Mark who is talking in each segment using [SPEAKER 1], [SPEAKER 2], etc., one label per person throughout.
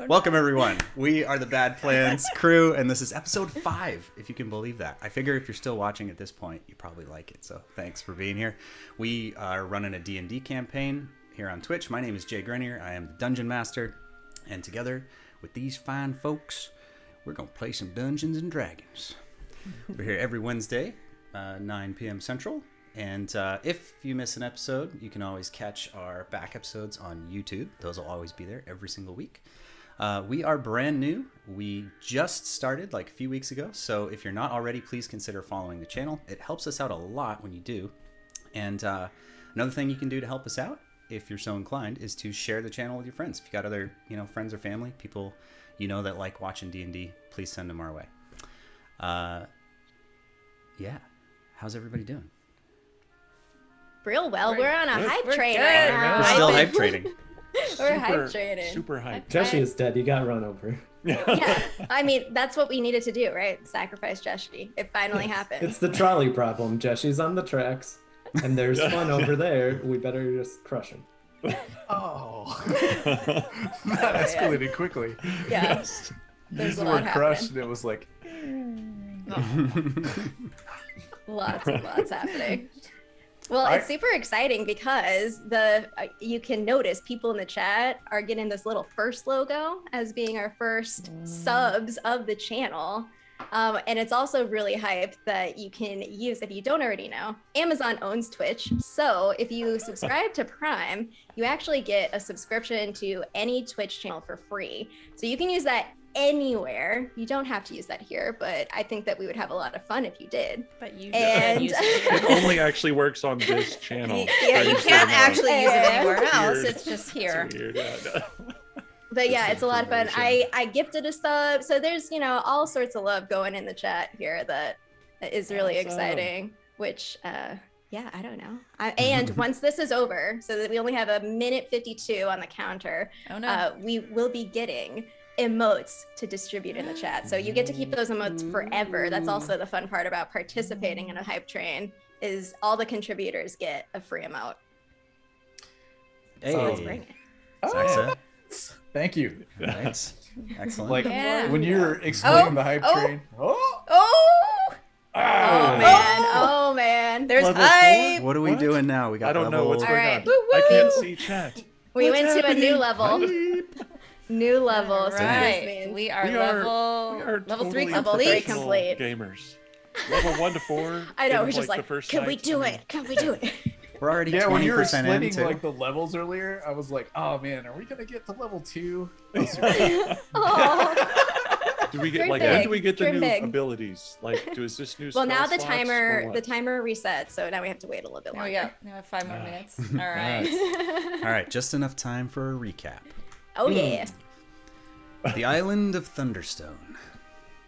[SPEAKER 1] Welcome, everyone. We are the Bad Plans crew, and this is episode 5, if you can believe that. I figure if you're still watching at this point, you probably like it, so thanks for being here. We are running a D&D campaign here on Twitch. My name is Jay Grenier. I am the Dungeon Master, and together with these fine folks, we're going to play some Dungeons and Dragons. We're here every Wednesday, 9 p.m. Central, and if you miss an episode, you can always catch our back episodes on YouTube. Those will always be there every single week. We are brand new. We just started like a few weeks ago, so if you're not already, please consider following the channel. It helps us out a lot when you do. And another thing you can do to help us out, if you're so inclined, is to share the channel with your friends. If you got other, friends or family, people that like watching D&D, please send them our way. Yeah. How's everybody doing?
[SPEAKER 2] Real well. We're on a hype train right now.
[SPEAKER 1] We're still hype trading.
[SPEAKER 2] We're hype trading.
[SPEAKER 3] Super hype.
[SPEAKER 4] Jeshi is dead. You got run over.
[SPEAKER 2] Yeah. I mean, that's what we needed to do, right? Sacrifice Jeshi. It finally happened.
[SPEAKER 4] It's the trolley problem. Jeshi's on the tracks, and there's one over there. We better just crush him.
[SPEAKER 3] Oh. That escalated quickly.
[SPEAKER 2] Yeah.
[SPEAKER 3] Yes.
[SPEAKER 2] There's
[SPEAKER 3] Used
[SPEAKER 2] a
[SPEAKER 3] the
[SPEAKER 2] lot
[SPEAKER 3] word crush,
[SPEAKER 2] happening.
[SPEAKER 3] and it was like...
[SPEAKER 2] Lots and lots happening. Well, it's super exciting because you can notice people in the chat are getting this little first logo as being our first subs of the channel. And it's also really hyped that you can use, if you don't already know, Amazon owns Twitch. So if you subscribe to Prime, you actually get a subscription to any Twitch channel for free. So you can use that anywhere. You don't have to use that here, but I think that we would have a lot of fun if you did.
[SPEAKER 5] But you
[SPEAKER 2] And-
[SPEAKER 5] use it.
[SPEAKER 3] It only actually works on this channel.
[SPEAKER 5] Yeah, you can't actually use it anywhere
[SPEAKER 3] It's
[SPEAKER 5] else.
[SPEAKER 3] weird.
[SPEAKER 5] It's just here.
[SPEAKER 3] It's weird. Yeah.
[SPEAKER 2] But yeah, it's a lot of fun.
[SPEAKER 3] information.
[SPEAKER 2] I gifted a sub, so there's all sorts of love going in the chat here that is really
[SPEAKER 3] Awesome.
[SPEAKER 2] exciting. Which yeah, I don't know. And once this is over, so that we only have a minute 52 on the counter,
[SPEAKER 5] Oh no.
[SPEAKER 2] we will be getting emotes to distribute in the chat. So you get to keep those emotes forever. That's also the fun part about participating in a hype train, is all the contributors get a free emote.
[SPEAKER 1] Hey.
[SPEAKER 2] So let's bring it.
[SPEAKER 1] Saxa.
[SPEAKER 3] Thank you.
[SPEAKER 1] Nice. Excellent.
[SPEAKER 3] Like
[SPEAKER 5] Yeah.
[SPEAKER 3] when you're explaining
[SPEAKER 5] Oh,
[SPEAKER 3] the hype
[SPEAKER 5] oh.
[SPEAKER 3] train. Oh!
[SPEAKER 5] Oh!
[SPEAKER 2] Oh man, oh man.
[SPEAKER 5] There's
[SPEAKER 3] Level
[SPEAKER 5] hype.
[SPEAKER 1] what are we
[SPEAKER 3] What?
[SPEAKER 1] doing now? We got
[SPEAKER 3] I don't know what's
[SPEAKER 1] level-
[SPEAKER 3] going
[SPEAKER 2] Alright.
[SPEAKER 3] on.
[SPEAKER 5] Woo,
[SPEAKER 3] I
[SPEAKER 5] woo.
[SPEAKER 3] can't see chat.
[SPEAKER 2] We
[SPEAKER 3] What's
[SPEAKER 2] went to a new
[SPEAKER 3] happening?
[SPEAKER 2] level. New level.
[SPEAKER 5] All
[SPEAKER 2] So
[SPEAKER 5] right.
[SPEAKER 2] this means
[SPEAKER 5] We are
[SPEAKER 3] We are
[SPEAKER 5] level
[SPEAKER 3] totally
[SPEAKER 5] 3
[SPEAKER 2] Level three
[SPEAKER 5] complete.
[SPEAKER 3] professional
[SPEAKER 2] complete.
[SPEAKER 3] gamers. Level 1 to 4.
[SPEAKER 2] I know,
[SPEAKER 3] in,
[SPEAKER 2] we're just
[SPEAKER 3] the
[SPEAKER 2] like,
[SPEAKER 3] first
[SPEAKER 2] can we
[SPEAKER 3] night.
[SPEAKER 2] do it? Can we do it?
[SPEAKER 1] We're already
[SPEAKER 3] Yeah, when you were
[SPEAKER 1] 20% in,
[SPEAKER 3] explaining
[SPEAKER 1] too.
[SPEAKER 3] like the levels earlier, I was like, oh man, are we gonna get to level 2?
[SPEAKER 2] Oh.
[SPEAKER 3] Do we get
[SPEAKER 2] Dream
[SPEAKER 3] like
[SPEAKER 2] big,
[SPEAKER 3] when do we get the
[SPEAKER 2] dream
[SPEAKER 3] new
[SPEAKER 2] big.
[SPEAKER 3] abilities? Like, is this new?
[SPEAKER 2] Well, now
[SPEAKER 3] spell
[SPEAKER 2] the
[SPEAKER 3] slots or
[SPEAKER 2] timer
[SPEAKER 3] what?
[SPEAKER 2] the timer resets, so now we have to wait a little bit
[SPEAKER 5] There
[SPEAKER 2] longer.
[SPEAKER 5] we go. Now we have 5 more minutes. All right.
[SPEAKER 1] All right, just enough time for a recap.
[SPEAKER 2] Oh yeah.
[SPEAKER 1] The island of Thunderstone.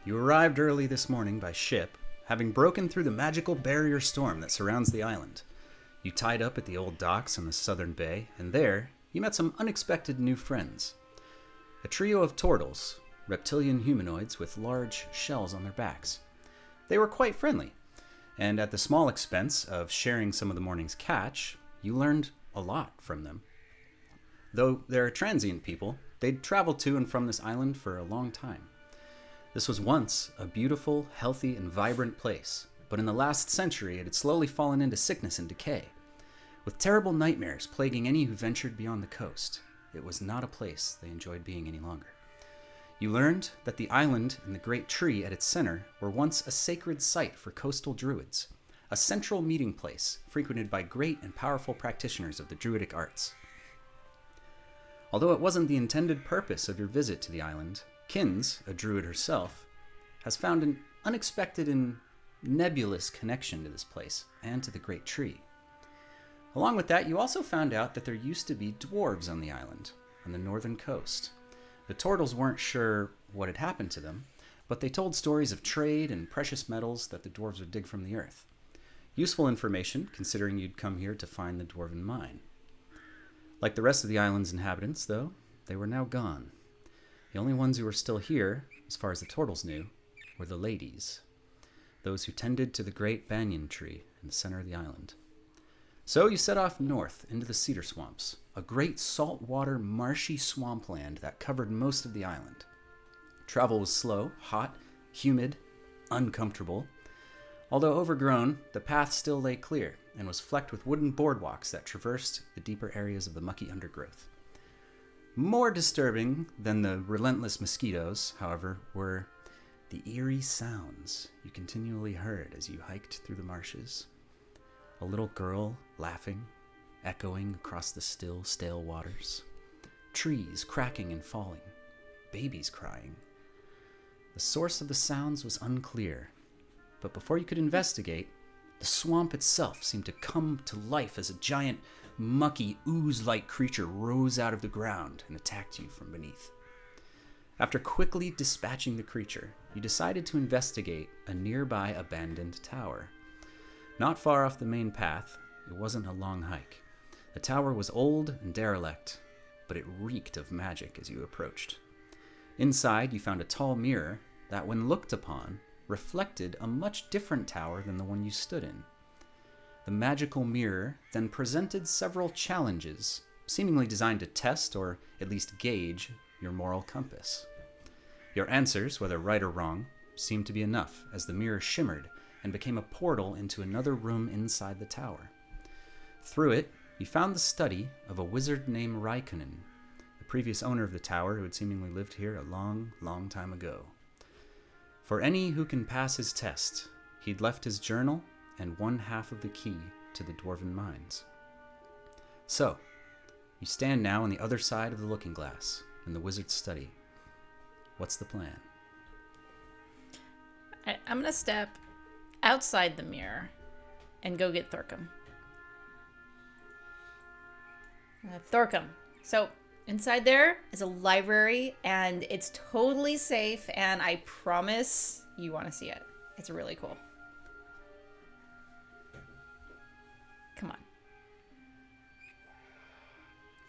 [SPEAKER 1] You arrived early this morning by ship, having broken through the magical barrier storm that surrounds the island. You tied up at the old docks on the southern bay, and there you met some unexpected new friends. A trio of turtles, reptilian humanoids with large shells on their backs. They were quite friendly, and at the small expense of sharing some of the morning's catch, you learned a lot from them. Though they're transient people, they'd traveled to and from this island for a long time. This was once a beautiful, healthy, and vibrant place, but in the last century it had slowly fallen into sickness and decay. With terrible nightmares plaguing any who ventured beyond the coast, it was not a place they enjoyed being any longer. You learned that the island and the great tree at its center were once a sacred site for coastal druids, a central meeting place frequented by great and powerful practitioners of the druidic arts. Although it wasn't the intended purpose of your visit to the island, Kinz, a druid herself, has found an unexpected and nebulous connection to this place and to the great tree. Along with that, you also found out that there used to be dwarves on the island, on the northern coast. The turtles weren't sure what had happened to them, but they told stories of trade and precious metals that the dwarves would dig from the earth. Useful information, considering you'd come here to find the dwarven mine. Like the rest of the island's inhabitants, though, they were now gone. The only ones who were still here, as far as the turtles knew, were the ladies, those who tended to the great Banyan Tree in the center of the island. So you set off north into the cedar swamps, a great saltwater, marshy swampland that covered most of the island. Travel was slow, hot, humid, uncomfortable. Although overgrown, the path still lay clear and was flecked with wooden boardwalks that traversed the deeper areas of the mucky undergrowth. More disturbing than the relentless mosquitoes, however, were the eerie sounds you continually heard as you hiked through the marshes. A little girl laughing, echoing across the still, stale waters. Trees cracking and falling. Babies crying. The source of the sounds was unclear, but before you could investigate, the swamp itself seemed to come to life as a giant, mucky, ooze-like creature rose out of the ground and attacked you from beneath. After quickly dispatching the creature, you decided to investigate a nearby abandoned tower. Not far off the main path, it wasn't a long hike. The tower was old and derelict, but it reeked of magic as you approached. Inside, you found a tall mirror that, when looked upon, reflected a much different tower than the one you stood in. The magical mirror then presented several challenges, seemingly designed to test or at least gauge your moral compass. Your answers, whether right or wrong, seemed to be enough as the mirror shimmered and became a portal into another room inside the tower. Through it, you found the study of a wizard named Raikonen, the previous owner of the tower who had seemingly lived here a long, long time ago. For any who can pass his test, he'd left his journal and one half of the key to the dwarven mines. So, you stand now on the other side of the looking glass in the wizard's study. What's the plan?
[SPEAKER 5] I'm gonna step outside the mirror and go get Thorkum. Thorkum. So inside there is a library, and it's totally safe, and I promise you want to see it. It's really cool. Come on.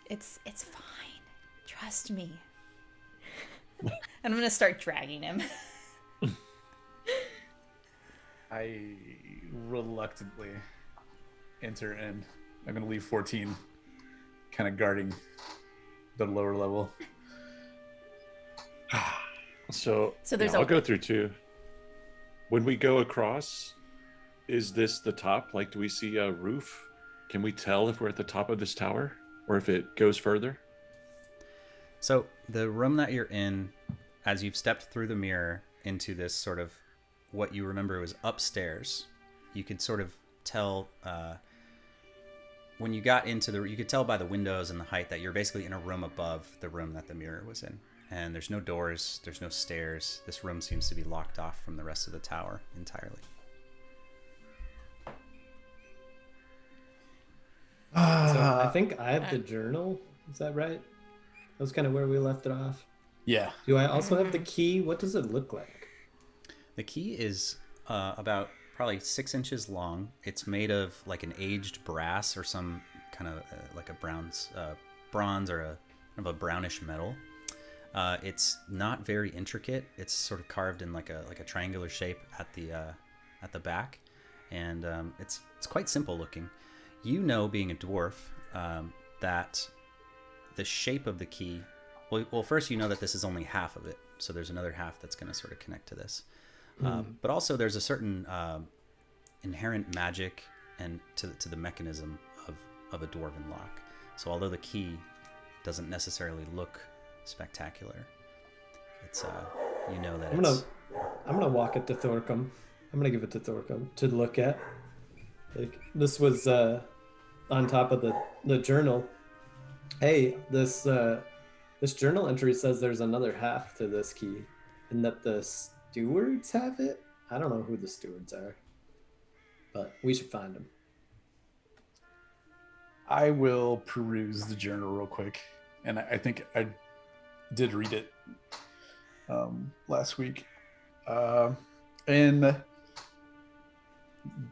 [SPEAKER 5] It's fine. Trust me. And I'm gonna start dragging him.
[SPEAKER 3] I reluctantly enter in. I'm gonna leave 14 kind of guarding the lower level.
[SPEAKER 6] So
[SPEAKER 5] there's
[SPEAKER 6] I'll go through too. When we go across, is this the top? Like, do we see a roof? Can we tell if we're at the top of this tower or if it goes further?
[SPEAKER 1] So the room that you're in, as you've stepped through the mirror into this sort of what you remember was upstairs, you could sort of tell when you got into you could tell by the windows and the height that you're basically in a room above the room that the mirror was in. And there's no doors, there's no stairs. This room seems to be locked off from the rest of the tower entirely.
[SPEAKER 4] So I think I have the journal. Is that right? That was kind of where we left it off.
[SPEAKER 3] Yeah.
[SPEAKER 4] Do I also have the key? What does it look like?
[SPEAKER 1] The key is about probably 6 inches long. It's made of like an aged brass or some kind of like a bronze or a kind of a brownish metal. It's not very intricate. It's sort of carved in like a triangular shape at the back, and it's quite simple looking. You know, being a dwarf, that the shape of the key. Well, first you know that this is only half of it, so there's another half that's going to sort of connect to this. But also there's a certain inherent magic and to the mechanism of a dwarven lock. So although the key doesn't necessarily look spectacular, it's you know that
[SPEAKER 4] I'm gonna walk it to Thorkum. I'm gonna give it to Thorkum to look at. Like, this was on top of the journal. Hey, this journal entry says there's another half to this key, and that the stewards have it. I don't know who the stewards are, but we should find them.
[SPEAKER 3] I will peruse the journal real quick, and I think I did read it last week. And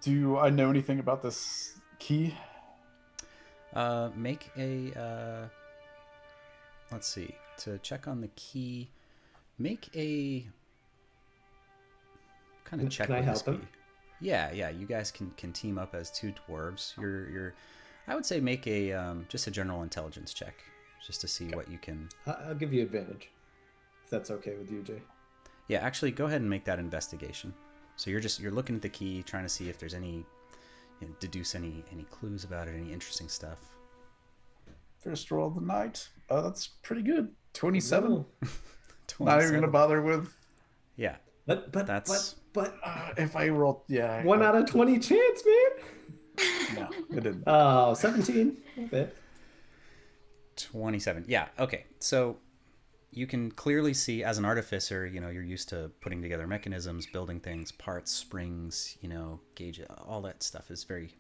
[SPEAKER 3] do I know anything about this key?
[SPEAKER 1] Make a let's see, to check on the key, make a kind of check.
[SPEAKER 4] Can I
[SPEAKER 1] with
[SPEAKER 4] help
[SPEAKER 1] this key.
[SPEAKER 4] him?
[SPEAKER 1] Yeah, you guys can team up as two dwarves. You're I would say make a just a general intelligence check, just to see what you can.
[SPEAKER 4] I'll give you advantage, if that's okay with you, Jay.
[SPEAKER 1] Yeah, actually, go ahead and make that investigation. So you're looking at the key, trying to see if there's any, deduce any clues about it, any interesting stuff.
[SPEAKER 3] First roll of the night. Oh, that's pretty good. 27.
[SPEAKER 4] Ooh.
[SPEAKER 3] Not even gonna bother with.
[SPEAKER 1] Yeah,
[SPEAKER 4] But
[SPEAKER 1] That's-
[SPEAKER 3] If I roll, yeah.
[SPEAKER 4] 1 out of 20 chance, man.
[SPEAKER 3] No, it didn't.
[SPEAKER 4] Oh, 17. Okay.
[SPEAKER 1] 27. Yeah. Okay. So you can clearly see, as an artificer, you're used to putting together mechanisms, building things, parts, springs, gauge, all that stuff is very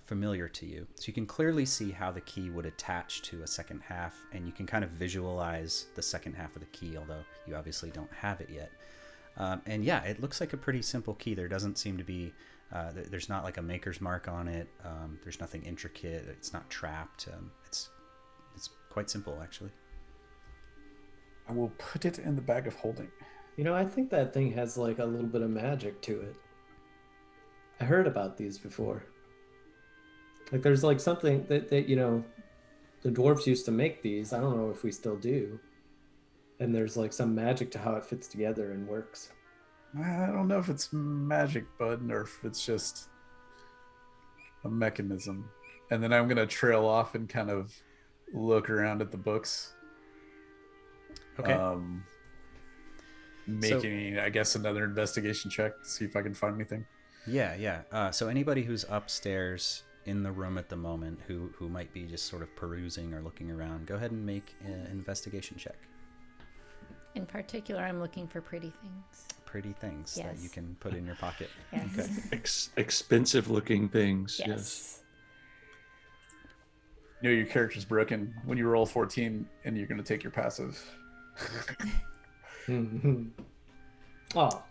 [SPEAKER 1] familiar to you. So you can clearly see how the key would attach to a second half, and you can kind of visualize the second half of the key, although you obviously don't have it yet. And yeah, it looks like a pretty simple key. There doesn't seem to be, there's not like a maker's mark on it. There's nothing intricate. It's not trapped. It's quite simple, actually.
[SPEAKER 3] I will put it in the bag of holding.
[SPEAKER 4] I think that thing has like a little bit of magic to it. I heard about these before. Like there's like something that the dwarves used to make these. I don't know if we still do. And there's like some magic to how it fits together and works.
[SPEAKER 3] I don't know if it's magic, bud, or if it's just a mechanism. And then I'm gonna trail off and kind of look around at the books.
[SPEAKER 1] Okay.
[SPEAKER 3] Making, I guess, another investigation check to see if I can find anything.
[SPEAKER 1] Yeah. So anybody who's upstairs in the room at the moment who might be just sort of perusing or looking around, go ahead and make an investigation check.
[SPEAKER 5] In particular, I'm looking for pretty things.
[SPEAKER 1] Pretty things that
[SPEAKER 5] Yes.
[SPEAKER 1] you can put in your pocket.
[SPEAKER 5] Yes.
[SPEAKER 1] Okay.
[SPEAKER 6] Expensive looking things.
[SPEAKER 5] Yes.
[SPEAKER 3] Your character's broken when you roll 14 and you're going to take your passive.
[SPEAKER 4] Oh,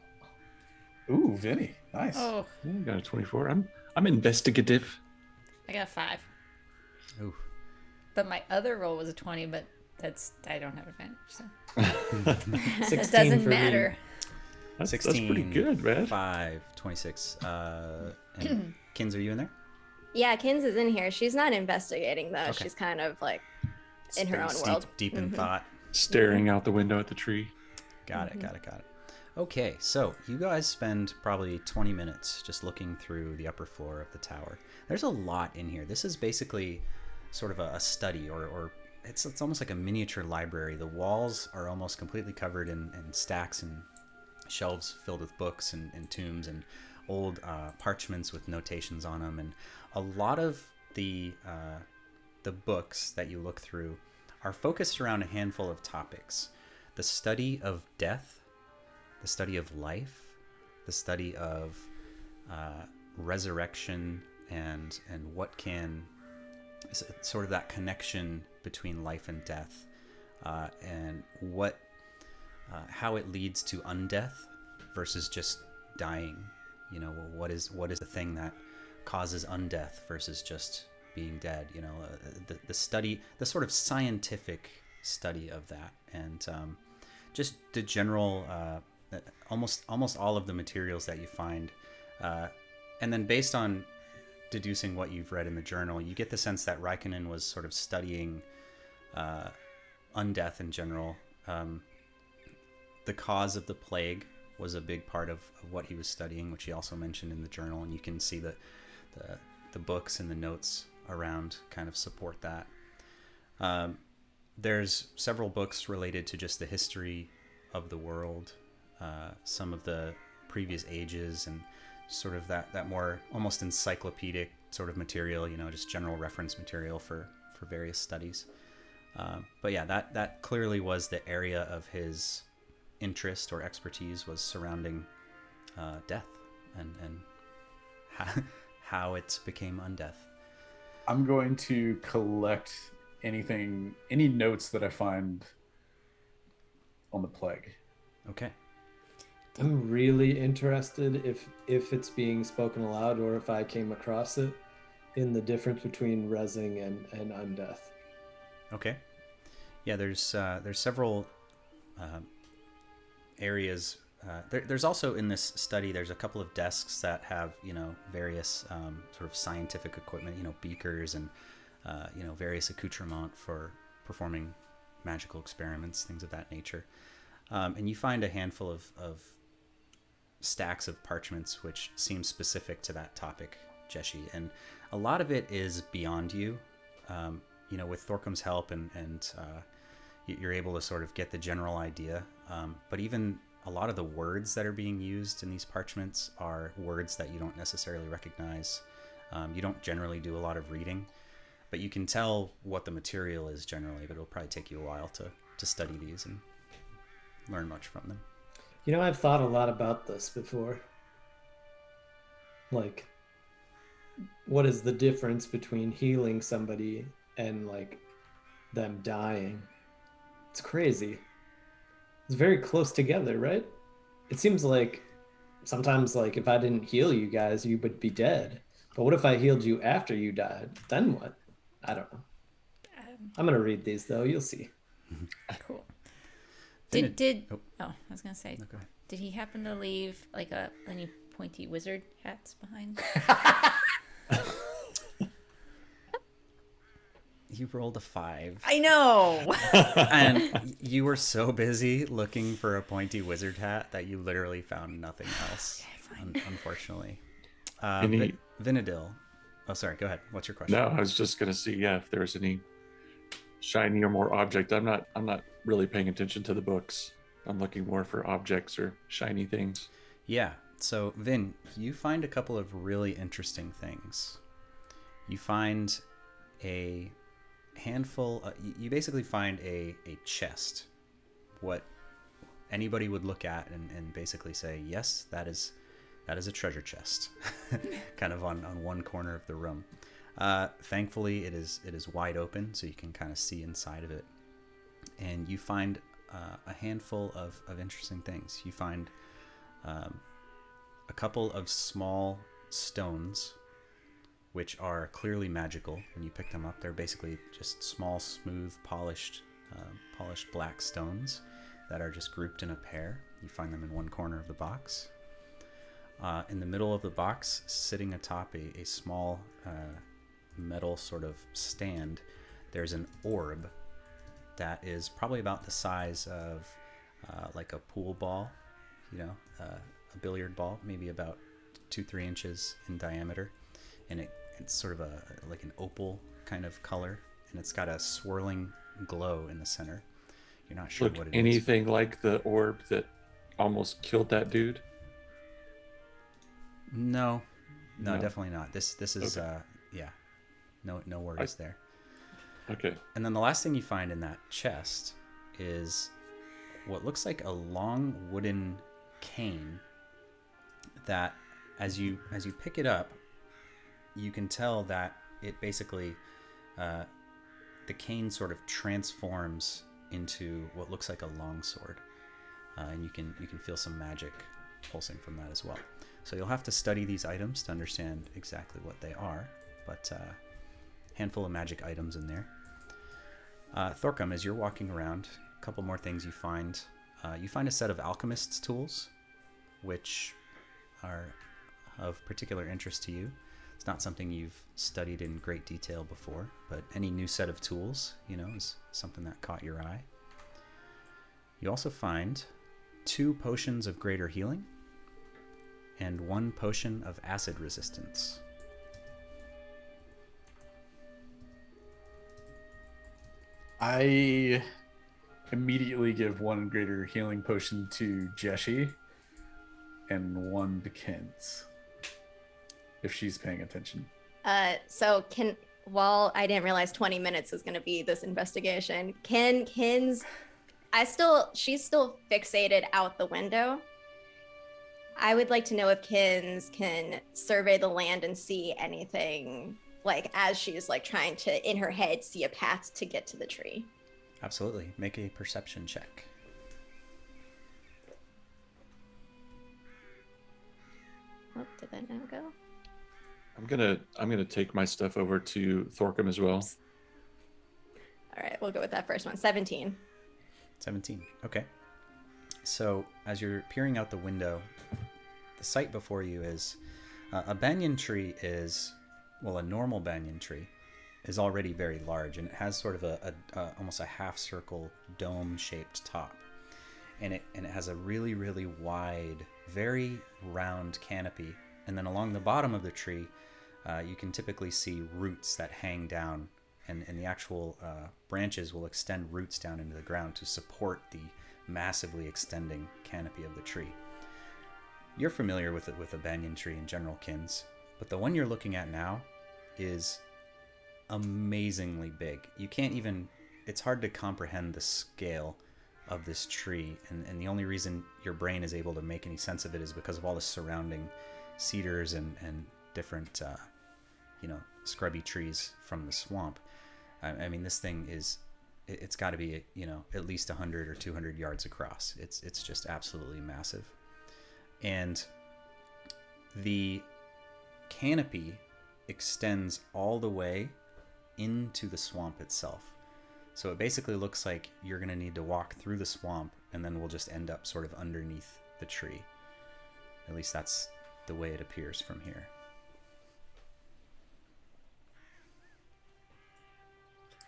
[SPEAKER 3] Ooh, Vinny. Nice.
[SPEAKER 5] Oh,
[SPEAKER 6] I got a 24. I'm investigative.
[SPEAKER 5] I got 5.
[SPEAKER 1] Ooh.
[SPEAKER 5] But my other roll was a 20, but I don't have advantage, so
[SPEAKER 4] 16
[SPEAKER 5] it doesn't
[SPEAKER 4] for
[SPEAKER 5] matter.
[SPEAKER 6] That's
[SPEAKER 1] 16,
[SPEAKER 6] pretty good, man.
[SPEAKER 1] 5, 26. And Kinz, are you in there?
[SPEAKER 2] Yeah, Kinz is in here. She's not investigating though.
[SPEAKER 1] Okay.
[SPEAKER 2] She's kind of like in her own
[SPEAKER 1] Deep-
[SPEAKER 2] world.
[SPEAKER 1] Deep in thought.
[SPEAKER 6] Staring out the window at the tree.
[SPEAKER 1] Got it. Okay, so you guys spend probably 20 minutes just looking through the upper floor of the tower. There's a lot in here. This is basically sort of a study, or it's almost like a miniature library. The walls are almost completely covered in stacks and shelves filled with books and tombs and old parchments with notations on them. And a lot of the books that you look through are focused around a handful of topics: the study of death, the study of life, the study of resurrection, and what can sort of that connection between life and death, and what how it leads to undeath versus just dying. What is the thing that causes undeath versus just being dead? The study, the sort of scientific study of that, and just the general almost all of the materials that you find, and then based on deducing what you've read in the journal, you get the sense that Raikonen was sort of studying undeath in general. The cause of the plague was a big part of what he was studying, which he also mentioned in the journal, and you can see that the books and the notes around kind of support that. There's several books related to just the history of the world, some of the previous ages, and sort of that more almost encyclopedic sort of material, just general reference material for various studies. But yeah, that clearly was the area of his interest or expertise, was surrounding death and how it became undeath.
[SPEAKER 3] I'm going to collect any notes that I find on the plague.
[SPEAKER 1] Okay.
[SPEAKER 4] I'm really interested if it's being spoken aloud or if I came across it, in the difference between resing and undeath.
[SPEAKER 1] Okay. Yeah, there's several areas There's also in this study, there's a couple of desks that have, various sort of scientific equipment, beakers and, various accoutrement for performing magical experiments, things of that nature. And you find a handful of stacks of parchments which seem specific to that topic, Jeshi. And a lot of it is beyond you. With Thorkum's help and you're able to sort of get the general idea. But even a lot of the words that are being used in these parchments are words that you don't necessarily recognize. You don't generally do a lot of reading, but you can tell what the material is generally, but it'll probably take you a while to study these and learn much from them.
[SPEAKER 4] I've thought a lot about this before. Like, what is the difference between healing somebody and, like, them dying? It's crazy. It's very close together, right? It seems like sometimes, like, if I didn't heal you guys, you would be dead. But what if I healed you after you died? Then what? I don't know. I'm going to read these, though. You'll see.
[SPEAKER 5] Cool. I was gonna say,
[SPEAKER 1] No, go ahead.
[SPEAKER 5] did he happen to leave like any pointy wizard hats behind?
[SPEAKER 1] You rolled a 5.
[SPEAKER 5] I know.
[SPEAKER 1] And you were so busy looking for a pointy wizard hat that you literally found nothing else.
[SPEAKER 5] Okay, fine.
[SPEAKER 1] Unfortunately.
[SPEAKER 6] Any-
[SPEAKER 1] Vinadil. Oh, sorry. Go ahead. What's your question?
[SPEAKER 6] No, I was just gonna see, if there's any shiny or more object. I'm not really paying attention to the books. I'm looking more for objects or shiny things.
[SPEAKER 1] Yeah. So, Vin, you find a couple of really interesting things. You find a handful. You basically find a chest. What anybody would look at and basically say, yes, that is a treasure chest, kind of on one corner of the room. Thankfully, it is wide open, so you can kind of see inside of it. And you find a handful of interesting things. You find a couple of small stones, which are clearly magical when you pick them up. They're basically just small, smooth, polished black stones that are just grouped in a pair. You find them in one corner of the box. In the middle of the box, sitting atop a small metal sort of stand, there's an orb that is probably about the size of like a pool ball, a billiard ball, maybe about 2-3 inches in diameter, and it's sort of like an opal kind of color, and it's got a swirling glow in the center. You're not sure what it is.
[SPEAKER 6] Anything like the orb that almost killed that dude?
[SPEAKER 1] No,
[SPEAKER 6] No.
[SPEAKER 1] definitely not. This is
[SPEAKER 6] Okay.
[SPEAKER 1] no worries there.
[SPEAKER 6] Okay.
[SPEAKER 1] And then the last thing you find in that chest is what looks like a long wooden cane that as you pick it up, you can tell that it basically the cane sort of transforms into what looks like a longsword, and you can feel some magic pulsing from that as well. So you'll have to study these items to understand exactly what they are, but handful of magic items in there. Thorkum, as you're walking around, a couple more things you find. You find a set of alchemist's tools, which are of particular interest to you. It's not something you've studied in great detail before, but any new set of tools, is something that caught your eye. You also find 2 potions of greater healing and 1 potion of acid resistance.
[SPEAKER 3] I immediately give 1 greater healing potion to Jeshi and 1 to Kinz, if she's paying attention.
[SPEAKER 2] While I didn't realize 20 minutes was going to be this investigation, Kinz, she's still fixated out the window. I would like to know if Kinz can survey the land and see anything, like as she's like trying to, in her head, see a path to get to the tree.
[SPEAKER 1] Absolutely. Make a perception check.
[SPEAKER 2] Oh, did that now go?
[SPEAKER 6] I'm gonna take my stuff over to Thorkum as well.
[SPEAKER 2] All right, we'll go with that first one. 17.
[SPEAKER 1] 17. Okay. So as you're peering out the window, the sight before you is a banyan tree is, well, a normal banyan tree is already very large, and it has sort of a almost a half circle dome shaped top, and it has a really, really wide, very round canopy. And then along the bottom of the tree, you can typically see roots that hang down, and the actual branches will extend roots down into the ground to support the massively extending canopy of the tree. You're familiar with it, with a banyan tree in general, Kinz, but the one you're looking at now is amazingly big. You can't even, it's hard to comprehend the scale of this tree, and the only reason your brain is able to make any sense of it is because of all the surrounding cedars and different scrubby trees from the swamp. I mean, this thing is, it's got to be, at least 100 or 200 yards across. It's just absolutely massive. And the canopy extends all the way into the swamp itself. So it basically looks like you're going to need to walk through the swamp, and then we'll just end up sort of underneath the tree. At least that's the way it appears from here.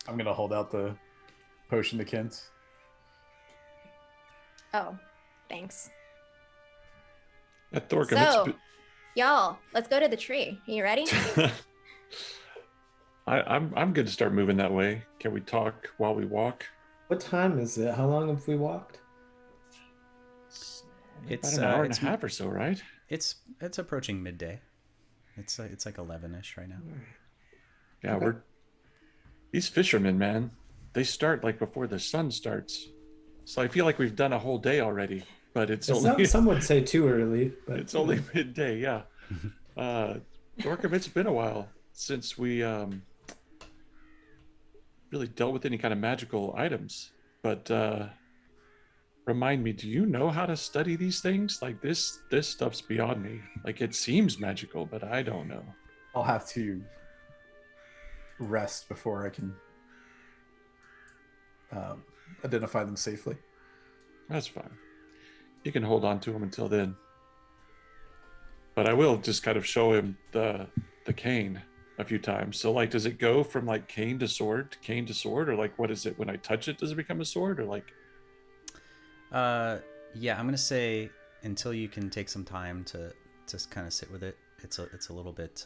[SPEAKER 3] I'm going to hold out the potion to Kinz.
[SPEAKER 2] Oh, thanks.
[SPEAKER 6] Thorkum,
[SPEAKER 2] So, y'all, let's go to the tree. Are you ready?
[SPEAKER 6] I'm good to start moving that way. Can we talk while we walk?
[SPEAKER 4] What time is it? How long have we walked?
[SPEAKER 1] It's
[SPEAKER 6] about an hour and a half or so, right?
[SPEAKER 1] It's approaching midday. It's like 11ish right now.
[SPEAKER 6] Yeah,
[SPEAKER 4] Okay.
[SPEAKER 6] These fishermen, man, they start like before the sun starts. So I feel like we've done a whole day already, but
[SPEAKER 4] Some would say too early, but
[SPEAKER 6] it's only midday. Yeah. Thorkum, it's been a while since we really dealt with any kind of magical items, but remind me, do you know how to study these things? Like this stuff's beyond me. Like, it seems magical, but I don't know.
[SPEAKER 3] I'll have to rest before I can identify them safely.
[SPEAKER 6] That's fine. You can hold on to them until then. But I will just kind of show him the cane a few times. So, like, does it go from like cane to sword, or like, what is it when I touch it? Does it become a sword, or like?
[SPEAKER 1] Yeah, I'm gonna say until you can take some time to just kind of sit with it. It's a little bit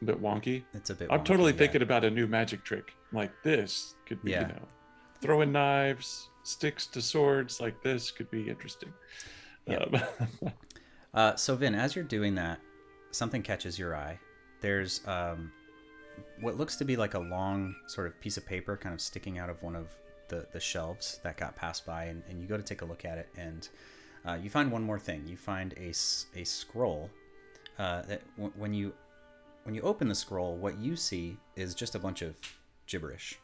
[SPEAKER 6] A bit wonky.
[SPEAKER 1] It's a bit.
[SPEAKER 6] I'm
[SPEAKER 1] wonky,
[SPEAKER 6] totally
[SPEAKER 1] yeah.
[SPEAKER 6] thinking about a new magic trick. Like, this could be,
[SPEAKER 1] Yeah.
[SPEAKER 6] throwing knives, sticks to swords. Like, this could be interesting.
[SPEAKER 1] Yeah. So Vin, as you're doing that, something catches your eye. There's what looks to be like a long sort of piece of paper kind of sticking out of one of the shelves that got passed by, and you go to take a look at it, and you find one more thing. You find a scroll that when you open the scroll, what you see is just a bunch of gibberish.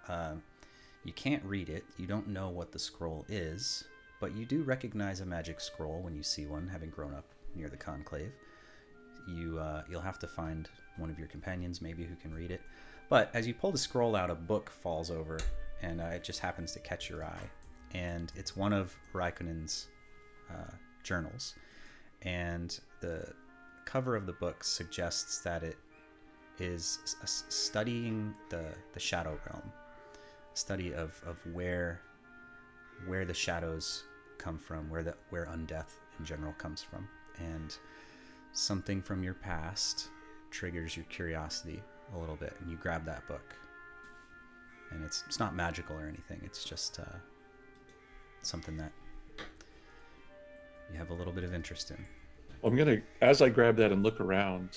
[SPEAKER 1] You can't read it. You don't know what the scroll is, but you do recognize a magic scroll when you see one, having grown up near the conclave. You'll have to find one of your companions maybe who can read it. But as you pull the scroll out, a book falls over, and it just happens to catch your eye. And it's one of Raikonen's journals. And the cover of the book suggests that it is studying the shadow realm, study of where the shadows come from, where undeath in general comes from, and something from your past triggers your curiosity a little bit, and you grab that book. And it's not magical or anything. It's just something that you have a little bit of interest in.
[SPEAKER 6] I'm gonna, as I grab that and look around,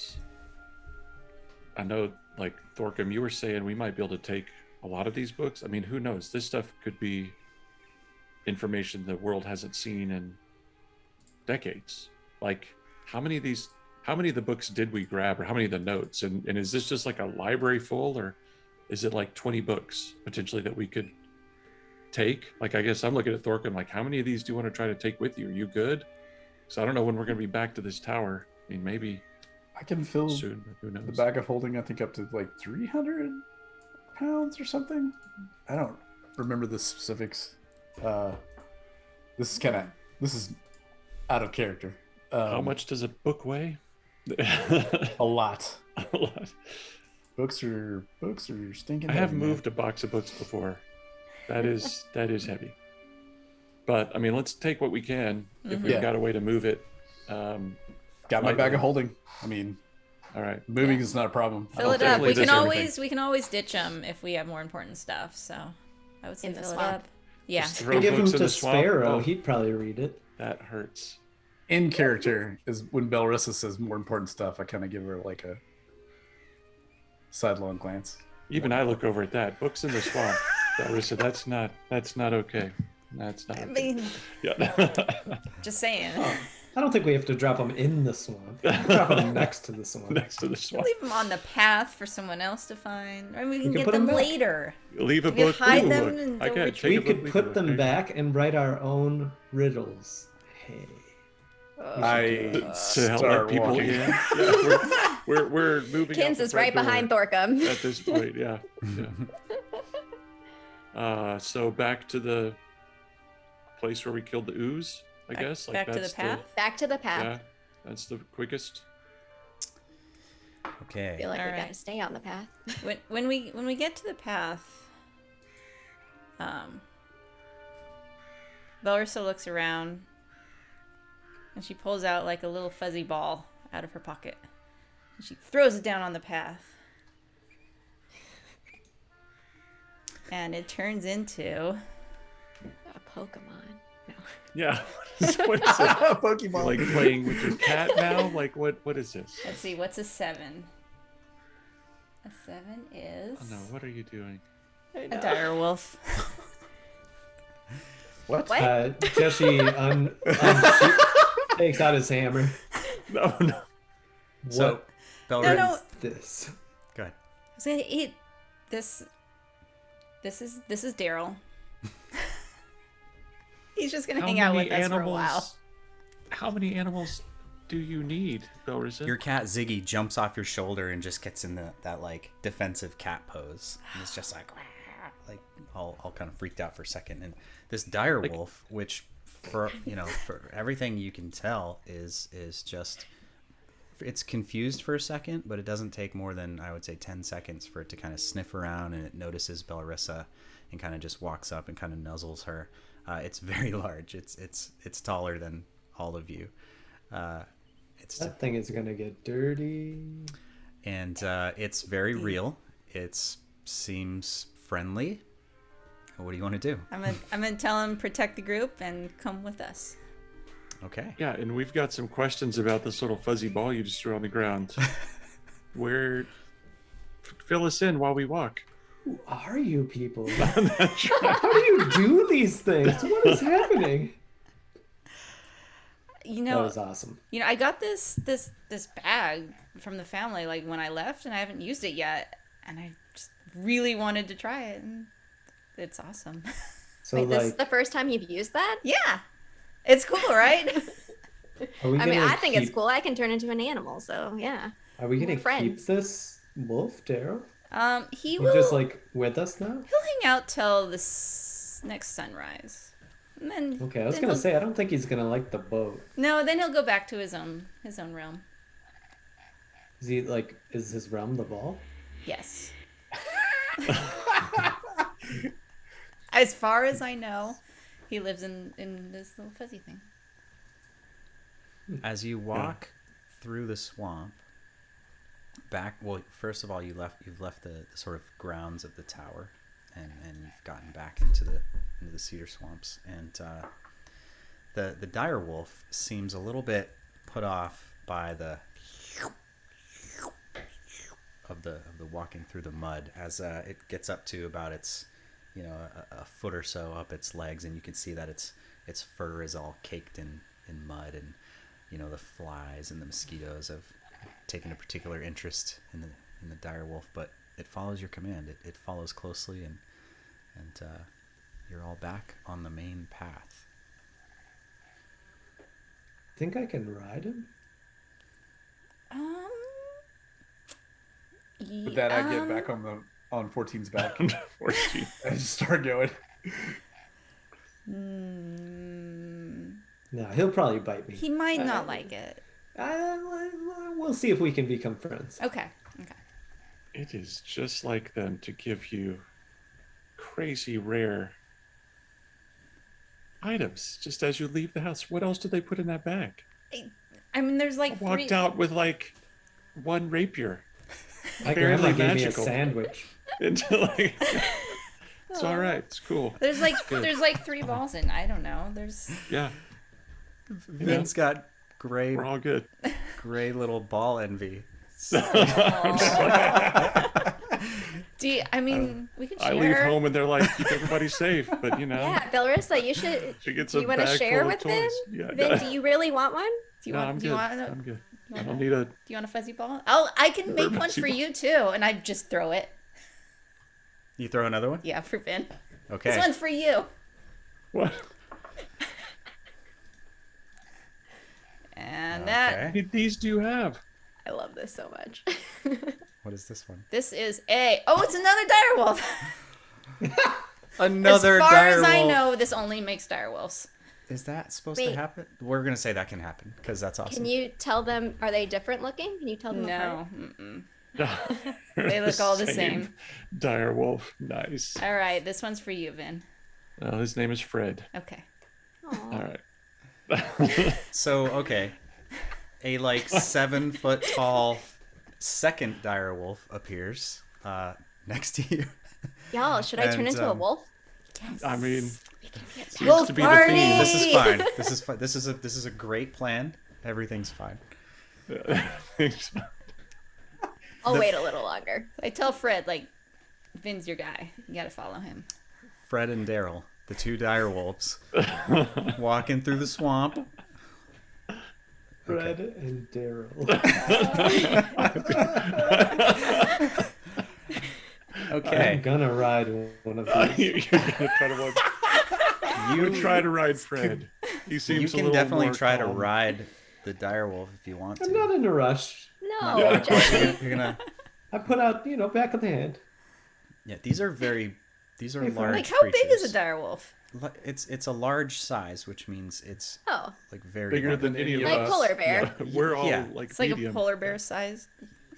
[SPEAKER 6] I know, like, Thorkum, you were saying we might be able to take a lot of these books. I mean, who knows? This stuff could be information the world hasn't seen in decades. Like, how many of the books did we grab, or how many of the notes? And is this just like a library full, or is it like 20 books potentially that we could take? Like, I guess I'm looking at Thorkum, like, how many of these do you want to try to take with you? Are you good? So I don't know when we're going to be back to this tower. I mean, maybe
[SPEAKER 3] I can fill
[SPEAKER 6] soon, but who knows?
[SPEAKER 3] the bag of holding, I think, up to like 300 pounds or something. I don't remember the specifics. This is out of character.
[SPEAKER 6] How much does a book weigh?
[SPEAKER 3] A lot.
[SPEAKER 6] A lot.
[SPEAKER 3] Books are stinking.
[SPEAKER 6] I have
[SPEAKER 3] heavy, man.
[SPEAKER 6] moved a box of books before. That is heavy. But I mean, let's take what we can if we've got a way to move it.
[SPEAKER 3] Got my bag of holding. I mean,
[SPEAKER 6] all right.
[SPEAKER 3] moving is not a problem.
[SPEAKER 5] Fill it up.
[SPEAKER 6] definitely
[SPEAKER 5] We can always ditch them if we have more important stuff. So I would say
[SPEAKER 2] In the
[SPEAKER 5] fill it
[SPEAKER 2] swamp.
[SPEAKER 5] up. Yeah.
[SPEAKER 6] Just throw
[SPEAKER 4] Give him
[SPEAKER 6] books in
[SPEAKER 4] to
[SPEAKER 6] the swamp.
[SPEAKER 4] Sparrow.
[SPEAKER 6] Oh,
[SPEAKER 4] He'd probably read it.
[SPEAKER 6] that hurts.
[SPEAKER 3] In character is when Belrissa says more important stuff. I kind of give her like a sidelong glance.
[SPEAKER 6] Even I look over at that. Books in the swamp. Belrissa, that's not okay. That's not
[SPEAKER 5] I
[SPEAKER 6] okay.
[SPEAKER 5] mean,
[SPEAKER 6] Yeah.
[SPEAKER 5] just saying.
[SPEAKER 4] I don't think we have to drop them in the swamp. Drop them next to the swamp.
[SPEAKER 6] Next to the swamp.
[SPEAKER 5] Leave them on the path for someone else to find. I mean, we can
[SPEAKER 4] can
[SPEAKER 5] get
[SPEAKER 4] put
[SPEAKER 5] them
[SPEAKER 4] 'em back.
[SPEAKER 5] later.
[SPEAKER 6] Leave a
[SPEAKER 5] We
[SPEAKER 6] book.
[SPEAKER 5] hide
[SPEAKER 6] leave a
[SPEAKER 5] them
[SPEAKER 6] book.
[SPEAKER 5] and
[SPEAKER 6] I
[SPEAKER 5] don't
[SPEAKER 6] can't
[SPEAKER 5] reach-
[SPEAKER 6] take
[SPEAKER 4] We
[SPEAKER 6] a book,
[SPEAKER 4] could
[SPEAKER 6] leave
[SPEAKER 4] put
[SPEAKER 6] a book.
[SPEAKER 4] them back and write our own riddles. Hey.
[SPEAKER 3] I
[SPEAKER 6] To help
[SPEAKER 3] start
[SPEAKER 6] let people
[SPEAKER 3] walking.
[SPEAKER 6] in. Yeah, we're moving. out
[SPEAKER 2] Kinz
[SPEAKER 6] the
[SPEAKER 2] is
[SPEAKER 6] front
[SPEAKER 2] right
[SPEAKER 6] door
[SPEAKER 2] behind Thorkum.
[SPEAKER 6] at this point. Yeah. So back to the place where we killed the ooze. I guess.
[SPEAKER 5] Back to the
[SPEAKER 6] that's
[SPEAKER 5] path.
[SPEAKER 2] Back to the path.
[SPEAKER 6] Yeah, that's the quickest.
[SPEAKER 2] I
[SPEAKER 1] Okay.
[SPEAKER 2] feel like we
[SPEAKER 5] Alright.
[SPEAKER 2] gotta stay on the path.
[SPEAKER 5] When we get to the path, Belrissa looks around and she pulls out like a little fuzzy ball out of her pocket. And she throws it down on the path. And it turns into
[SPEAKER 2] A Pokemon. No.
[SPEAKER 6] Yeah. What is it?
[SPEAKER 3] Pokemon.
[SPEAKER 6] Like playing with your cat now? Like what is this?
[SPEAKER 5] let's see, what's a 7? A 7 is
[SPEAKER 6] Oh no, what are you doing?
[SPEAKER 5] a dire wolf.
[SPEAKER 3] What?
[SPEAKER 2] What?
[SPEAKER 4] Jeshi takes out his hammer.
[SPEAKER 6] No.
[SPEAKER 1] So,
[SPEAKER 4] What
[SPEAKER 1] Belrissa,
[SPEAKER 5] No.
[SPEAKER 4] is this?
[SPEAKER 1] go ahead.
[SPEAKER 5] I was gonna eat this. This is Daryl. He's just gonna hang out with us for a while.
[SPEAKER 6] How many animals do you need, Belrissa?
[SPEAKER 1] Your cat Ziggy jumps off your shoulder and just gets in that like defensive cat pose. And it's just like all kind of freaked out for a second. And this dire wolf, which for everything you can tell is just, it's confused for a second, but it doesn't take more than, I would say, 10 seconds for it to kind of sniff around, and it notices Belrissa and kind of just walks up and kind of nuzzles her. It's very large. It's taller than all of you.
[SPEAKER 4] That thing is gonna get dirty.
[SPEAKER 1] And it's very real. It seems friendly. What do you want to do?
[SPEAKER 5] I'm gonna tell him protect the group and come with us.
[SPEAKER 1] Okay.
[SPEAKER 6] Yeah, and we've got some questions about this little fuzzy ball you just threw on the ground. Fill us in while we walk.
[SPEAKER 4] Who are you people? How do you do these things? What is happening?
[SPEAKER 5] You
[SPEAKER 4] That
[SPEAKER 5] know,
[SPEAKER 4] was awesome.
[SPEAKER 5] I got this bag from the family like when I left, and I haven't used it yet, and I just really wanted to try it, and it's awesome.
[SPEAKER 4] So
[SPEAKER 2] Wait, this is
[SPEAKER 4] like,
[SPEAKER 2] the first time you've used that?
[SPEAKER 5] Yeah, it's cool, right?
[SPEAKER 4] are we
[SPEAKER 2] I mean,
[SPEAKER 4] gonna
[SPEAKER 2] I think it's
[SPEAKER 4] keep-
[SPEAKER 2] cool. I can turn into an animal, so yeah.
[SPEAKER 4] Are we gonna
[SPEAKER 2] We're friends.
[SPEAKER 4] keep this wolf, Daryl?
[SPEAKER 5] He
[SPEAKER 4] He's
[SPEAKER 5] will
[SPEAKER 4] just like with us now.
[SPEAKER 5] he'll hang out till the next sunrise, and then
[SPEAKER 4] Okay, I was
[SPEAKER 5] then
[SPEAKER 4] gonna
[SPEAKER 5] he'll-
[SPEAKER 4] say I don't think he's gonna like the boat.
[SPEAKER 5] no, then he'll go back to his own realm.
[SPEAKER 4] Is he like? Is his realm the ball?
[SPEAKER 5] Yes. As far as I know, he lives in this little fuzzy thing.
[SPEAKER 1] As you walk through the swamp, first of all, you've left the sort of grounds of the tower, and you've gotten back into the cedar swamps, and the dire wolf seems a little bit put off by the walking through the mud as it gets up to about its a foot or so up its legs, and you can see that its fur is all caked in mud, and the flies and the mosquitoes have taken a particular interest in the dire wolf, but it follows your command. It follows closely, and you're all back on the main path.
[SPEAKER 4] Think I can ride him?
[SPEAKER 3] With that, I get back on 14's back.
[SPEAKER 6] 14.
[SPEAKER 3] I just start going.
[SPEAKER 4] No, he'll probably bite me.
[SPEAKER 5] He might not like it.
[SPEAKER 4] We'll see if we can become friends.
[SPEAKER 5] Okay.
[SPEAKER 6] It is just like them to give you crazy rare items just as you leave the house. What else did they put in that bag?
[SPEAKER 5] I mean, there's
[SPEAKER 6] I
[SPEAKER 5] like
[SPEAKER 6] walked
[SPEAKER 5] three.
[SPEAKER 6] out with like one rapier.
[SPEAKER 4] My
[SPEAKER 6] Barely
[SPEAKER 4] grandma gave
[SPEAKER 6] magical.
[SPEAKER 4] me a sandwich.
[SPEAKER 6] Until like, it's all right. It's cool.
[SPEAKER 5] There's like
[SPEAKER 6] good.
[SPEAKER 5] there's like 3 balls in. I don't know. There's.
[SPEAKER 6] Yeah,
[SPEAKER 1] Vin's got gray
[SPEAKER 6] we're all good.
[SPEAKER 1] little ball envy.
[SPEAKER 5] I mean, we could share.
[SPEAKER 6] I leave home and they're like, keep everybody safe, but you know.
[SPEAKER 2] Yeah, Belrissa, you should.
[SPEAKER 6] She gets
[SPEAKER 2] Do
[SPEAKER 6] a
[SPEAKER 2] you want to
[SPEAKER 6] bag
[SPEAKER 2] share
[SPEAKER 6] full of
[SPEAKER 2] with Vin?
[SPEAKER 6] toys. Yeah,
[SPEAKER 2] Vin, do you really want one?
[SPEAKER 5] Do you
[SPEAKER 6] no,
[SPEAKER 5] want?
[SPEAKER 6] I'm
[SPEAKER 5] Do
[SPEAKER 6] good.
[SPEAKER 5] you want?
[SPEAKER 6] I'm good.
[SPEAKER 5] You
[SPEAKER 6] I
[SPEAKER 5] want
[SPEAKER 6] don't
[SPEAKER 5] a-
[SPEAKER 6] need a.
[SPEAKER 5] Do you want a fuzzy ball? I can make one
[SPEAKER 6] Fuzzy
[SPEAKER 5] for
[SPEAKER 6] ball.
[SPEAKER 5] you too, and I just throw it.
[SPEAKER 1] You throw another one?
[SPEAKER 5] Yeah, for Vin.
[SPEAKER 1] Okay.
[SPEAKER 5] This one's for you.
[SPEAKER 6] What?
[SPEAKER 5] And that.
[SPEAKER 1] Okay.
[SPEAKER 6] These do you have?
[SPEAKER 2] I love this so much.
[SPEAKER 1] What is this one?
[SPEAKER 5] This is a. Oh, it's another direwolf.
[SPEAKER 1] Another
[SPEAKER 5] As far
[SPEAKER 1] dire
[SPEAKER 5] as I
[SPEAKER 1] wolf.
[SPEAKER 5] know, this only makes direwolves.
[SPEAKER 1] Is that supposed
[SPEAKER 2] Wait.
[SPEAKER 1] to happen? We're gonna say that can happen because that's awesome.
[SPEAKER 2] Can you tell them? Are they different looking? Can you tell them apart?
[SPEAKER 5] No. They look all the same.
[SPEAKER 6] Dire wolf, nice.
[SPEAKER 5] All right, this one's for you, Vin.
[SPEAKER 6] His name is Fred.
[SPEAKER 5] Okay.
[SPEAKER 2] Aw.
[SPEAKER 6] All right.
[SPEAKER 1] So okay, a like 7 foot tall second dire wolf appears next to you.
[SPEAKER 2] Y'all, should I turn
[SPEAKER 1] And,
[SPEAKER 2] into a wolf?
[SPEAKER 6] I mean, seems
[SPEAKER 5] Wolf
[SPEAKER 6] to be
[SPEAKER 5] party!
[SPEAKER 6] the theme.
[SPEAKER 1] This is fine. This is fine. This is a great plan. Everything's fine.
[SPEAKER 2] I'll wait a little longer.
[SPEAKER 5] I tell Fred, like, Vin's your guy. You gotta follow him.
[SPEAKER 1] Fred and Daryl, the 2 dire wolves, walking through the swamp.
[SPEAKER 4] Fred and Daryl.
[SPEAKER 1] Okay.
[SPEAKER 4] I'm gonna ride one of these.
[SPEAKER 6] You're gonna try to walk. You try to ride Fred. He seems
[SPEAKER 1] You
[SPEAKER 6] a
[SPEAKER 1] can
[SPEAKER 6] little
[SPEAKER 1] definitely
[SPEAKER 6] more
[SPEAKER 1] try to
[SPEAKER 6] calm.
[SPEAKER 1] ride the dire wolf if you want to.
[SPEAKER 4] I'm not in a rush.
[SPEAKER 2] No,
[SPEAKER 1] Yeah,
[SPEAKER 2] Jeshi.
[SPEAKER 1] you're gonna.
[SPEAKER 4] I put out, back of the hand.
[SPEAKER 1] Yeah, these are large.
[SPEAKER 5] Like, how big is
[SPEAKER 1] creatures.
[SPEAKER 5] a direwolf?
[SPEAKER 1] It's a large size, which means it's
[SPEAKER 2] Oh,
[SPEAKER 1] like very
[SPEAKER 6] Bigger
[SPEAKER 1] large.
[SPEAKER 6] than any of
[SPEAKER 2] Like
[SPEAKER 6] us.
[SPEAKER 2] polar bear.
[SPEAKER 6] Yeah, we're all
[SPEAKER 1] Yeah.
[SPEAKER 6] like
[SPEAKER 5] It's like
[SPEAKER 6] medium.
[SPEAKER 5] a polar bear size.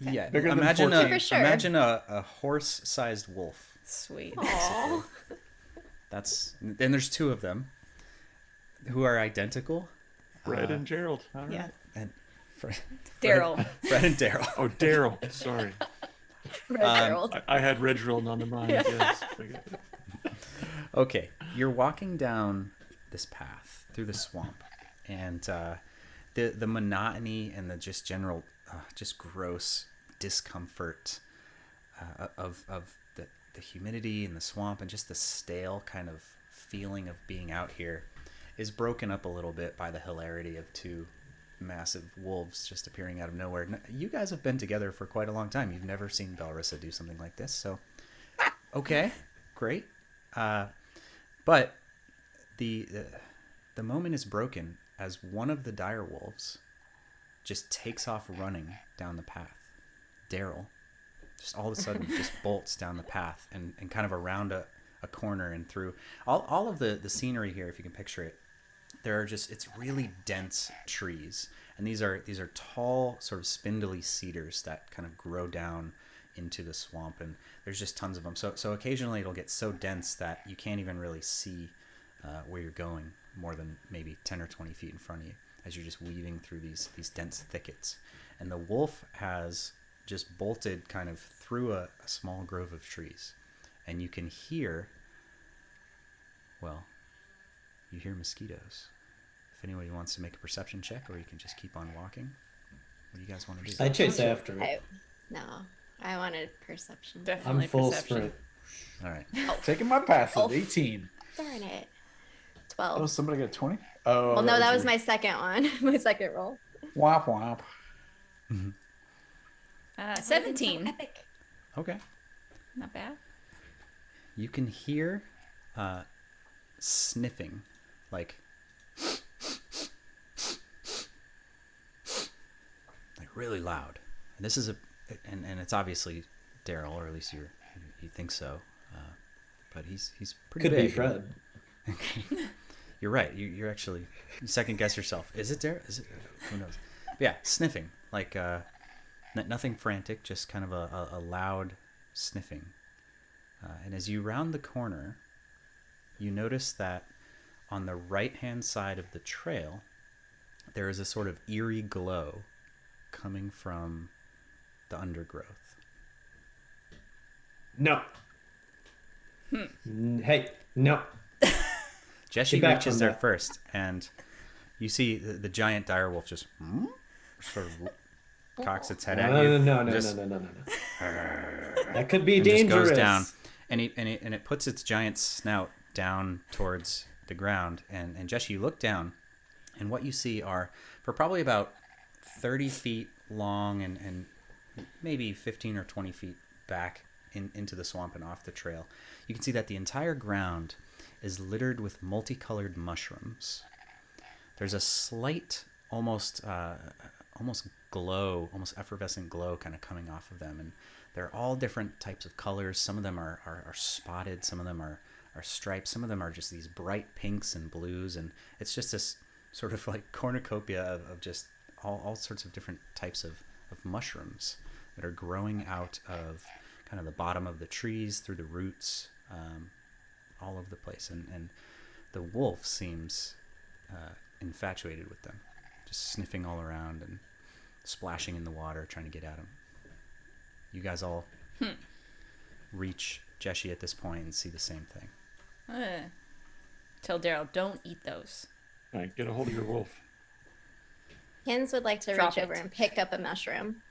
[SPEAKER 1] Yeah,
[SPEAKER 3] Bigger than
[SPEAKER 1] imagine
[SPEAKER 3] 14.
[SPEAKER 2] For sure.
[SPEAKER 1] a horse-sized wolf.
[SPEAKER 5] Sweet.
[SPEAKER 2] aw.
[SPEAKER 1] That's and there's 2 of them who are identical.
[SPEAKER 6] Fred and Gerald. All right.
[SPEAKER 5] Yeah.
[SPEAKER 1] And Fred,
[SPEAKER 5] Daryl.
[SPEAKER 1] Fred and Daryl.
[SPEAKER 6] Oh, Daryl. Sorry.
[SPEAKER 2] Red Gerald.
[SPEAKER 6] I had Reginald on the mind. Yes.
[SPEAKER 1] Okay, you're walking down this path through the swamp, and the monotony and the just general, just gross discomfort of the humidity in the swamp and just the stale kind of feeling of being out here is broken up a little bit by the hilarity of 2 massive wolves just appearing out of nowhere. You guys have been together for quite a long time. You've never seen Belrissa do something like this, so okay, great. But the moment is broken as one of the dire wolves just takes off running down the path. Daryl just all of a sudden just bolts down the path and kind of around a corner and through all of the scenery here, if you can picture it. There are just, it's really dense trees, and these are tall, sort of spindly cedars that kind of grow down into the swamp, and there's just tons of them. So occasionally it'll get so dense that you can't even really see where you're going more than maybe 10 or 20 feet in front of you as you're just weaving through these dense thickets. And the wolf has just bolted kind of through a small grove of trees, and you can hear, well, you hear mosquitoes. If anybody wants to make a perception check, or you can just keep on walking. What do you guys want to do?
[SPEAKER 4] I chase after it.
[SPEAKER 2] No, I wanted perception.
[SPEAKER 5] Definitely
[SPEAKER 4] I'm full
[SPEAKER 5] perception.
[SPEAKER 4] sprint.
[SPEAKER 1] All right.
[SPEAKER 3] Taking my passes.
[SPEAKER 2] Oh.
[SPEAKER 3] 18.
[SPEAKER 2] Darn it.
[SPEAKER 3] Oh,
[SPEAKER 2] 12.
[SPEAKER 3] somebody got 20? Oh,
[SPEAKER 2] Well, no, that was
[SPEAKER 3] your-
[SPEAKER 2] my second one. My second roll.
[SPEAKER 3] Womp womp.
[SPEAKER 5] 17.
[SPEAKER 2] Epic.
[SPEAKER 1] Okay.
[SPEAKER 5] Not bad.
[SPEAKER 1] You can hear sniffing, like really loud. And this is and it's obviously Daryl, or at least you think so. But he's pretty
[SPEAKER 4] Could
[SPEAKER 1] big.
[SPEAKER 4] be Fred.
[SPEAKER 1] You're right. You're actually you second guess yourself. Is it there? Is it? Who knows? But yeah, sniffing like nothing frantic, just kind of a loud sniffing. And as you round the corner, you notice that on the right-hand side of the trail, there is a sort of eerie glow coming from the undergrowth.
[SPEAKER 4] No. Hey, no.
[SPEAKER 1] Jeshi
[SPEAKER 4] back
[SPEAKER 1] reaches
[SPEAKER 4] from
[SPEAKER 1] there
[SPEAKER 4] that.
[SPEAKER 1] first, and you see the giant direwolf just sort of cocks its head at you.
[SPEAKER 4] No.
[SPEAKER 1] Just-
[SPEAKER 4] That could be
[SPEAKER 1] and
[SPEAKER 4] dangerous.
[SPEAKER 1] just goes down, and it puts its giant snout down towards the ground. And Jeshi, you look down, and what you see are, for probably about 30 feet long and maybe 15 or 20 feet back into the swamp and off the trail, you can see that the entire ground is littered with multicolored mushrooms. There's a slight, almost glow, almost effervescent glow kind of coming off of them, and they're all different types of colors. Some of them are spotted, some of them are striped, some of them are just these bright pinks and blues, and it's just this sort of like cornucopia of just all sorts of different types of mushrooms that are growing out of kind of the bottom of the trees, through the roots, all over the place. And the wolf seems infatuated with them, just sniffing all around and splashing in the water, trying to get at him. You guys all reach Jeshi at this point and see the same thing.
[SPEAKER 5] Tell Daryl, don't eat those.
[SPEAKER 6] All right, get a hold of your wolf.
[SPEAKER 2] Kinz would like to
[SPEAKER 5] Drop
[SPEAKER 2] reach over
[SPEAKER 5] it.
[SPEAKER 2] and pick up a mushroom.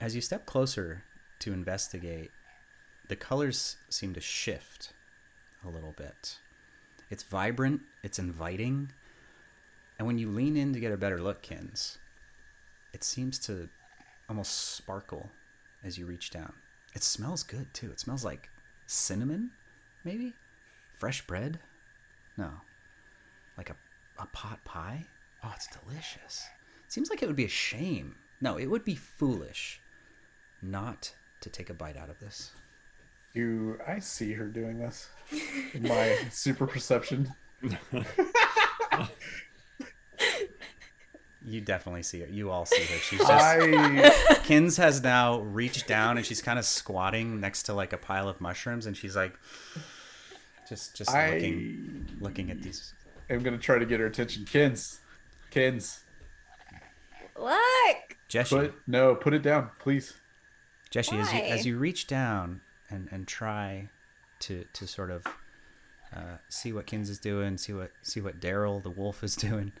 [SPEAKER 1] As you step closer to investigate, the colors seem to shift a little bit. It's vibrant, it's inviting, and when you lean in to get a better look, Kinz, it seems to almost sparkle as you reach down. It smells good too. It smells like cinnamon, maybe? Fresh bread? No. Like a pot pie? Oh, it's delicious. It seems like it would be a shame. No, it would be foolish not to take a bite out of this.
[SPEAKER 3] Do I see her doing this? In my super perception.
[SPEAKER 1] You definitely see her. You all see her. She's just...
[SPEAKER 3] I
[SPEAKER 1] Kinz has now reached down and she's kind of squatting next to like a pile of mushrooms, and she's like just looking at these.
[SPEAKER 3] am gonna try to get her attention. Kinz.
[SPEAKER 2] Look!
[SPEAKER 1] Jeshi,
[SPEAKER 3] Put it down, please.
[SPEAKER 1] Jeshi,
[SPEAKER 2] Why?
[SPEAKER 1] as you reach down and try to sort of see what Kinz is doing, see what Daryl the wolf is doing,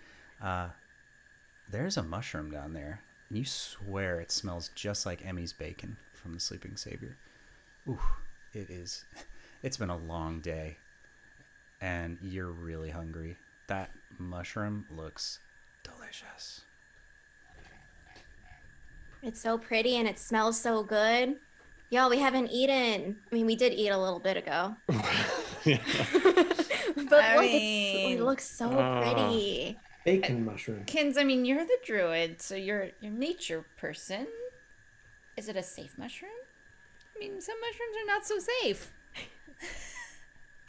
[SPEAKER 1] there's a mushroom down there. And you swear it smells just like Emmy's bacon from the Sleeping Savior. Ooh, it is. It's been a long day, and you're really hungry. That mushroom looks delicious.
[SPEAKER 2] It's so pretty and it smells so good. Y'all, we haven't eaten. I mean, we did eat a little bit ago.
[SPEAKER 6] Yeah.
[SPEAKER 2] But
[SPEAKER 5] I
[SPEAKER 2] look,
[SPEAKER 5] mean,
[SPEAKER 2] it looks so pretty.
[SPEAKER 4] Bacon mushroom.
[SPEAKER 5] Kinz, I mean, you're the druid, so you're a nature person. Is it a safe mushroom? I mean, some mushrooms are not so safe.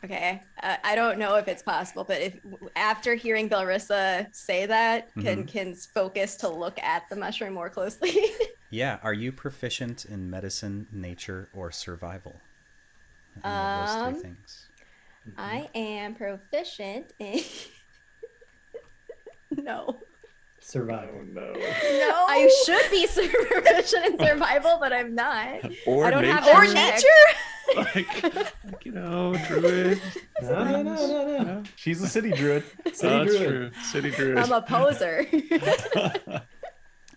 [SPEAKER 2] Okay, I don't know if it's possible, but if after hearing Belrissa say that, can Kinz focus to look at the mushroom more closely?
[SPEAKER 1] Yeah, are you proficient in medicine, nature, or survival? Any of those three things.
[SPEAKER 2] I am proficient in. No.
[SPEAKER 4] Survival.
[SPEAKER 6] No.
[SPEAKER 5] No.
[SPEAKER 2] I should be proficient in survival, but I'm not.
[SPEAKER 6] Or
[SPEAKER 2] I don't
[SPEAKER 6] nature.
[SPEAKER 2] have that
[SPEAKER 5] Or
[SPEAKER 2] check.
[SPEAKER 5] nature?
[SPEAKER 6] like, druid.
[SPEAKER 4] No.
[SPEAKER 3] She's a city druid.
[SPEAKER 4] City
[SPEAKER 6] Oh, that's
[SPEAKER 4] druid.
[SPEAKER 6] true. City druid.
[SPEAKER 2] I'm a poser.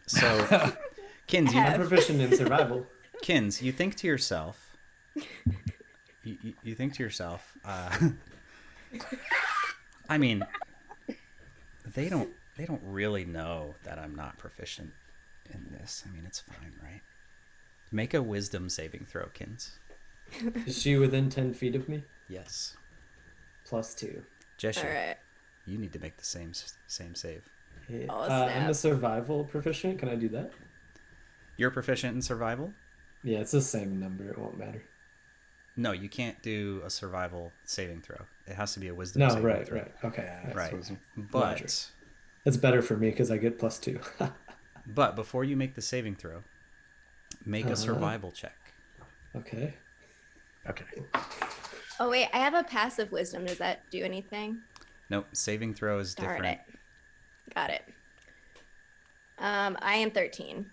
[SPEAKER 1] So, Kinz,
[SPEAKER 4] I'm proficient in survival.
[SPEAKER 1] you think to yourself. You think to yourself. I mean, they don't really know that I'm not proficient in this. I mean, it's fine, right? Make a wisdom saving throw, Kinz.
[SPEAKER 4] Is she within 10 feet of me?
[SPEAKER 1] Yes.
[SPEAKER 4] +2.
[SPEAKER 1] Jeshi,
[SPEAKER 2] All right.
[SPEAKER 1] you need to make the same save.
[SPEAKER 4] Yeah.
[SPEAKER 2] Oh,
[SPEAKER 4] I'm a
[SPEAKER 2] snap.
[SPEAKER 4] survival proficient. Can I do that?
[SPEAKER 1] You're proficient in survival?
[SPEAKER 4] Yeah, it's the same number. It won't matter.
[SPEAKER 1] No, you can't do a survival saving throw. It has to be a wisdom
[SPEAKER 4] No,
[SPEAKER 1] saving
[SPEAKER 4] right,
[SPEAKER 1] throw.
[SPEAKER 4] right. Okay.
[SPEAKER 3] Yeah,
[SPEAKER 4] That's,
[SPEAKER 1] Right.
[SPEAKER 3] wisdom.
[SPEAKER 1] But
[SPEAKER 4] Roger. That's better for me because I get +2.
[SPEAKER 1] but before you make the saving throw, make a survival check.
[SPEAKER 4] Okay.
[SPEAKER 3] Okay.
[SPEAKER 2] Oh wait, I have a passive wisdom. Does that do anything?
[SPEAKER 1] Nope, saving throw is
[SPEAKER 2] Darn
[SPEAKER 1] different.
[SPEAKER 2] it. Got it. I am 13.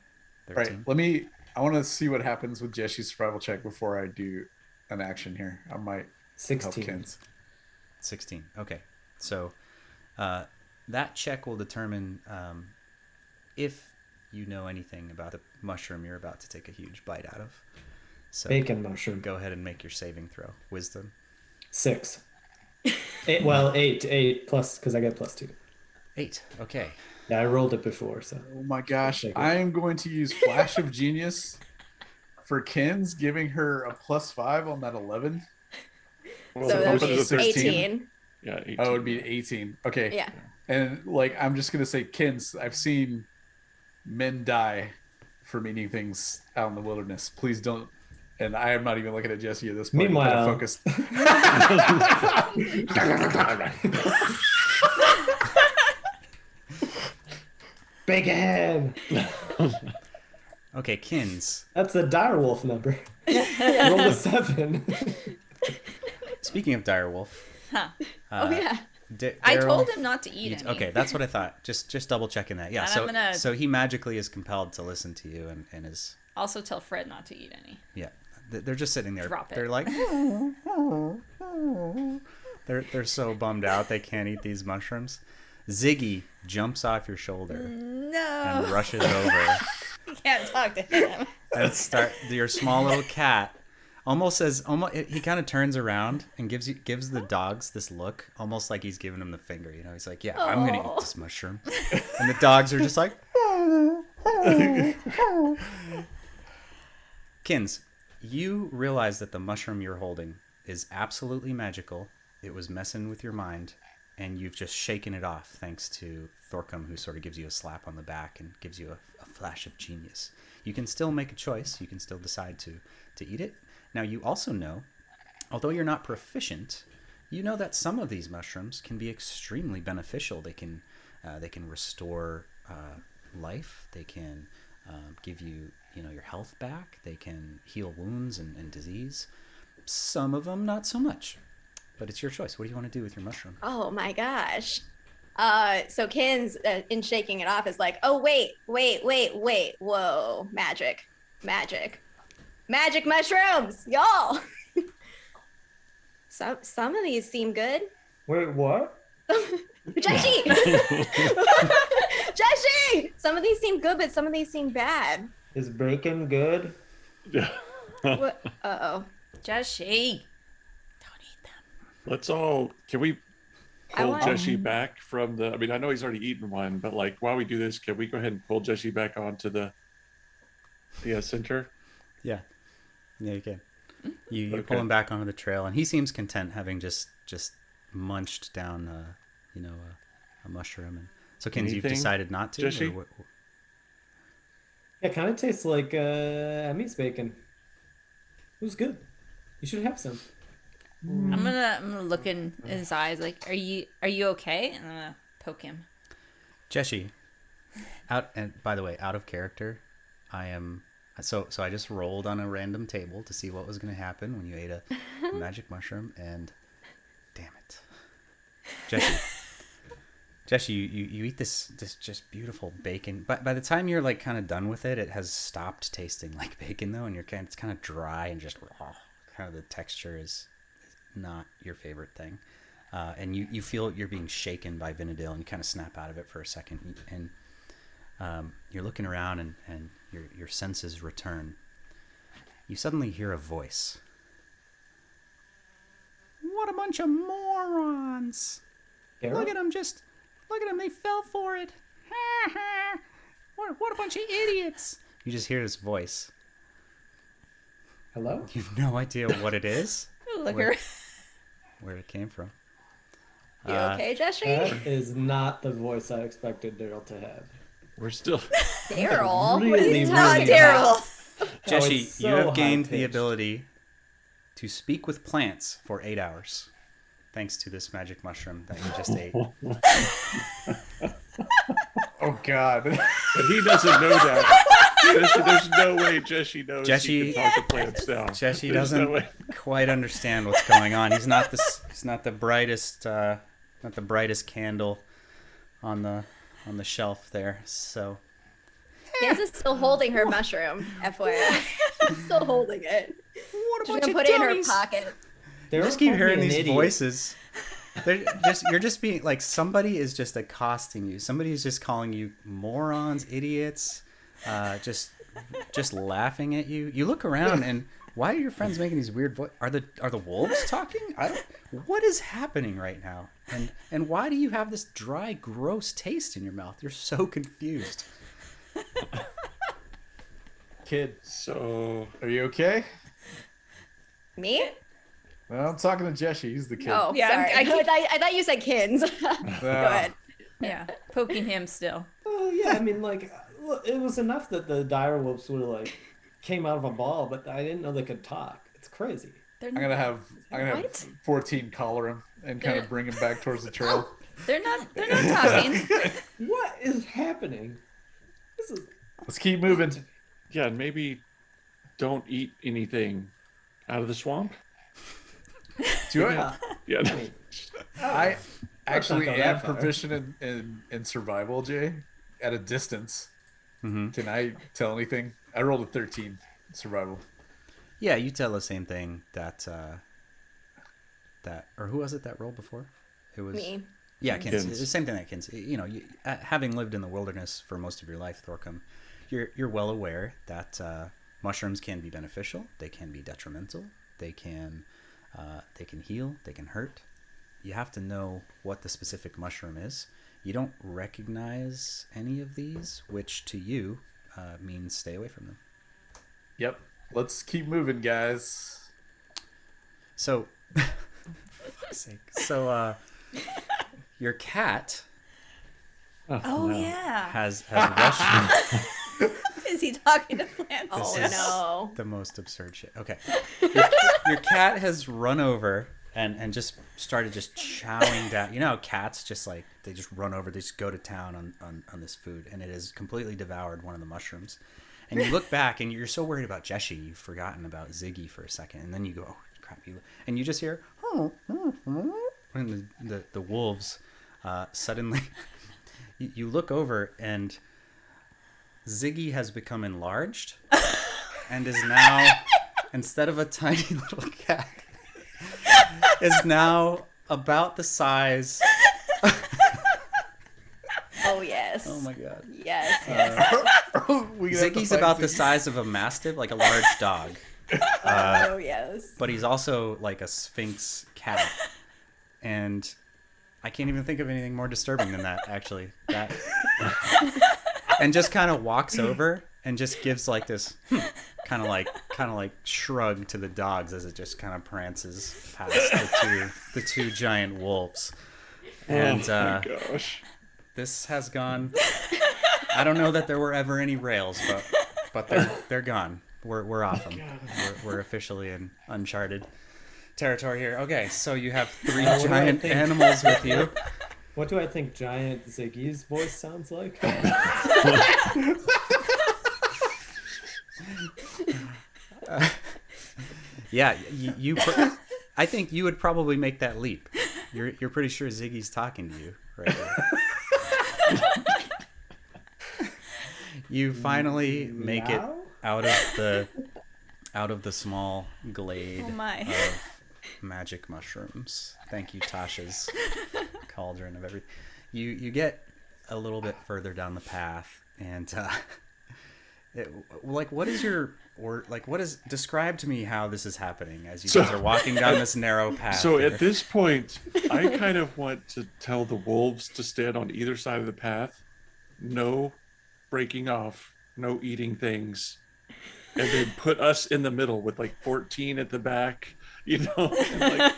[SPEAKER 1] 13.
[SPEAKER 3] Right. I want to see what happens with Jeshi's survival check before I do an action here. I might help
[SPEAKER 4] 16.
[SPEAKER 3] Kinz.
[SPEAKER 1] 16. Okay. So that check will determine if you know anything about the mushroom you're about to take a huge bite out of. So
[SPEAKER 4] Bacon mushroom.
[SPEAKER 1] go ahead and make your saving throw. Wisdom.
[SPEAKER 4] 6. 8 plus because I get +2.
[SPEAKER 1] 8. Okay.
[SPEAKER 4] Yeah, I rolled it before, so
[SPEAKER 3] Oh my gosh.
[SPEAKER 4] Take it.
[SPEAKER 3] I am going to use Flash of Genius for Kinz, giving her a +5 on that 11.
[SPEAKER 6] Well,
[SPEAKER 2] So that
[SPEAKER 3] opposed
[SPEAKER 2] would
[SPEAKER 3] to
[SPEAKER 2] be
[SPEAKER 3] 13?
[SPEAKER 2] 18.
[SPEAKER 6] Yeah, 18.
[SPEAKER 3] Oh, it would be 18. Okay.
[SPEAKER 2] Yeah.
[SPEAKER 3] And like, I'm just going to say, Kinz, I've seen men die for meaning things out in the wilderness. Please don't. And I am not even looking at Jeshi at this point. I'm
[SPEAKER 4] Meanwhile-
[SPEAKER 3] focused.
[SPEAKER 4] bacon.
[SPEAKER 1] Okay, Kinz.
[SPEAKER 4] That's a direwolf number. Roll a 7.
[SPEAKER 1] Speaking of direwolf.
[SPEAKER 5] Huh.
[SPEAKER 2] Oh yeah.
[SPEAKER 5] I
[SPEAKER 1] Daryl-
[SPEAKER 5] told him not to eat any.
[SPEAKER 1] Okay, that's what I thought. Just double checking that. Yeah.
[SPEAKER 5] And
[SPEAKER 1] So
[SPEAKER 5] I'm gonna-
[SPEAKER 1] so he magically is compelled to listen to you and is
[SPEAKER 5] Also tell Fred not to eat any.
[SPEAKER 1] yeah. They're just sitting there.
[SPEAKER 5] Drop it.
[SPEAKER 1] They're like they're so bummed out they can't eat these mushrooms. Ziggy jumps off your shoulder and
[SPEAKER 5] No.
[SPEAKER 1] rushes over
[SPEAKER 5] You can't talk to him.
[SPEAKER 1] and your small little cat he kind of turns around and gives the dogs this look almost like he's giving them the finger, you know. He's like, yeah, I'm gonna eat this mushroom, and the dogs are just like Kinz, you realize that the mushroom you're holding is absolutely magical. It was messing with your mind, and you've just shaken it off thanks to Thorkum, who sort of gives you a slap on the back and gives you a flash of genius. You can still make a choice. You can still decide to eat it. Now, you also know, although you're not proficient, you know that some of these mushrooms can be extremely beneficial. They can restore life. They can give you, your health back. They can heal wounds and disease. Some of them not so much, but it's your choice. What do you want to do with your mushroom?
[SPEAKER 2] Oh my gosh. So Kinz, in shaking it off, is like, oh wait, whoa, magic mushrooms, y'all. Some of these seem good.
[SPEAKER 4] Wait, what?
[SPEAKER 2] Jeshi! Jeshi! Some of these seem good, but some of these seem bad.
[SPEAKER 4] Is bacon good?
[SPEAKER 6] Yeah.
[SPEAKER 2] What? Uh-oh.
[SPEAKER 5] Jeshi. Don't eat them.
[SPEAKER 6] Let's all. Can we
[SPEAKER 2] I
[SPEAKER 6] pull
[SPEAKER 2] want-
[SPEAKER 6] Jeshi back from the? I mean, I know he's already eaten one, but like while we do this, can we go ahead and pull Jeshi back onto the center?
[SPEAKER 1] Yeah, you can. You
[SPEAKER 6] Okay.
[SPEAKER 1] pull him back onto the trail, and he seems content having just munched down, a mushroom. And so, Kinz, you've
[SPEAKER 6] Anything,
[SPEAKER 1] decided not to.
[SPEAKER 6] Jeshi?
[SPEAKER 1] Or
[SPEAKER 4] It kind of tastes like Emmy's bacon. It was good. You should have some.
[SPEAKER 5] I'm gonna look in his eyes like, are you okay? And I'm gonna poke him.
[SPEAKER 1] Jeshi, by the way, out of character, I am. So I just rolled on a random table to see what was going to happen when you ate a magic mushroom, and damn it, Jeshi, you eat this just beautiful bacon. But by the time you're like kind of done with it, it has stopped tasting like bacon though, and it's kind of dry and just raw. Kind of the texture is not your favorite thing, and you feel you're being shaken by Vinadil, and you kind of snap out of it for a second, and you're looking around, and your senses return. You suddenly hear a voice. What a bunch of morons!
[SPEAKER 4] Carol?
[SPEAKER 1] Look at them, they fell for it. What a bunch of idiots! You just hear this voice.
[SPEAKER 4] Hello?
[SPEAKER 1] You've no idea what it is,
[SPEAKER 5] Look
[SPEAKER 1] Where-
[SPEAKER 5] her.
[SPEAKER 1] where it came from.
[SPEAKER 2] You okay, Jeshi?
[SPEAKER 4] That is not the voice I expected Daryl to have.
[SPEAKER 6] We're still.
[SPEAKER 2] Daryl? What is
[SPEAKER 4] Really,
[SPEAKER 2] he
[SPEAKER 4] really
[SPEAKER 2] talking
[SPEAKER 5] Daryl.
[SPEAKER 2] about?
[SPEAKER 1] Jeshi,
[SPEAKER 4] it's
[SPEAKER 1] you
[SPEAKER 4] so
[SPEAKER 1] have gained the
[SPEAKER 4] high-pitched.
[SPEAKER 1] ability to speak with plants for 8 hours. thanks to this magic mushroom that you just ate.
[SPEAKER 3] Oh God.
[SPEAKER 6] But he doesn't know that. There's no way Jeshi knows he can talk the plants down.
[SPEAKER 1] Jeshi
[SPEAKER 6] There's
[SPEAKER 1] doesn't
[SPEAKER 6] no way.
[SPEAKER 1] quite understand what's going on. He's not the brightest candle on the shelf there. So
[SPEAKER 2] Kinz is still holding her mushroom, FYI. Still holding it.
[SPEAKER 5] What
[SPEAKER 2] She's gonna put it in her pocket.
[SPEAKER 1] you just keep hearing these voices. You're just being like, somebody is just accosting you. Somebody is just calling you morons, idiots, just laughing at you. You look around and why are your friends making these weird voices? Are the wolves talking? What is happening right now? And why do you have this dry, gross taste in your mouth? You're so confused.
[SPEAKER 3] Kid,
[SPEAKER 6] So
[SPEAKER 3] are you okay?
[SPEAKER 2] Me?
[SPEAKER 3] Well, I'm talking to Jeshi. He's the kid.
[SPEAKER 2] Oh,
[SPEAKER 5] Yeah,
[SPEAKER 2] sorry. I thought you said Kinz. Go ahead.
[SPEAKER 5] Yeah, poking him still.
[SPEAKER 4] Oh yeah, I mean, like, look, it was enough that the direwolves were like came out of a ball, but I didn't know they could talk. It's crazy.
[SPEAKER 1] They're
[SPEAKER 3] I'm gonna have
[SPEAKER 2] What?
[SPEAKER 3] 14 collar him and kind of bring him back towards the trail.
[SPEAKER 5] They're not talking.
[SPEAKER 4] What is happening? This is
[SPEAKER 3] Let's keep moving.
[SPEAKER 6] yeah, and maybe don't eat anything out of the swamp.
[SPEAKER 3] Do it.
[SPEAKER 4] yeah.
[SPEAKER 6] Yeah.
[SPEAKER 4] I mean,
[SPEAKER 3] I actually
[SPEAKER 4] not go
[SPEAKER 3] am
[SPEAKER 4] that far.
[SPEAKER 3] proficient in survival, Jay, at a distance.
[SPEAKER 1] Mhm.
[SPEAKER 3] Can I tell anything? I rolled a 13 survival.
[SPEAKER 1] Yeah, you tell the same thing that or who was it that rolled before? It was
[SPEAKER 2] Me.
[SPEAKER 1] Yeah, Kinz.
[SPEAKER 6] Kinz.
[SPEAKER 1] The same thing that Kinz. You know, having lived in the wilderness for most of your life, Thorkum, you're well aware that mushrooms can be beneficial. They can be detrimental. They can heal. They can hurt. You have to know what the specific mushroom is. You don't recognize any of these, which to you means stay away from them.
[SPEAKER 3] Yep. Let's keep moving, guys.
[SPEAKER 1] So, for fuck's sake. So, your cat
[SPEAKER 5] Oh
[SPEAKER 6] no.
[SPEAKER 5] yeah.
[SPEAKER 1] has rushed.
[SPEAKER 5] Is he talking to plants?
[SPEAKER 2] Oh
[SPEAKER 1] is-
[SPEAKER 2] no.
[SPEAKER 1] The most absurd shit. Okay. Your cat has run over and just started just chowing down. You know how cats just like, they just run over, they just go to town on this food, and it has completely devoured one of the mushrooms. And you look back and you're so worried about Jeshi, you've forgotten about Ziggy for a second. And then you go, oh crap, and you just hear, and the wolves suddenly, you look over and Ziggy has become enlarged and is now, instead of a tiny little cat, is now about the size.
[SPEAKER 2] Oh yes.
[SPEAKER 1] Oh my god.
[SPEAKER 2] Yes. Yes.
[SPEAKER 3] We have to
[SPEAKER 1] Ziggy's
[SPEAKER 3] fight
[SPEAKER 1] about the
[SPEAKER 3] Ziggy.
[SPEAKER 1] size of a mastiff, like a large dog.
[SPEAKER 2] Oh yes.
[SPEAKER 1] But he's also like a sphinx cat. And I can't even think of anything more disturbing than that, actually. That and just kind of walks over and just gives like this kind of like shrug to the dogs as it just kind of prances past the two giant wolves. And
[SPEAKER 6] Oh my gosh.
[SPEAKER 1] this has gone. I don't know that there were ever any rails, but they're gone. We're off them. We're officially in uncharted territory here. Okay, so you have three
[SPEAKER 4] what do I
[SPEAKER 1] giant
[SPEAKER 4] think?
[SPEAKER 1] animals with you.
[SPEAKER 4] what do I think giant Ziggy's voice sounds like?
[SPEAKER 1] Yeah, I think you would probably make that leap. You're pretty sure Ziggy's talking to you right now. You finally make it
[SPEAKER 4] Meow?
[SPEAKER 1] out of the small glade
[SPEAKER 5] Oh my.
[SPEAKER 1] of magic mushrooms. Thank you, Tasha's cauldron of everything. You get a little bit further down the path, and describe to me how this is happening as you guys are walking down this narrow path.
[SPEAKER 6] So
[SPEAKER 1] here.
[SPEAKER 6] at this point, I kind of want to tell the wolves to stand on either side of the path. No breaking off, no eating things. And then put us in the middle with like 14 at the back, you know, and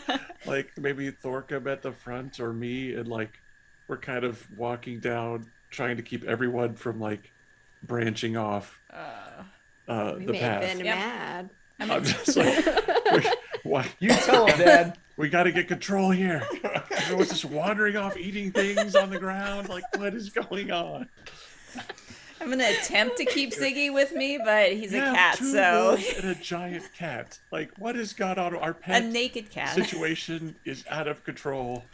[SPEAKER 6] like maybe Thorkum at the front or me, and like we're kind of walking down trying to keep everyone from like branching off
[SPEAKER 2] We
[SPEAKER 6] the
[SPEAKER 2] may have
[SPEAKER 6] path.
[SPEAKER 2] been
[SPEAKER 5] Yep.
[SPEAKER 2] mad.
[SPEAKER 6] I'm just like, why?
[SPEAKER 3] You tell him, Dad.
[SPEAKER 6] We got to get control here. Everyone's just wandering off, eating things on the ground. Like, what is going on?
[SPEAKER 5] I'm gonna attempt to keep Ziggy with me, but he's a
[SPEAKER 6] Yeah,
[SPEAKER 5] cat,
[SPEAKER 6] 2
[SPEAKER 5] so
[SPEAKER 6] wolves and a giant cat. Like, what has got on our
[SPEAKER 5] a
[SPEAKER 6] pet?
[SPEAKER 5] naked cat.
[SPEAKER 6] Situation is out of control.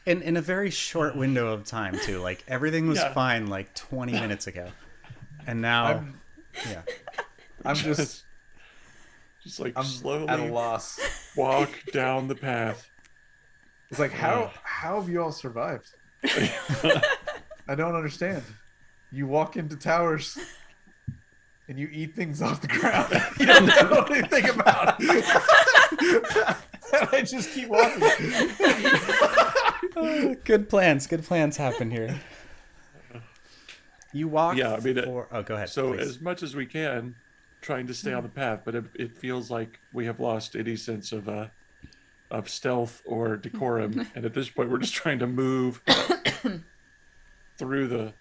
[SPEAKER 1] In a very short window of time too. Like everything was
[SPEAKER 6] Yeah.
[SPEAKER 1] fine like 20 minutes ago, and now, yeah.
[SPEAKER 3] I'm just
[SPEAKER 6] like
[SPEAKER 3] I'm
[SPEAKER 6] slowly
[SPEAKER 3] at a loss.
[SPEAKER 6] walk down the path.
[SPEAKER 3] It's like how have you all survived? I don't understand. You walk into towers and you eat things off the ground. You don't know anything about it. And I just keep walking.
[SPEAKER 1] Good plans happen here. You walk.
[SPEAKER 6] Yeah, I mean,
[SPEAKER 1] oh, go ahead.
[SPEAKER 6] So
[SPEAKER 1] please.
[SPEAKER 6] as much as we can, trying to stay on the path, but it feels like we have lost any sense of stealth or decorum, and at this point, we're just trying to move through the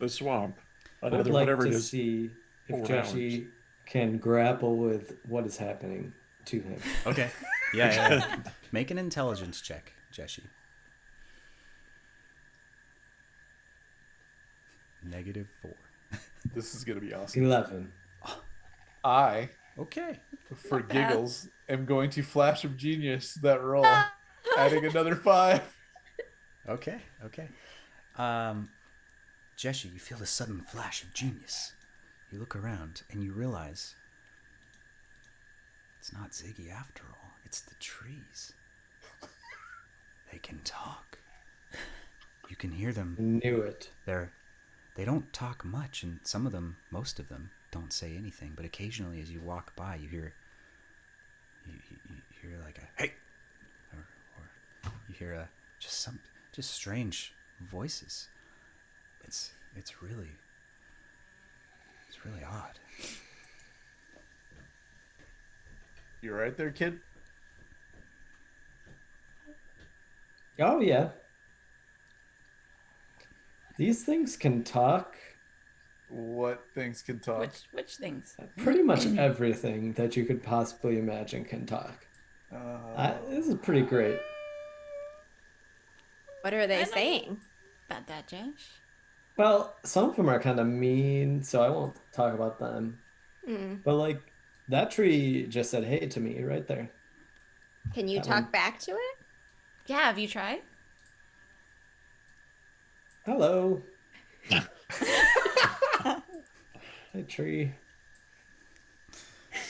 [SPEAKER 6] swamp.
[SPEAKER 4] I'd
[SPEAKER 6] Whatever
[SPEAKER 4] like
[SPEAKER 6] it
[SPEAKER 4] to
[SPEAKER 6] is.
[SPEAKER 4] see if
[SPEAKER 6] 4
[SPEAKER 4] Jeshi can grapple with what is happening to him.
[SPEAKER 1] Okay. Yeah. Make an intelligence check, Jeshi. -4.
[SPEAKER 3] This is gonna be awesome.
[SPEAKER 4] 11.
[SPEAKER 3] I,
[SPEAKER 1] Okay.
[SPEAKER 3] for giggles, am going to flash of genius that roll, adding another 5.
[SPEAKER 1] Okay. Jeshi, you feel a sudden flash of genius. You look around and you realize it's not Ziggy after all. It's the trees. They can talk. You can hear them.
[SPEAKER 4] Knew it.
[SPEAKER 1] They don't talk much, and some of them, most of them, don't say anything. But occasionally, as you walk by, you hear like a hey, or you hear just strange voices. It's really odd.
[SPEAKER 3] You right there, kid?
[SPEAKER 4] Oh, yeah. These things can talk.
[SPEAKER 3] What things can talk?
[SPEAKER 5] Which things?
[SPEAKER 4] Pretty much everything that you could possibly imagine can talk. This is pretty great.
[SPEAKER 2] What are they saying?
[SPEAKER 5] About that, Josh?
[SPEAKER 4] Well, some of them are kind of mean, so I won't talk about them. But like, that tree just said hey to me right there.
[SPEAKER 2] Can you
[SPEAKER 4] That
[SPEAKER 2] talk
[SPEAKER 4] one.
[SPEAKER 2] back to it?
[SPEAKER 5] Yeah, have you tried?
[SPEAKER 4] Hello. Hey, tree.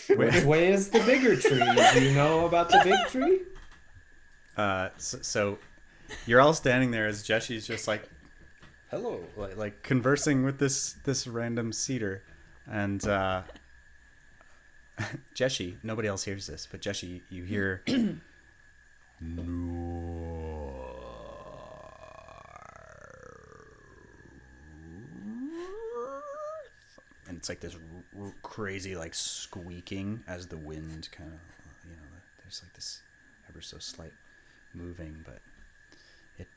[SPEAKER 4] Which way is the bigger tree? Do you know about the big tree?
[SPEAKER 1] So you're all standing there as Jeshi's just like, hello, like conversing with this random cedar, and Jeshi. Nobody else hears this, but Jeshi, you hear. And it's like this crazy like squeaking as the wind kind of, there's like this ever so slight moving, but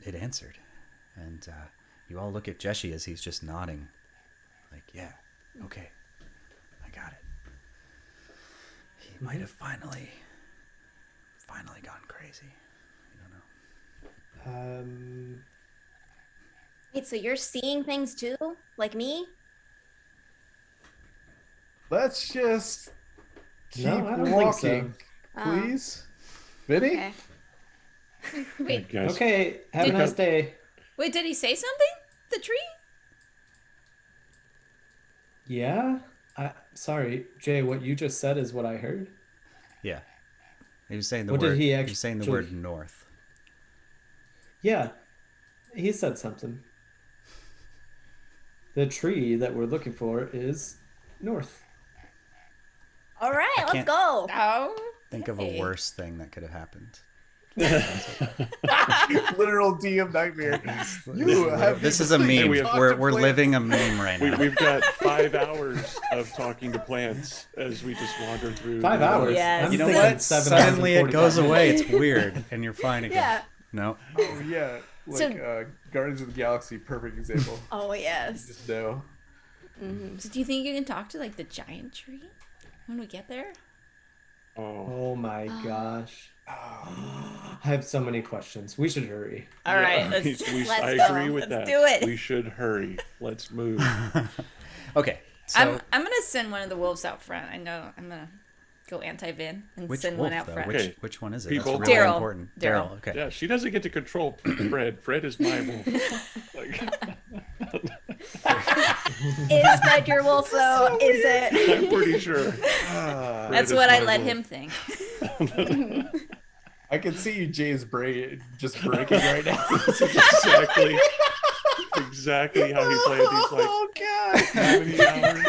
[SPEAKER 1] it answered. And you all look at Jeshi as he's just nodding like, yeah, okay, I got it. He might have finally gone crazy. I don't know.
[SPEAKER 2] Wait, so you're seeing things too? Like me?
[SPEAKER 3] Let's just keep
[SPEAKER 4] No, I don't think
[SPEAKER 3] walking,
[SPEAKER 2] so.
[SPEAKER 3] please. Vinny?
[SPEAKER 2] Okay.
[SPEAKER 5] Wait,
[SPEAKER 6] Guys,
[SPEAKER 4] Okay, have a nice day.
[SPEAKER 5] wait, did he say something? The tree?
[SPEAKER 4] Yeah? Sorry, Jay, what you just said is what I heard.
[SPEAKER 1] Yeah. He was saying the
[SPEAKER 4] What did
[SPEAKER 1] word.
[SPEAKER 4] he
[SPEAKER 1] was saying the
[SPEAKER 4] actually-
[SPEAKER 1] word north.
[SPEAKER 4] Yeah, he said something. The tree that we're looking for is north.
[SPEAKER 2] All right, let's
[SPEAKER 1] can't-
[SPEAKER 2] go.
[SPEAKER 5] Oh.
[SPEAKER 1] Think of a
[SPEAKER 5] hey.
[SPEAKER 1] worse thing that could have happened.
[SPEAKER 3] Literal DM nightmare. You have
[SPEAKER 1] This
[SPEAKER 3] been
[SPEAKER 1] is a
[SPEAKER 3] playing
[SPEAKER 1] meme.
[SPEAKER 6] we
[SPEAKER 3] Talk
[SPEAKER 1] We're
[SPEAKER 3] to Plants.
[SPEAKER 1] living a meme right now.
[SPEAKER 6] we've got 5 hours of talking to plants as we just wander through.
[SPEAKER 4] 5
[SPEAKER 6] the-
[SPEAKER 4] hours.
[SPEAKER 5] Yes.
[SPEAKER 4] I'm
[SPEAKER 1] You know
[SPEAKER 4] thinking
[SPEAKER 1] what?
[SPEAKER 4] 7 hours and
[SPEAKER 1] Suddenly it
[SPEAKER 4] 45
[SPEAKER 1] goes away.
[SPEAKER 4] minutes.
[SPEAKER 1] It's weird, and you're fine again.
[SPEAKER 2] Yeah.
[SPEAKER 1] No.
[SPEAKER 3] Oh yeah, like
[SPEAKER 5] So-
[SPEAKER 3] Guardians of the Galaxy, perfect example.
[SPEAKER 2] Oh yes.
[SPEAKER 3] Just no.
[SPEAKER 5] So do you think you can talk to like the giant tree when we get there?
[SPEAKER 6] Oh,
[SPEAKER 4] Oh my gosh. I have so many questions. We should hurry.
[SPEAKER 5] All right,
[SPEAKER 6] Yeah,
[SPEAKER 5] let's
[SPEAKER 6] I
[SPEAKER 5] go.
[SPEAKER 6] agree with
[SPEAKER 5] Let's
[SPEAKER 6] that.
[SPEAKER 5] do it.
[SPEAKER 6] We should hurry. Let's move.
[SPEAKER 1] Okay. So
[SPEAKER 5] I'm gonna send one of the wolves out front. I know I'm gonna go anti-Vin and
[SPEAKER 1] which
[SPEAKER 5] send
[SPEAKER 1] wolf,
[SPEAKER 5] one out
[SPEAKER 1] though?
[SPEAKER 5] front.
[SPEAKER 6] Okay.
[SPEAKER 1] Which one is it?
[SPEAKER 6] People-
[SPEAKER 1] That's really
[SPEAKER 5] Daryl.
[SPEAKER 1] important.
[SPEAKER 5] Daryl.
[SPEAKER 1] Okay.
[SPEAKER 6] Yeah, she doesn't get to control Fred. Fred is my wolf. Like,
[SPEAKER 2] Is Fred your wolf though? Is it?
[SPEAKER 6] I'm pretty sure.
[SPEAKER 5] That's
[SPEAKER 6] is
[SPEAKER 5] what I
[SPEAKER 6] my
[SPEAKER 5] let
[SPEAKER 6] wolf.
[SPEAKER 5] him think.
[SPEAKER 3] I can see you, Jay's brain just breaking right now.
[SPEAKER 6] This is exactly how he played. He's like,
[SPEAKER 3] Oh God!
[SPEAKER 6] how many hours?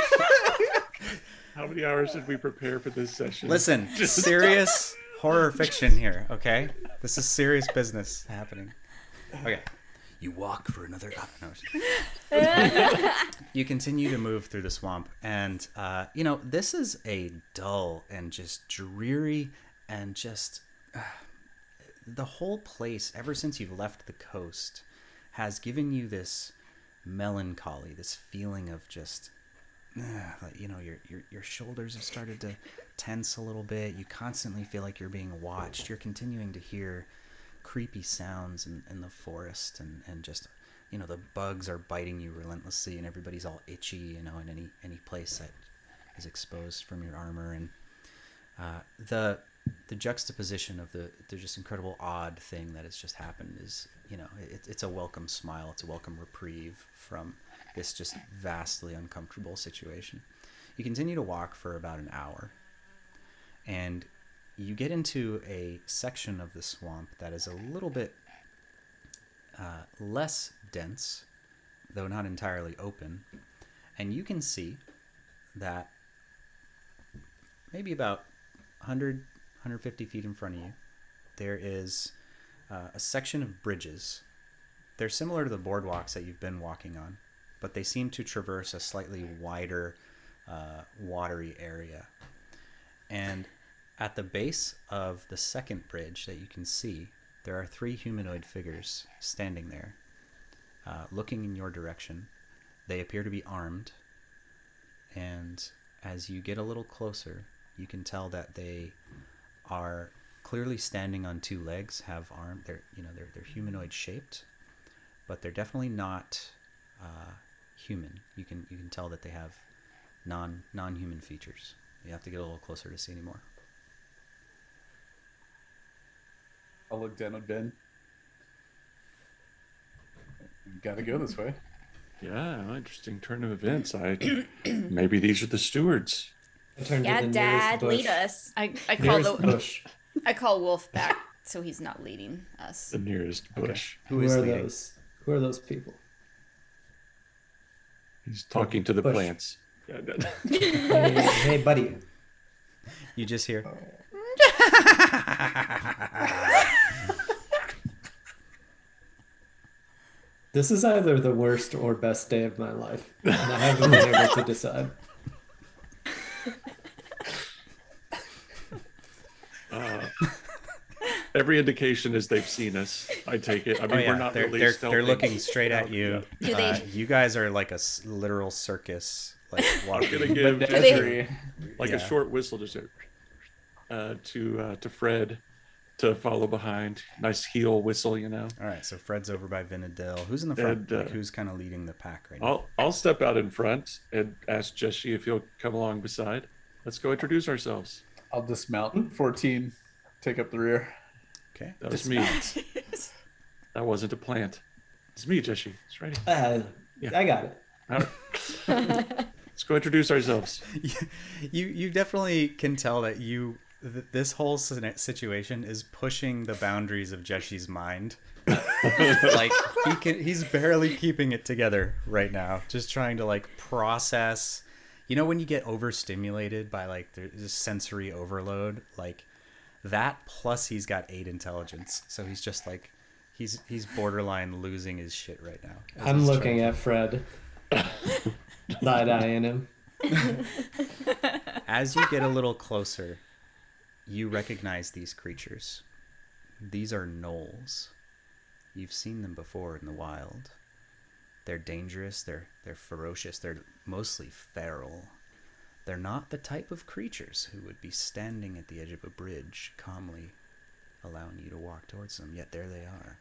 [SPEAKER 6] How many hours did we prepare for this session?
[SPEAKER 1] Listen, serious horror fiction here, okay? This is serious business happening. Okay. You walk for another. No. You continue to move through the swamp, and this is a dull and just dreary and just the whole place. Ever since you've left the coast, has given you this melancholy, this feeling of just. Like, your shoulders have started to tense a little bit. You constantly feel like you're being watched. You're continuing to hear creepy sounds in the forest, and just the bugs are biting you relentlessly, and everybody's all itchy in any place that is exposed from your armor. And the juxtaposition of the just incredible odd thing that has just happened is it's a welcome smile. It's a welcome reprieve from this just vastly uncomfortable situation. You continue to walk for about an hour, and you get into a section of the swamp that is a little bit less dense, though not entirely open, and you can see that maybe about 150 feet in front of you, there is a section of bridges. They're similar to the boardwalks that you've been walking on, but they seem to traverse a slightly wider, watery area. And at the base of the second bridge that you can see, there are 3 humanoid figures standing there, looking in your direction. They appear to be armed, and as you get a little closer, you can tell that they are clearly standing on 2 legs, have arms. They're humanoid shaped, but they're definitely not human. You can tell that they have non-human features. You have to get a little closer to see any more.
[SPEAKER 3] I'll look down at Ben. Gotta go this way.
[SPEAKER 6] Yeah, interesting turn of events. Maybe these are the stewards.
[SPEAKER 4] I turned
[SPEAKER 2] Yeah,
[SPEAKER 4] to the
[SPEAKER 2] Dad,
[SPEAKER 4] nearest bush.
[SPEAKER 2] lead us.
[SPEAKER 4] Nearest bush.
[SPEAKER 5] I call Wolf back so he's not leading us.
[SPEAKER 6] The nearest bush.
[SPEAKER 1] Who
[SPEAKER 4] Who
[SPEAKER 1] is
[SPEAKER 4] are
[SPEAKER 1] leading?
[SPEAKER 4] those? Who are those people?
[SPEAKER 6] He's talking to the
[SPEAKER 4] Bush.
[SPEAKER 6] plants.
[SPEAKER 4] Hey, buddy.
[SPEAKER 1] You just hear.
[SPEAKER 4] This is either the worst or best day of my life, and I haven't been able to decide.
[SPEAKER 6] Every indication is they've seen us. I take it. I mean, we're not really
[SPEAKER 1] they're
[SPEAKER 6] stealthy.
[SPEAKER 1] looking straight at you.
[SPEAKER 2] Do they-
[SPEAKER 1] You guys are like a literal circus, like walking.
[SPEAKER 6] I'm gonna give
[SPEAKER 3] Menagerie.
[SPEAKER 6] like
[SPEAKER 1] Yeah.
[SPEAKER 6] a short whistle just to Fred to follow behind. Nice heel whistle,
[SPEAKER 1] All right, so Fred's over by Vinadil. Who's in the front?
[SPEAKER 6] And,
[SPEAKER 1] Like, who's kind of leading the pack right now?
[SPEAKER 6] I'll step out in front and ask Jeshi if he'll come along beside. Let's go introduce ourselves.
[SPEAKER 3] I'll dismount. 14. Take up the rear.
[SPEAKER 1] Okay.
[SPEAKER 6] That was me. That wasn't a plant. It's me, Jeshi. It's ready.
[SPEAKER 4] I got it.
[SPEAKER 6] All right. Let's go introduce ourselves.
[SPEAKER 1] You definitely can tell that this whole situation is pushing the boundaries of Jeshi's mind. Like he's barely keeping it together right now, just trying to like process. When you get overstimulated by like there's sensory overload, like that, plus he's got 8 intelligence, so he's just like he's borderline losing his shit right now.
[SPEAKER 4] I'm looking at Fred, side-eyeing him.
[SPEAKER 1] As you get a little closer, you recognize these creatures. These are gnolls. You've seen them before in the wild. They're dangerous, they're ferocious, they're mostly feral. They're not the type of creatures who would be standing at the edge of a bridge calmly allowing you to walk towards them. Yet there they are.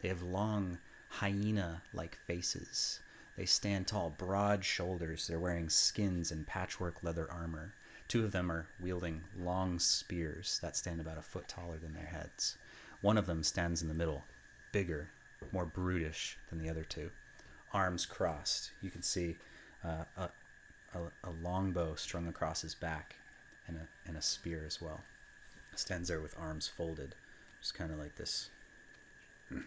[SPEAKER 1] They have long, hyena-like faces. They stand tall, broad shoulders. They're wearing skins and patchwork leather armor. 2 of them are wielding long spears that stand about a foot taller than their heads. One of them stands in the middle, bigger, more brutish than the other 2. Arms crossed. You can see a long bow strung across his back and a spear as well. Stands there with arms folded, just kind of like this, and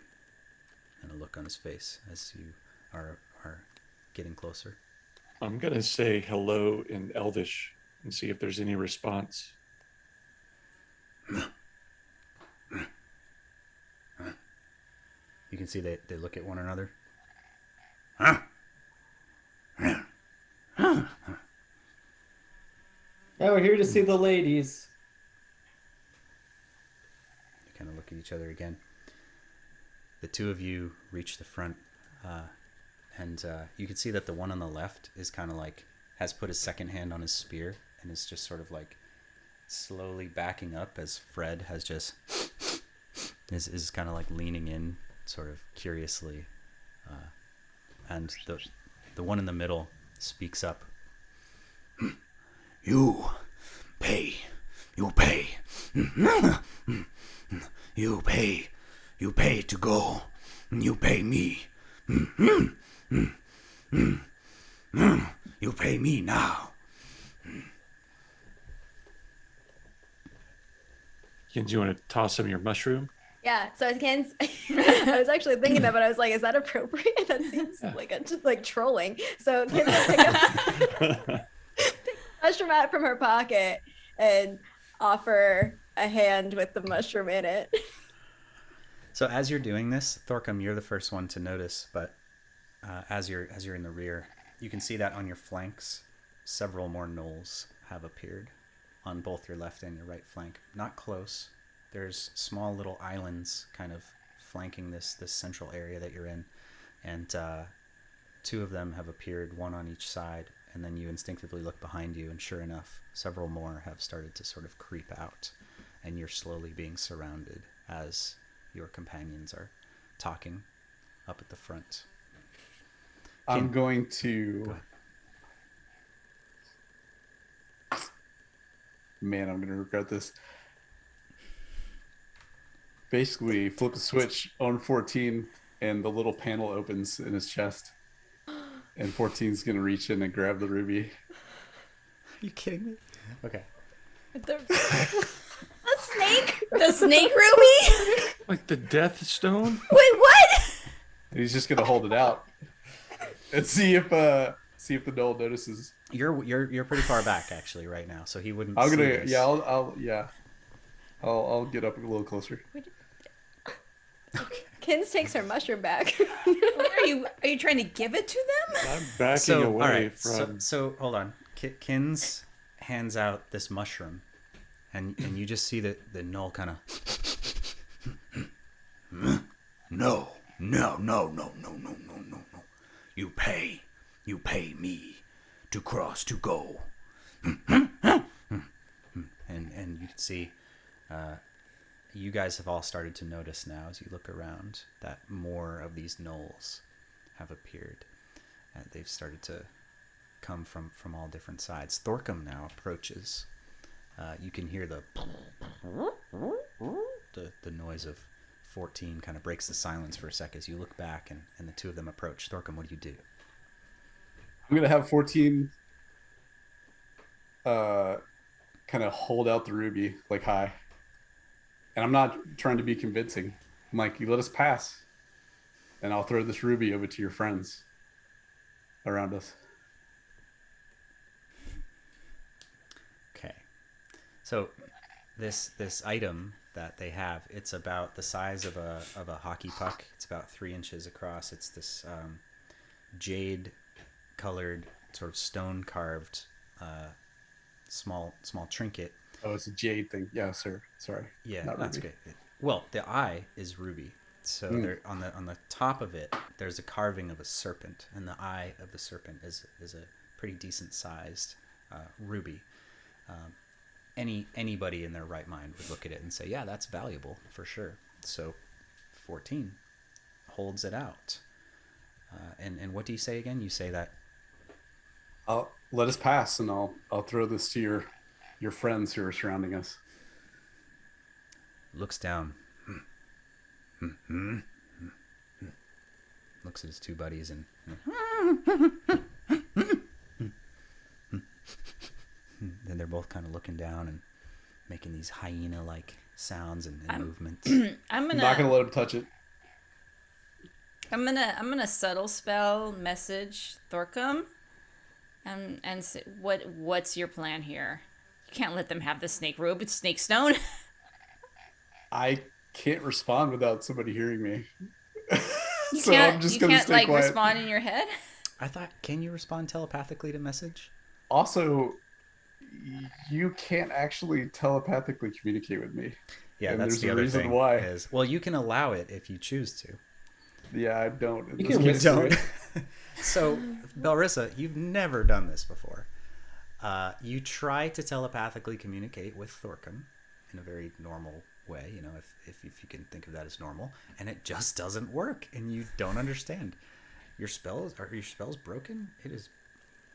[SPEAKER 1] a look on his face as you are getting closer.
[SPEAKER 6] I'm going to say hello in Elvish and see if there's any response.
[SPEAKER 1] You can see they look at one another.
[SPEAKER 4] Now we're here to see the ladies.
[SPEAKER 1] They kind of look at each other again. The 2 of you reach the front, and you can see that the one on the left is kind of like, has put his second hand on his spear and is just sort of like slowly backing up as Fred has just is kind of like leaning in sort of curiously, and the one in the middle speaks up. You pay to go. You pay me. You pay me now.
[SPEAKER 6] Kinz, you want to toss him your mushroom?
[SPEAKER 2] Yeah, so Kinz, I was actually thinking that, but I was like, is that appropriate? That seems like trolling. So Kinz will pick a mushroom out from her pocket and offer a hand with the mushroom in it.
[SPEAKER 1] So as you're doing this, Thorkum, you're the first one to notice, but as you're in the rear, you can see that on your flanks, several more gnolls have appeared on both your left and your right flank. Not close. There's small little islands kind of flanking this central area that you're in, and 2 of them have appeared, one on each side, and then you instinctively look behind you, and sure enough, several more have started to sort of creep out, and you're slowly being surrounded as your companions are talking up at the front.
[SPEAKER 3] I'm going to...
[SPEAKER 1] Go ahead.
[SPEAKER 3] Man, I'm going to regret this. Basically, flip a switch on 14, and the little panel opens in his chest. And 14's going to reach in and grab the ruby.
[SPEAKER 1] Are you kidding me? Okay.
[SPEAKER 2] A snake?
[SPEAKER 5] The snake ruby?
[SPEAKER 6] Like the Death Stone?
[SPEAKER 5] Wait, what?
[SPEAKER 3] And he's just going to hold it out and see if the gnoll notices.
[SPEAKER 1] You're pretty far back actually right now, so he wouldn't.
[SPEAKER 3] I'm
[SPEAKER 1] see
[SPEAKER 3] gonna
[SPEAKER 1] this.
[SPEAKER 3] I'll get up a little closer.
[SPEAKER 2] Kinz takes her mushroom back.
[SPEAKER 5] Are you trying to give it to them?
[SPEAKER 6] I'm backing
[SPEAKER 1] So
[SPEAKER 6] away
[SPEAKER 1] all right,
[SPEAKER 6] from...
[SPEAKER 1] so hold on. Kinz hands out this mushroom, and you just see the gnoll kind of. No. You pay me to cross to go. And you can see, you guys have all started to notice now as you look around that more of these gnolls have appeared. And they've started to come from all different sides. Thorkum now approaches. You can hear the noise of 14 kind of breaks the silence for a sec as you look back and the 2 of them approach. Thorkum, what do you do?
[SPEAKER 3] I'm gonna have 14 kind of hold out the ruby like hi. And I'm not trying to be convincing. I'm like, you let us pass. And I'll throw this ruby over to your friends around us.
[SPEAKER 1] Okay. So this item that they have, it's about the size of a hockey puck. It's about 3 inches across. It's this jade colored, sort of stone carved small trinket.
[SPEAKER 3] Oh, it's a jade thing. Yeah, sir. Sorry.
[SPEAKER 1] Yeah,
[SPEAKER 3] Not
[SPEAKER 1] that's
[SPEAKER 3] ruby.
[SPEAKER 1] good. Well, the eye is ruby. So there on the top of it, there's a carving of a serpent, and the eye of the serpent is a pretty decent sized ruby. anybody in their right mind would look at it and say, yeah, that's valuable for sure. So 14 holds it out. And what do you say again? You say that
[SPEAKER 7] I'll let us pass, and I'll throw this to your friends who are surrounding us.
[SPEAKER 1] looks down, looks at his two buddies, and then they're both kind of looking down and making these hyena-like sounds and movements.
[SPEAKER 5] I'm
[SPEAKER 7] not gonna let him touch it.
[SPEAKER 5] I'm gonna subtle spell message Thorkum, and say, what's your plan here? You can't let them have the snake robe. It's snake stone.
[SPEAKER 7] I can't respond without somebody hearing me.
[SPEAKER 5] You
[SPEAKER 7] So
[SPEAKER 5] can't,
[SPEAKER 7] I'm just
[SPEAKER 5] you
[SPEAKER 7] gonna
[SPEAKER 5] can't
[SPEAKER 7] stay
[SPEAKER 5] like
[SPEAKER 7] quiet.
[SPEAKER 5] respond in your head.
[SPEAKER 1] I thought, can you respond telepathically to message?
[SPEAKER 7] Also, you can't actually telepathically communicate with me.
[SPEAKER 1] Yeah,
[SPEAKER 7] And
[SPEAKER 1] that's
[SPEAKER 7] there's
[SPEAKER 1] the
[SPEAKER 7] a
[SPEAKER 1] other
[SPEAKER 7] reason
[SPEAKER 1] thing.
[SPEAKER 7] why.
[SPEAKER 1] Is, well, you can allow it if you choose to.
[SPEAKER 7] Yeah, I don't.
[SPEAKER 4] You
[SPEAKER 7] This
[SPEAKER 4] can
[SPEAKER 7] case-
[SPEAKER 4] whisper it.
[SPEAKER 1] So, Belrissa, you've never done this before. You try to telepathically communicate with Thorkum in a very normal way, you know, if you can think of that as normal, and it just doesn't work, and you don't understand. Your spells broken? It is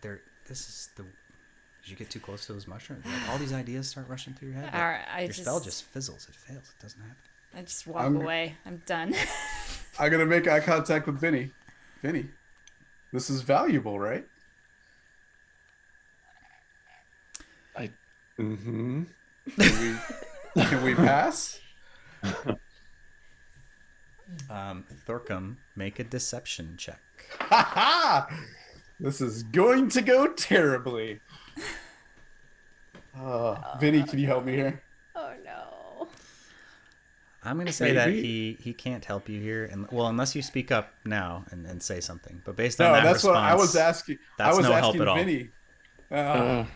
[SPEAKER 1] there. This is the. Did you get too close to those mushrooms? Like, all these ideas start rushing through your head.
[SPEAKER 5] All right,
[SPEAKER 1] your spell just fizzles. It fails. It doesn't happen.
[SPEAKER 5] I just walk away. I'm done.
[SPEAKER 7] I'm gonna make eye contact with Vinny. Vinny, this is valuable, right?
[SPEAKER 6] Mm-hmm.
[SPEAKER 7] Can we pass?
[SPEAKER 1] Thorkum, make a deception check.
[SPEAKER 7] Ha ha! This is going to go terribly. Vinny, can you help me here?
[SPEAKER 2] Oh no.
[SPEAKER 1] I'm going to say that
[SPEAKER 6] Maybe.
[SPEAKER 1] he can't help you here, and well, unless you speak up now and say something. But based on
[SPEAKER 7] No,
[SPEAKER 1] that
[SPEAKER 7] that's
[SPEAKER 1] response,
[SPEAKER 7] what I was asking.
[SPEAKER 1] that's
[SPEAKER 7] I was
[SPEAKER 1] no help
[SPEAKER 7] asking
[SPEAKER 1] at all.
[SPEAKER 7] Vinny.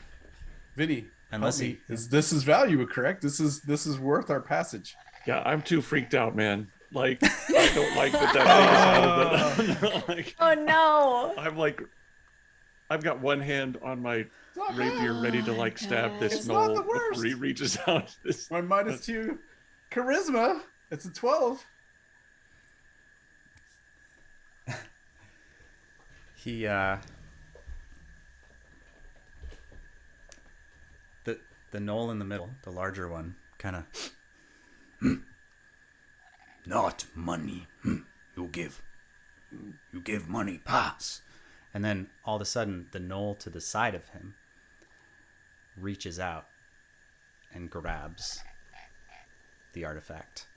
[SPEAKER 7] Vinny,
[SPEAKER 1] Unless
[SPEAKER 7] help me.
[SPEAKER 1] he-
[SPEAKER 7] This is valuable, correct? This is worth our passage.
[SPEAKER 6] Yeah, I'm too freaked out, man. Like, I don't like that thing is out of the... like,
[SPEAKER 2] Oh no.
[SPEAKER 6] I'm like, I've got one hand on my rapier ready to like stab this
[SPEAKER 7] It's not
[SPEAKER 6] gnoll
[SPEAKER 7] the worst.
[SPEAKER 6] before he reaches out. This,
[SPEAKER 7] My -2 charisma. It's a 12.
[SPEAKER 1] he the gnoll in the middle, the larger one, kind of not money. You give money, pass. And then all of a sudden, the gnoll to the side of him reaches out and grabs the artifact.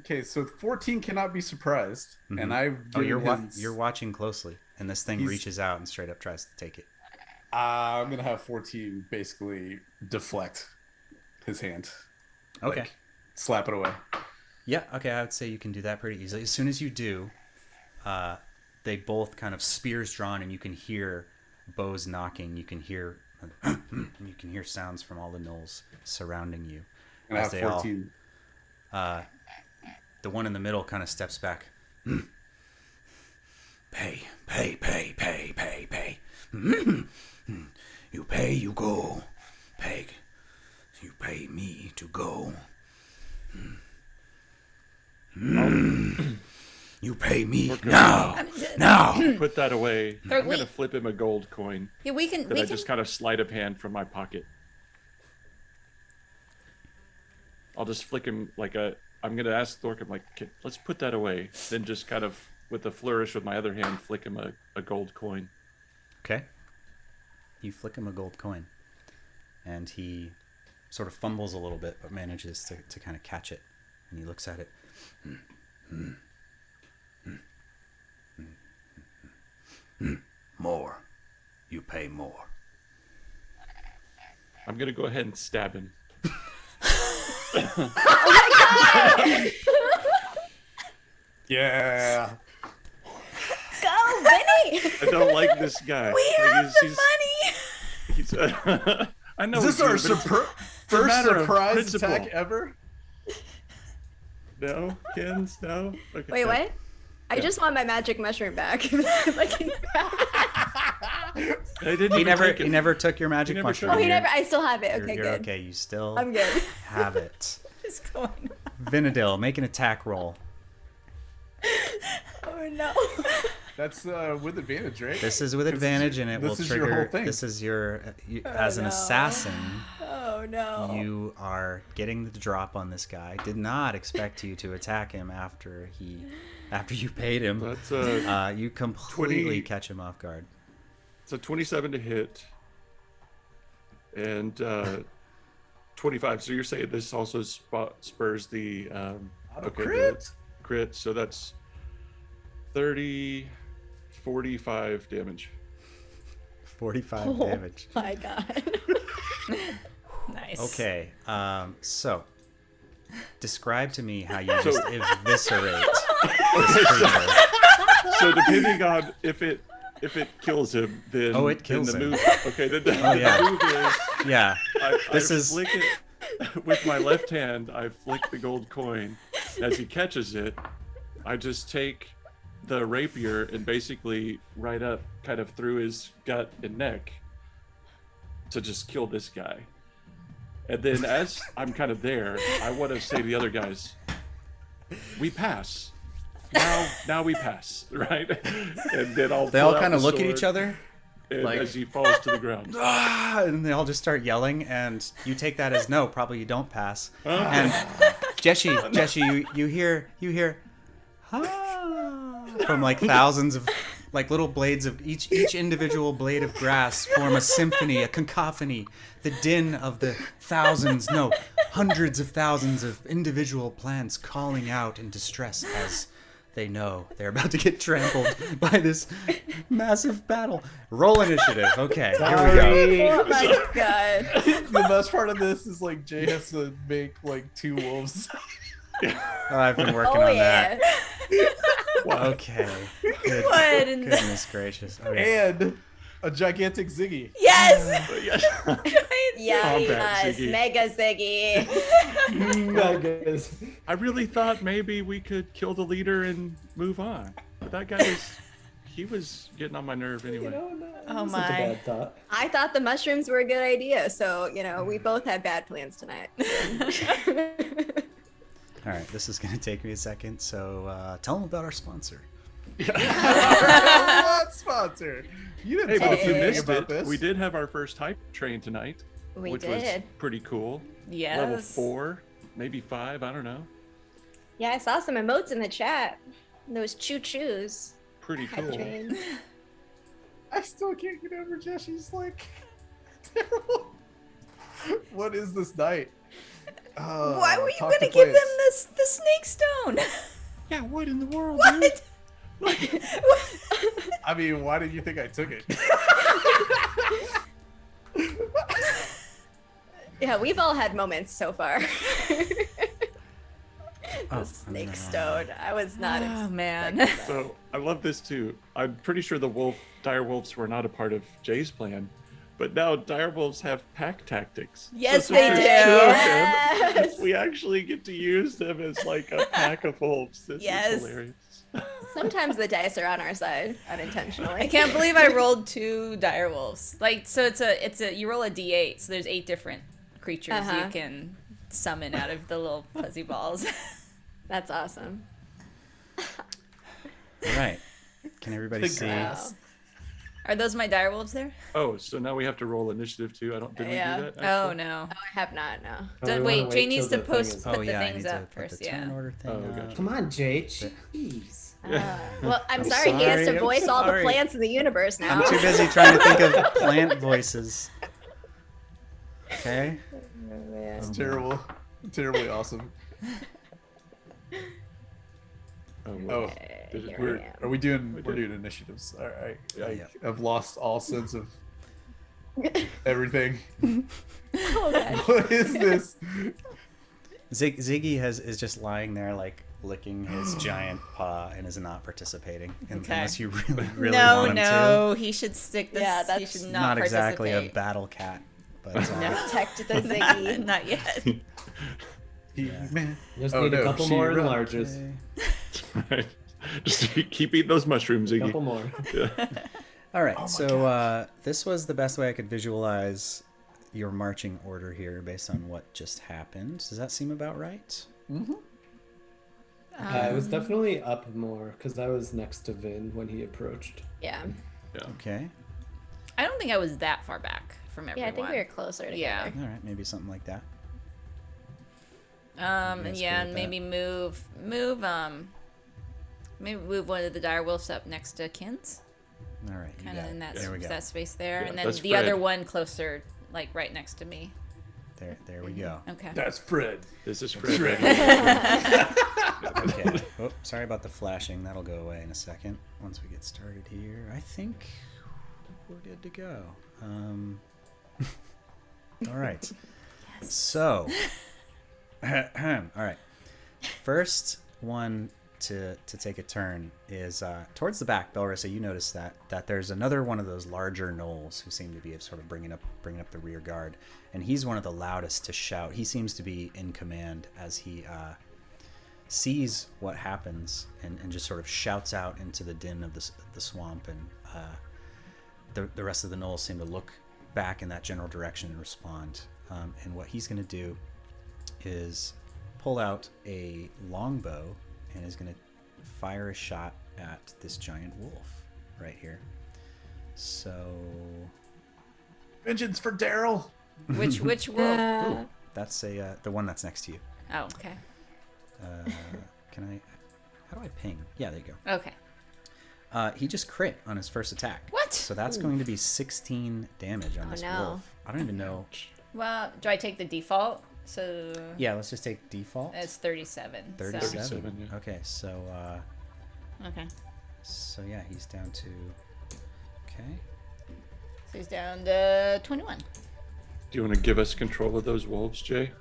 [SPEAKER 7] Okay, so 14 cannot be surprised, and I've
[SPEAKER 1] Oh,
[SPEAKER 7] given
[SPEAKER 1] you're watching closely, and this thing
[SPEAKER 7] He's-
[SPEAKER 1] reaches out and straight up tries to take it.
[SPEAKER 7] I'm gonna have 14 basically deflect his hand.
[SPEAKER 1] Okay.
[SPEAKER 7] Like, slap it away.
[SPEAKER 1] Yeah, okay, I would say you can do that pretty easily. As soon as you do, they both kind of spears drawn, and you can hear bows knocking. You can hear sounds from all the gnolls surrounding you.
[SPEAKER 7] And I
[SPEAKER 1] as
[SPEAKER 7] have
[SPEAKER 1] they all-
[SPEAKER 7] 14.
[SPEAKER 1] The one in the middle kind of steps back. Pay. You pay, you go. Peg. You pay me to go. You pay me now.
[SPEAKER 6] put that away.
[SPEAKER 5] Thor-
[SPEAKER 6] I'm gonna flip him a gold coin
[SPEAKER 5] Yeah, we can.
[SPEAKER 6] that I just kind of sleight of hand from my pocket. I'll just flick him like a. I'm gonna ask Thorkum like, "Okay, let's put that away. Then just kind of with a flourish with my other hand, flick him a gold coin.
[SPEAKER 1] Okay. You flick him a gold coin, and he sort of fumbles a little bit, but manages to kind of catch it. And he looks at it. More. You pay more.
[SPEAKER 6] I'm gonna go ahead and stab him.
[SPEAKER 7] Yeah.
[SPEAKER 2] Go, Vinny.
[SPEAKER 6] I don't like this guy.
[SPEAKER 5] We
[SPEAKER 6] Like,
[SPEAKER 5] have the
[SPEAKER 6] he's-
[SPEAKER 5] money.
[SPEAKER 6] He's, I know.
[SPEAKER 7] Is this
[SPEAKER 6] we
[SPEAKER 7] our
[SPEAKER 6] do, but it's
[SPEAKER 7] first
[SPEAKER 6] matter of
[SPEAKER 7] surprise
[SPEAKER 6] principle.
[SPEAKER 7] attack ever?
[SPEAKER 6] no, Kinz, no. Okay.
[SPEAKER 2] Wait, what? I just want my magic mushroom back. If I can grab it.
[SPEAKER 6] They didn't
[SPEAKER 1] He
[SPEAKER 6] even
[SPEAKER 1] never
[SPEAKER 6] take it.
[SPEAKER 1] he never took your magic
[SPEAKER 6] He never
[SPEAKER 1] mushroom.
[SPEAKER 2] Oh, he
[SPEAKER 1] You're-
[SPEAKER 2] never. I still have it. Okay,
[SPEAKER 1] you're
[SPEAKER 2] good.
[SPEAKER 1] okay. You still
[SPEAKER 2] I'm good.
[SPEAKER 1] have it.
[SPEAKER 5] What's going on?
[SPEAKER 1] Vinadil, make an attack roll.
[SPEAKER 2] Oh no.
[SPEAKER 3] That's with advantage, right?
[SPEAKER 1] This is with advantage, and it will
[SPEAKER 3] this is your
[SPEAKER 1] trigger.
[SPEAKER 3] whole thing.
[SPEAKER 1] This is your as an
[SPEAKER 2] no.
[SPEAKER 1] assassin.
[SPEAKER 2] Oh no.
[SPEAKER 1] You are getting the drop on this guy. Did not expect you to attack him after you paid him.
[SPEAKER 6] That's
[SPEAKER 1] You completely
[SPEAKER 6] 20
[SPEAKER 1] catch him off guard.
[SPEAKER 6] it's a 27 to hit, and 25. So you're saying this also spurs the
[SPEAKER 3] crit?
[SPEAKER 6] the crit. So that's 30, 45 damage.
[SPEAKER 1] 45 damage.
[SPEAKER 2] Oh my god.
[SPEAKER 5] Nice.
[SPEAKER 1] Okay. So describe to me how you just eviscerate this creature.
[SPEAKER 6] So depending on if it kills him, then
[SPEAKER 1] Oh, it kills
[SPEAKER 6] then the
[SPEAKER 1] him.
[SPEAKER 6] move. Okay, then the
[SPEAKER 1] yeah.
[SPEAKER 6] move is
[SPEAKER 1] Yeah. This
[SPEAKER 6] I
[SPEAKER 1] is-
[SPEAKER 6] flick it with my left hand. I flick the gold coin. As he catches it, I just take the rapier and basically right up kind of through his gut and neck to just kill this guy. And then as I'm kind of there, I want to say to the other guys, we pass. Now we pass, right? And then
[SPEAKER 1] They all kind of look at each other.
[SPEAKER 6] and
[SPEAKER 1] like-
[SPEAKER 6] as he falls to the ground.
[SPEAKER 1] Ah, and they all just start yelling, and you take that as no, probably you don't pass. And Jeshi, you hear, ah, from like thousands of like little blades of each individual blade of grass form a symphony, a cacophony, the din of the thousands, no, hundreds of thousands of individual plants calling out in distress as they know they're about to get trampled by this massive battle. Roll initiative. Okay, here we go.
[SPEAKER 2] Oh my god.
[SPEAKER 3] The best part of this is like Jay has to make like 2 wolves.
[SPEAKER 1] Oh, I've been working
[SPEAKER 2] Oh
[SPEAKER 1] on
[SPEAKER 2] yeah.
[SPEAKER 1] that. Okay.
[SPEAKER 5] What in the...
[SPEAKER 1] Goodness gracious. Okay.
[SPEAKER 3] And a gigantic Ziggy.
[SPEAKER 5] Yes!
[SPEAKER 6] Combat
[SPEAKER 2] Yes,
[SPEAKER 6] Ziggy.
[SPEAKER 2] Mega Ziggy.
[SPEAKER 4] Nuggets.
[SPEAKER 6] I really thought maybe we could kill the leader and move on. But that guy was getting on my nerve anyway.
[SPEAKER 5] Oh
[SPEAKER 4] Such a
[SPEAKER 5] my.
[SPEAKER 4] bad thought.
[SPEAKER 2] I thought the mushrooms were a good idea, so we both had bad plans tonight.
[SPEAKER 1] All right, this is going to take me a second. So tell them about our sponsor.
[SPEAKER 3] What sponsor? You didn't
[SPEAKER 6] Hey,
[SPEAKER 3] tell
[SPEAKER 6] but
[SPEAKER 3] us
[SPEAKER 6] if you
[SPEAKER 3] anything
[SPEAKER 6] missed
[SPEAKER 3] about
[SPEAKER 6] it,
[SPEAKER 3] this.
[SPEAKER 6] we did have our first hype train tonight,
[SPEAKER 2] We
[SPEAKER 6] which was
[SPEAKER 2] did.
[SPEAKER 6] pretty cool.
[SPEAKER 5] Yes.
[SPEAKER 6] Level 4, maybe 5, I don't know.
[SPEAKER 2] Yeah, I saw some emotes in the chat. Those choo-choos.
[SPEAKER 6] Pretty
[SPEAKER 2] Hype
[SPEAKER 6] cool.
[SPEAKER 2] train.
[SPEAKER 3] I still can't get over Jeshi's like terrible. What is this night?
[SPEAKER 5] Why were you
[SPEAKER 3] talk
[SPEAKER 5] gonna
[SPEAKER 3] to
[SPEAKER 5] give them
[SPEAKER 3] plants.
[SPEAKER 5] the snake stone?
[SPEAKER 6] Yeah, what in the world,
[SPEAKER 5] What?
[SPEAKER 3] I mean, why did you think I took it?
[SPEAKER 2] Yeah, we've all had moments so far.
[SPEAKER 1] Oh,
[SPEAKER 2] Snake
[SPEAKER 1] no.
[SPEAKER 2] stone. I was not.
[SPEAKER 5] Oh man.
[SPEAKER 2] expecting that.
[SPEAKER 6] So I love this too. I'm pretty sure the dire wolves were not a part of Jay's plan, but now dire wolves have pack tactics.
[SPEAKER 5] Yes,
[SPEAKER 6] So
[SPEAKER 5] they
[SPEAKER 6] since
[SPEAKER 5] do.
[SPEAKER 6] there's 2 of them,
[SPEAKER 2] Yes.
[SPEAKER 6] we actually get to use them as like a pack of wolves. This
[SPEAKER 5] Yes.
[SPEAKER 6] is hilarious.
[SPEAKER 2] Sometimes the dice are on our side unintentionally.
[SPEAKER 5] I can't believe I rolled 2 dire wolves. Like, so it's a you roll a d8, so there's 8 different creatures
[SPEAKER 2] Uh-huh.
[SPEAKER 5] you can summon out of the little fuzzy balls.
[SPEAKER 2] That's awesome.
[SPEAKER 1] All right. Can everybody
[SPEAKER 3] Big
[SPEAKER 1] see?
[SPEAKER 2] Wow.
[SPEAKER 5] Are those my dire wolves there?
[SPEAKER 6] Oh, so now we have to roll initiative too. Did we
[SPEAKER 2] Yeah.
[SPEAKER 6] do that?
[SPEAKER 5] Oh
[SPEAKER 6] actually?
[SPEAKER 5] no.
[SPEAKER 2] Oh, I have not. No.
[SPEAKER 4] Oh, we
[SPEAKER 5] Wait,
[SPEAKER 4] wanna
[SPEAKER 5] Jay
[SPEAKER 4] wait
[SPEAKER 5] needs
[SPEAKER 4] till
[SPEAKER 5] to
[SPEAKER 4] the thing
[SPEAKER 5] post
[SPEAKER 4] is-
[SPEAKER 5] put
[SPEAKER 1] Oh
[SPEAKER 5] the
[SPEAKER 1] yeah, I
[SPEAKER 5] things
[SPEAKER 1] need to
[SPEAKER 5] up
[SPEAKER 1] put
[SPEAKER 5] first.
[SPEAKER 1] the
[SPEAKER 5] Yeah.
[SPEAKER 1] turn order thing
[SPEAKER 6] Oh,
[SPEAKER 1] up.
[SPEAKER 6] gotcha.
[SPEAKER 4] Come on, Jay. Jeez.
[SPEAKER 2] Well, I'm sorry. He has to
[SPEAKER 1] sorry, I'm
[SPEAKER 2] voice all the
[SPEAKER 1] sorry.
[SPEAKER 2] plants in the universe now.
[SPEAKER 1] I'm too busy trying to think of plant voices. Okay.
[SPEAKER 3] It's terrible. Terribly awesome.
[SPEAKER 6] Oh,
[SPEAKER 3] Oh,
[SPEAKER 6] Did it-
[SPEAKER 2] Here
[SPEAKER 3] we're
[SPEAKER 2] I am.
[SPEAKER 3] are we doing?
[SPEAKER 6] We
[SPEAKER 3] We're
[SPEAKER 6] did.
[SPEAKER 3] doing initiatives. All right.
[SPEAKER 1] Yeah.
[SPEAKER 3] I've lost all sense of everything.
[SPEAKER 2] Oh, gosh.
[SPEAKER 3] What is this?
[SPEAKER 1] Ziggy is just lying there like licking his giant paw and is not participating
[SPEAKER 5] Okay.
[SPEAKER 1] unless you really
[SPEAKER 5] no,
[SPEAKER 1] want him
[SPEAKER 5] no, he should stick this.
[SPEAKER 2] Yeah,
[SPEAKER 5] he
[SPEAKER 2] that's
[SPEAKER 5] should
[SPEAKER 1] to.
[SPEAKER 5] not,
[SPEAKER 1] Not exactly a
[SPEAKER 5] participate.
[SPEAKER 1] battle cat, but
[SPEAKER 2] Protect the
[SPEAKER 5] not,
[SPEAKER 2] Ziggy.
[SPEAKER 5] not yet.
[SPEAKER 3] He-Man.
[SPEAKER 4] Just
[SPEAKER 3] Oh,
[SPEAKER 4] need a
[SPEAKER 3] no,
[SPEAKER 4] couple
[SPEAKER 3] she
[SPEAKER 4] more
[SPEAKER 3] run.
[SPEAKER 4] enlarges.
[SPEAKER 1] okay.
[SPEAKER 6] Right. Just keep eating those mushrooms,
[SPEAKER 4] A
[SPEAKER 6] Iggy.
[SPEAKER 4] couple more.
[SPEAKER 6] Yeah.
[SPEAKER 1] All right,
[SPEAKER 3] Oh my
[SPEAKER 1] so this was the best way I could visualize your marching order here based on what just happened. Does that seem about right?
[SPEAKER 4] I was definitely up more because I was next to Vin when he approached.
[SPEAKER 2] Yeah.
[SPEAKER 1] Okay.
[SPEAKER 5] I don't think I was that far back from everyone.
[SPEAKER 2] Yeah, I think we were closer together.
[SPEAKER 5] Yeah.
[SPEAKER 1] All right, maybe something like that.
[SPEAKER 5] And yeah,
[SPEAKER 1] good
[SPEAKER 5] and
[SPEAKER 1] with
[SPEAKER 5] maybe maybe move one of the direwolves up next to Kinz,
[SPEAKER 1] All right, you
[SPEAKER 5] kind of
[SPEAKER 1] got
[SPEAKER 5] in
[SPEAKER 1] it.
[SPEAKER 5] that
[SPEAKER 1] There we go.
[SPEAKER 5] that space there,
[SPEAKER 6] Yeah,
[SPEAKER 5] and then
[SPEAKER 6] that's
[SPEAKER 5] the other
[SPEAKER 6] Fred.
[SPEAKER 5] one closer, like right next to me.
[SPEAKER 1] There we go.
[SPEAKER 5] Okay.
[SPEAKER 3] That's Fred.
[SPEAKER 6] This is Fred.
[SPEAKER 1] Okay. Oh, sorry about the flashing. That'll go away in a second. Once we get started here, I think we're good to go. All right. So, all right. First one to take a turn is towards the back. Belrissa, you notice that there's another one of those larger gnolls who seem to be sort of bringing up the rear guard, and he's one of the loudest to shout. He seems to be in command as he sees what happens and just sort of shouts out into the din of the swamp, and the rest of the gnolls seem to look back in that general direction and respond. And what he's going to do is pull out a longbow and is going to fire a shot at this giant wolf right here. So
[SPEAKER 3] Vengeance for Daryl.
[SPEAKER 5] Which wolf?
[SPEAKER 1] ooh, that's the one that's next to you.
[SPEAKER 5] Oh, okay.
[SPEAKER 1] Can I? How do I ping? Yeah, there you go.
[SPEAKER 5] Okay.
[SPEAKER 1] He just crit on his first attack.
[SPEAKER 5] What?
[SPEAKER 1] So that's going to be 16 damage on this
[SPEAKER 2] no.
[SPEAKER 1] wolf. I don't even know.
[SPEAKER 5] Well, do I take the default? So
[SPEAKER 1] Yeah, let's just take default.
[SPEAKER 5] it's 37.
[SPEAKER 1] 37.
[SPEAKER 6] 37, yeah.
[SPEAKER 1] Okay, so
[SPEAKER 5] Okay.
[SPEAKER 1] so yeah, he's down to. Okay.
[SPEAKER 5] So he's down to 21.
[SPEAKER 6] Do you want to give us control of those wolves, Jay?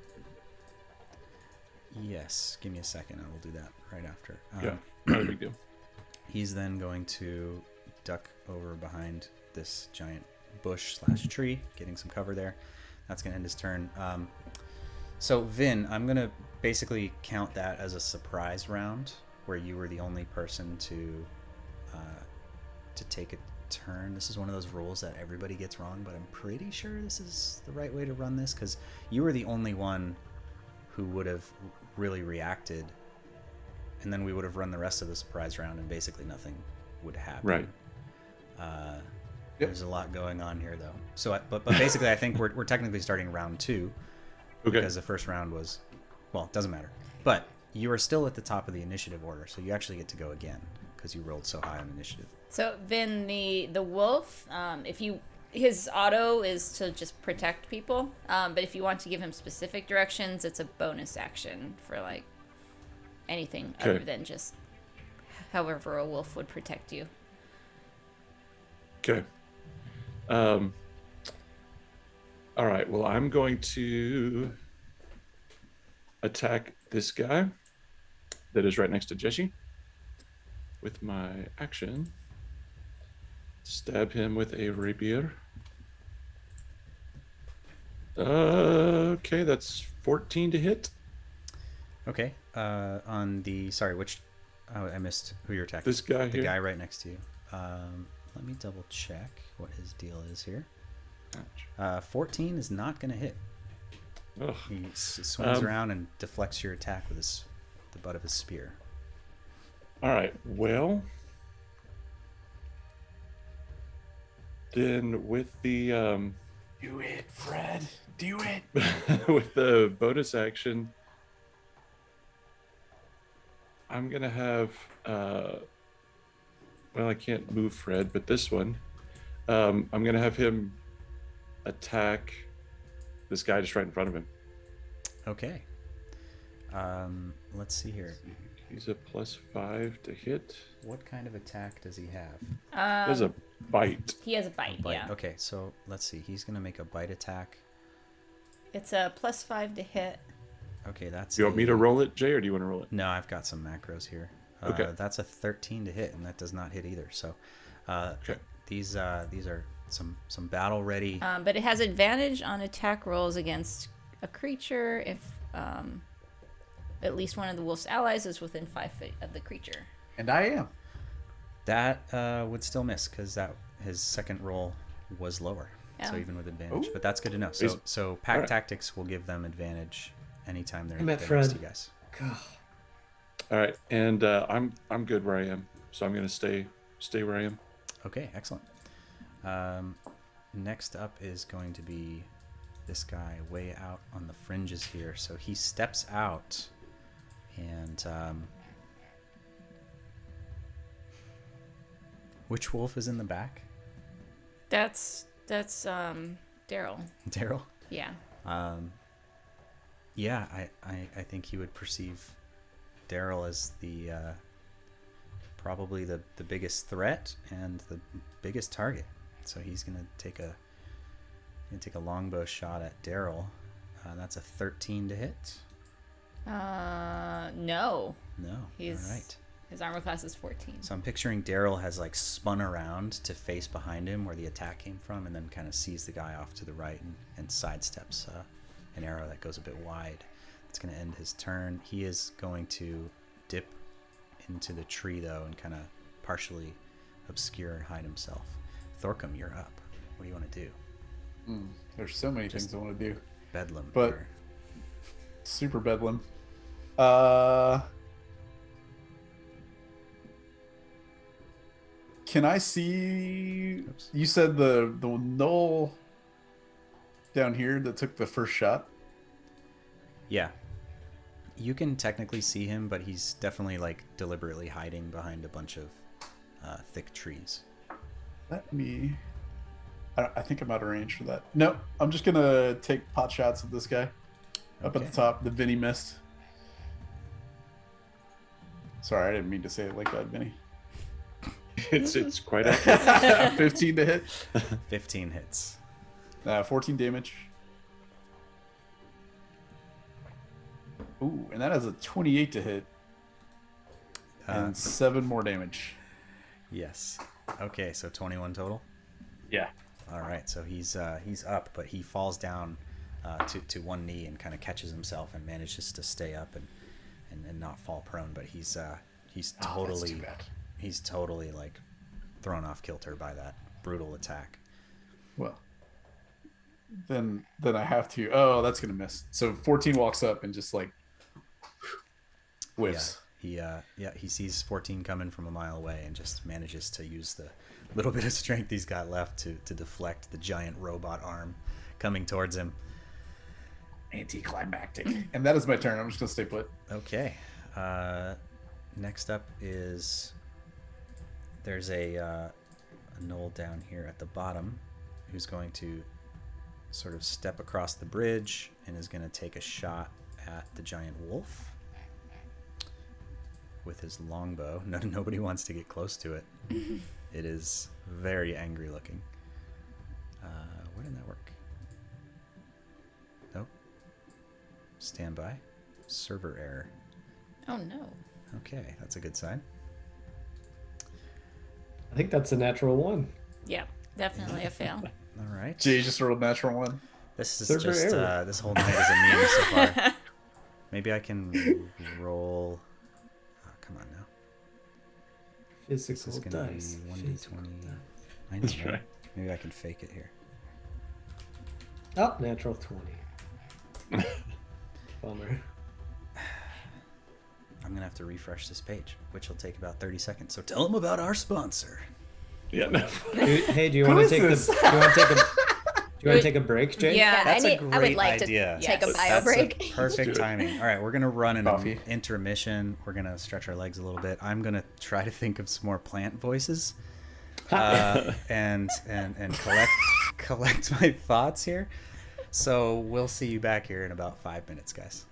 [SPEAKER 1] Yes. Give me a second. I will do that right after.
[SPEAKER 6] Yeah, not a big deal.
[SPEAKER 1] He's then going to duck over behind this giant bush / tree, getting some cover there. That's going to end his turn. So Vin, I'm going to basically count that as a surprise round where you were the only person to take a turn. This is one of those rules that everybody gets wrong, but I'm pretty sure this is the right way to run this because you were the only one who would have really reacted, and then we would have run the rest of the surprise round and basically nothing would happen.
[SPEAKER 6] Right.
[SPEAKER 1] There's a lot going on here though. So but basically I think we're technically starting round 2
[SPEAKER 6] Okay.
[SPEAKER 1] because the first round was, well, it doesn't matter. But you are still at the top of the initiative order, so you actually get to go again because you rolled so high on initiative.
[SPEAKER 5] So Vin, the wolf, his auto is to just protect people, but if you want to give him specific directions, it's a bonus action for like anything
[SPEAKER 6] Okay.
[SPEAKER 5] other than just however a wolf would protect you.
[SPEAKER 6] Okay. All right. Well, I'm going to attack this guy that is right next to Jeshi with my action. Stab him with a rapier. Okay, that's 14 to hit.
[SPEAKER 1] Okay. On the which I missed who you're attacking.
[SPEAKER 6] This guy
[SPEAKER 1] the
[SPEAKER 6] here.
[SPEAKER 1] guy right next to you. Let me double check what his deal is here. 14 is not going to hit.
[SPEAKER 6] Ugh.
[SPEAKER 1] He swings around and deflects your attack with the butt of his spear.
[SPEAKER 6] All right. Well, then with the
[SPEAKER 3] Do it, Fred. Do it.
[SPEAKER 6] with the bonus action, I'm gonna have well, I can't move Fred, but this one, I'm gonna have him attack this guy just right in front of him.
[SPEAKER 1] Okay. Let's see here.
[SPEAKER 6] He's a +5 to hit.
[SPEAKER 1] What kind of attack does he have?
[SPEAKER 6] He has a bite.
[SPEAKER 5] He has a bite,
[SPEAKER 1] Bite.
[SPEAKER 5] yeah.
[SPEAKER 1] Okay, so let's see. He's going to make a bite attack.
[SPEAKER 5] It's a +5 to hit.
[SPEAKER 1] Okay, that's.
[SPEAKER 6] Do you want me to roll it, Jay, or do you want to roll it?
[SPEAKER 1] No, I've got some macros here.
[SPEAKER 6] Okay.
[SPEAKER 1] That's a 13 to hit, and that does not hit either. So,
[SPEAKER 6] Okay.
[SPEAKER 1] these are some battle ready.
[SPEAKER 5] But it has advantage on attack rolls against a creature if at least one of the wolf's allies is within 5 feet of the creature.
[SPEAKER 3] And I am.
[SPEAKER 1] That would still miss because his second roll was lower, so
[SPEAKER 5] Oh.
[SPEAKER 1] even with advantage.
[SPEAKER 3] Ooh.
[SPEAKER 1] But that's good to know. So pack
[SPEAKER 6] Alright.
[SPEAKER 1] tactics will give them advantage anytime they're
[SPEAKER 4] I met
[SPEAKER 1] next
[SPEAKER 4] Fred.
[SPEAKER 1] to you guys.
[SPEAKER 4] God.
[SPEAKER 6] All right, and I'm good where I am, so I'm gonna stay where I am.
[SPEAKER 1] Okay, excellent. Next up is going to be this guy way out on the fringes here. So he steps out, and which wolf is in the back?
[SPEAKER 5] That's Daryl.
[SPEAKER 1] Daryl.
[SPEAKER 5] Yeah.
[SPEAKER 1] Yeah, I think he would perceive Daryl as the probably the biggest threat and the biggest target. So he's gonna take a longbow shot at Daryl. That's a 13 to hit.
[SPEAKER 5] No.
[SPEAKER 1] No.
[SPEAKER 5] He's
[SPEAKER 1] All right.
[SPEAKER 5] His armor class is 14.
[SPEAKER 1] So I'm picturing Daryl has like spun around to face behind him where the attack came from, and then kind of sees the guy off to the right and sidesteps an arrow that goes a bit wide. It's going to end his turn. He is going to dip into the tree though and kind of partially obscure and hide himself. Thorkum, you're up. What do you want to do?
[SPEAKER 3] There's so many
[SPEAKER 1] Just-
[SPEAKER 3] things I want to do.
[SPEAKER 1] Bedlam.
[SPEAKER 3] But-
[SPEAKER 1] or-
[SPEAKER 3] Super bedlam. Can I see?
[SPEAKER 1] Oops.
[SPEAKER 3] You said the gnoll down here that took the first shot.
[SPEAKER 1] Yeah. You can technically see him, but he's definitely like deliberately hiding behind a bunch of thick trees.
[SPEAKER 3] Let me. I think I'm out of range for that. No, I'm just gonna take pot shots at this guy up at
[SPEAKER 1] Okay.
[SPEAKER 3] the top. The Vinny missed. Sorry, I didn't mean to say it like that, Vinny.
[SPEAKER 6] It's quite accurate.
[SPEAKER 3] 15 to hit.
[SPEAKER 1] 15 hits.
[SPEAKER 3] 14 damage. Ooh, and that has a 28 to hit. And 7 more damage.
[SPEAKER 1] Yes. Okay, so 21 total.
[SPEAKER 3] Yeah.
[SPEAKER 1] All right, so he's up, but he falls down to one knee and kind of catches himself and manages to stay up and not fall prone. But he's totally
[SPEAKER 3] too bad.
[SPEAKER 1] he's totally like thrown off kilter by that brutal attack.
[SPEAKER 3] Well, then I have to. Oh, that's gonna miss. So 14 walks up and just like whiffs.
[SPEAKER 1] He sees 14 coming from a mile away and just manages to use the little bit of strength he's got left to deflect the giant robot arm coming towards him.
[SPEAKER 3] Anticlimactic. And that is my turn. I'm just gonna stay put.
[SPEAKER 1] Okay. Next up is there's a gnoll down here at the bottom who's going to sort of step across the bridge and is going to take a shot at the giant wolf with his longbow. Nobody wants to get close to it. It is very angry looking. Where did that work? Nope. Stand by. Server error.
[SPEAKER 5] Oh no.
[SPEAKER 1] Okay, that's a good sign.
[SPEAKER 4] I think that's a natural one.
[SPEAKER 5] Yeah, definitely a fail.
[SPEAKER 1] All right.
[SPEAKER 3] Jay just rolled a natural one.
[SPEAKER 1] This is
[SPEAKER 4] Server
[SPEAKER 1] just
[SPEAKER 4] error.
[SPEAKER 1] this whole night is a meme so far. Maybe I can roll. Oh, come on now. This
[SPEAKER 4] Physical
[SPEAKER 1] is gonna
[SPEAKER 4] dice.
[SPEAKER 1] be
[SPEAKER 4] Physical
[SPEAKER 1] 1d20.
[SPEAKER 4] dice.
[SPEAKER 1] I know.
[SPEAKER 6] That's
[SPEAKER 1] right?
[SPEAKER 6] right.
[SPEAKER 1] Maybe I can fake it here.
[SPEAKER 4] Oh, natural 20. Bummer.
[SPEAKER 1] I'm gonna have to refresh this page, which will take about 30 seconds. So tell them about our sponsor.
[SPEAKER 6] Yeah, no.
[SPEAKER 4] Hey, do you
[SPEAKER 3] Who
[SPEAKER 4] want
[SPEAKER 3] is
[SPEAKER 4] to take
[SPEAKER 3] this?
[SPEAKER 4] the? Do you want to take a? Do you want to take a break, Jay?
[SPEAKER 5] Yeah.
[SPEAKER 1] That's
[SPEAKER 2] I
[SPEAKER 1] a
[SPEAKER 2] would
[SPEAKER 1] great
[SPEAKER 2] like
[SPEAKER 1] idea.
[SPEAKER 2] to take a
[SPEAKER 5] Yes.
[SPEAKER 2] bio
[SPEAKER 1] That's
[SPEAKER 2] break.
[SPEAKER 1] a perfect
[SPEAKER 6] do it.
[SPEAKER 1] timing. All right, we're gonna run an
[SPEAKER 3] Coffee.
[SPEAKER 1] intermission. We're gonna stretch our legs a little bit. I'm gonna try to think of some more plant voices, and collect my thoughts here. So we'll see you back here in about 5 minutes, guys.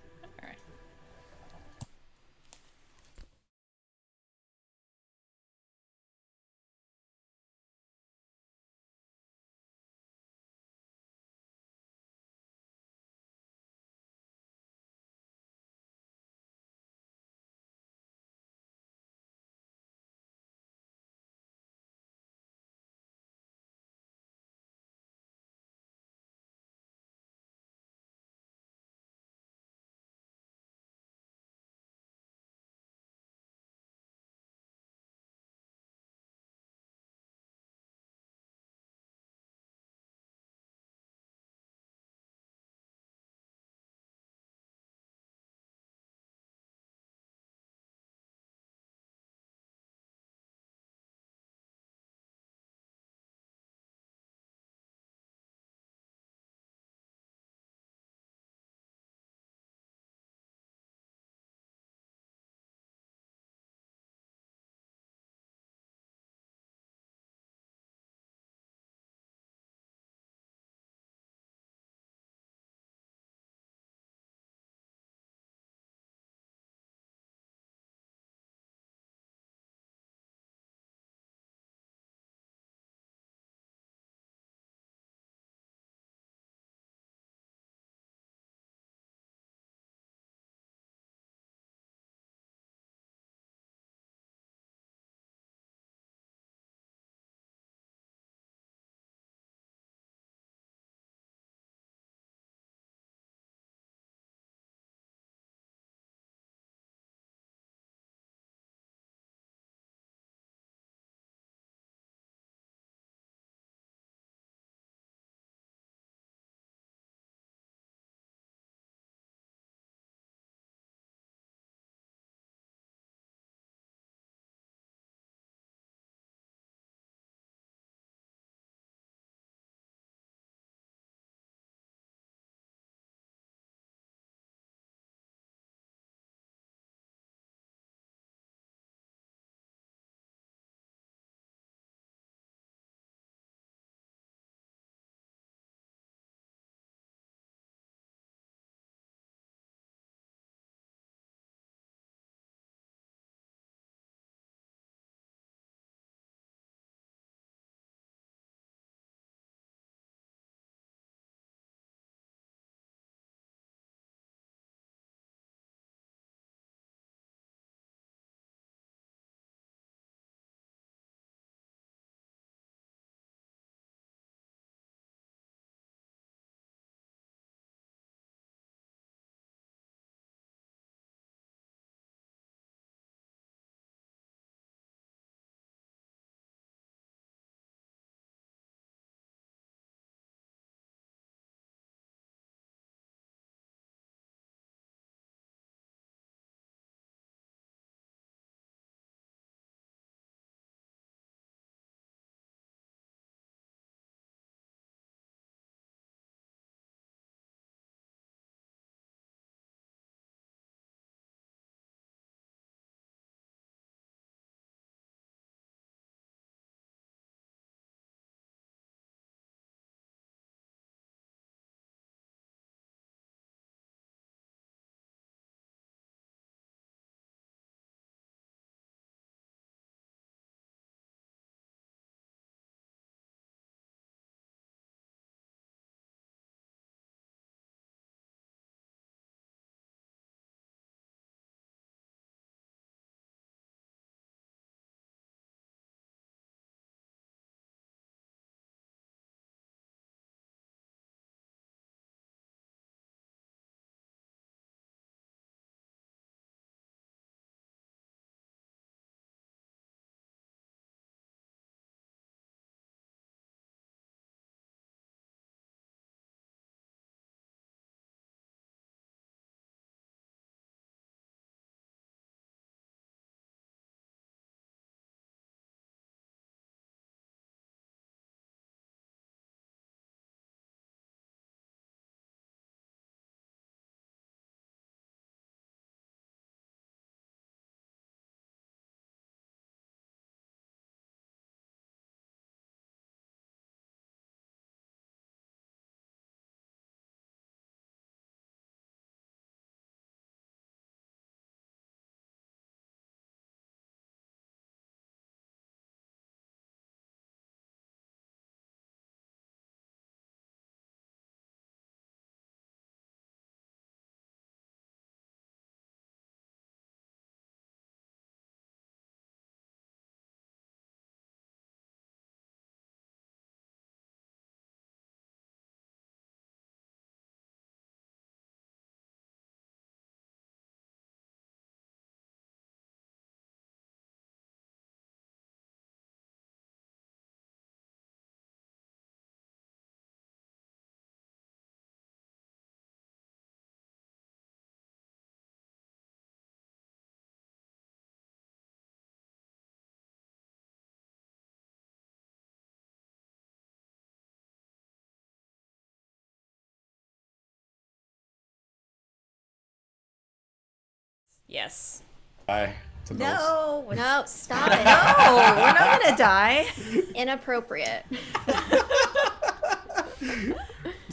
[SPEAKER 5] Yes.
[SPEAKER 7] Bye. To those.
[SPEAKER 5] No.
[SPEAKER 2] No, stop it.
[SPEAKER 5] No, we're not gonna die.
[SPEAKER 2] Inappropriate.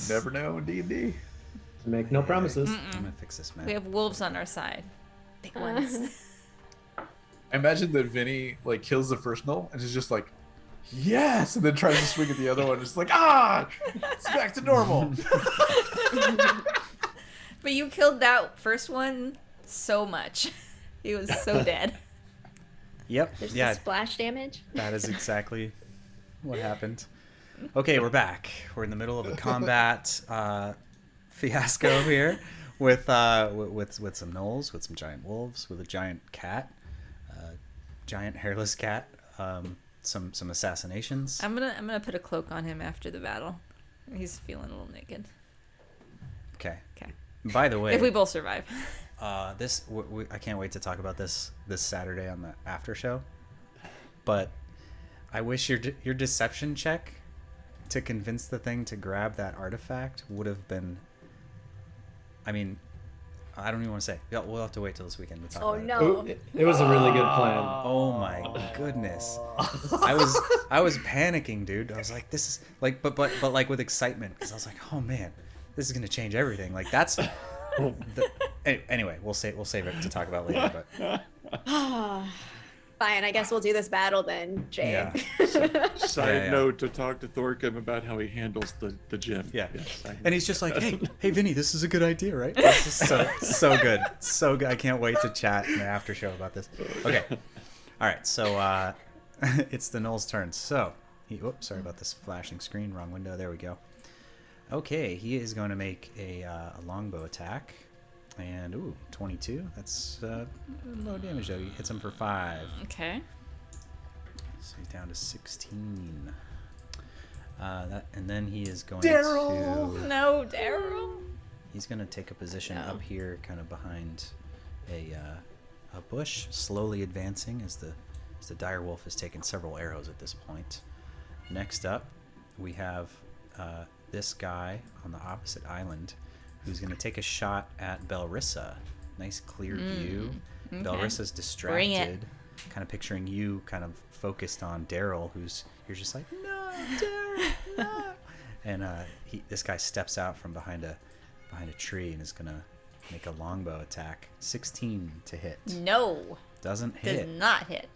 [SPEAKER 3] Never know in D&D.
[SPEAKER 4] Make no promises.
[SPEAKER 1] I'm gonna fix this map.
[SPEAKER 5] We have wolves on our side. Big ones.
[SPEAKER 3] I imagine that Vinny like kills the first Gnoll and is just like, yes, and then tries to swing at the other one. Just like, it's back to normal.
[SPEAKER 5] But you killed that first one so much. He was so dead.
[SPEAKER 1] Yep.
[SPEAKER 2] There's
[SPEAKER 1] Yeah.
[SPEAKER 2] the splash damage.
[SPEAKER 1] That is exactly what happened. Okay, we're back. We're in the middle of a combat fiasco here with some gnolls, with some giant wolves, with a giant cat, giant hairless cat, some assassinations.
[SPEAKER 5] I'm gonna put a cloak on him after the battle. He's feeling a little naked.
[SPEAKER 1] Okay.
[SPEAKER 5] Okay.
[SPEAKER 1] By the way,
[SPEAKER 5] If we both survive.
[SPEAKER 1] I can't wait to talk about this Saturday on the after show. But I wish your deception check to convince the thing to grab that artifact would have been. I mean, I don't even want to say. Yeah, we'll have to wait till this weekend to talk about it.
[SPEAKER 2] No.
[SPEAKER 4] It was a really good plan.
[SPEAKER 1] Oh my goodness. I was panicking, dude. I was like, this is like, but like with excitement, because I was like, oh man, this is gonna change everything. Like that's. Anyway, we'll save it to talk about later. But
[SPEAKER 2] Fine, I guess we'll do this battle then, Jay.
[SPEAKER 1] yeah,
[SPEAKER 6] Side note to talk to Thorkum about how he handles the gym.
[SPEAKER 1] yeah.
[SPEAKER 6] Yes,
[SPEAKER 1] And he's just like, hey, Vinny, this is a good idea, right? This is so good, so good. I can't wait to chat in the after show about this. Okay, all right. So it's the Gnoll's turn. So oops, sorry about this flashing screen. Wrong window. There we go. Okay, he is going to make a longbow attack, and 22. That's low damage though. He hits him for 5.
[SPEAKER 5] Okay.
[SPEAKER 1] So he's down to 16. And then he is going
[SPEAKER 3] Daryl!
[SPEAKER 1] to.
[SPEAKER 5] No, Daryl.
[SPEAKER 1] He's going to take a position
[SPEAKER 5] No.
[SPEAKER 1] up here, kind of behind a bush, slowly advancing as the direwolf has taken several arrows at this point. Next up, we have this guy on the opposite island who's going to take a shot at Belrissa. Nice clear view.
[SPEAKER 5] Okay.
[SPEAKER 1] Belrissa's
[SPEAKER 5] Bring it.
[SPEAKER 1] distracted, kind of picturing you kind of focused on Daryl, you're just like, no, Daryl, no. And this guy steps out from behind a tree and is going to make a longbow attack. 16 to hit.
[SPEAKER 5] No.
[SPEAKER 1] Doesn't hit.
[SPEAKER 5] Did not hit.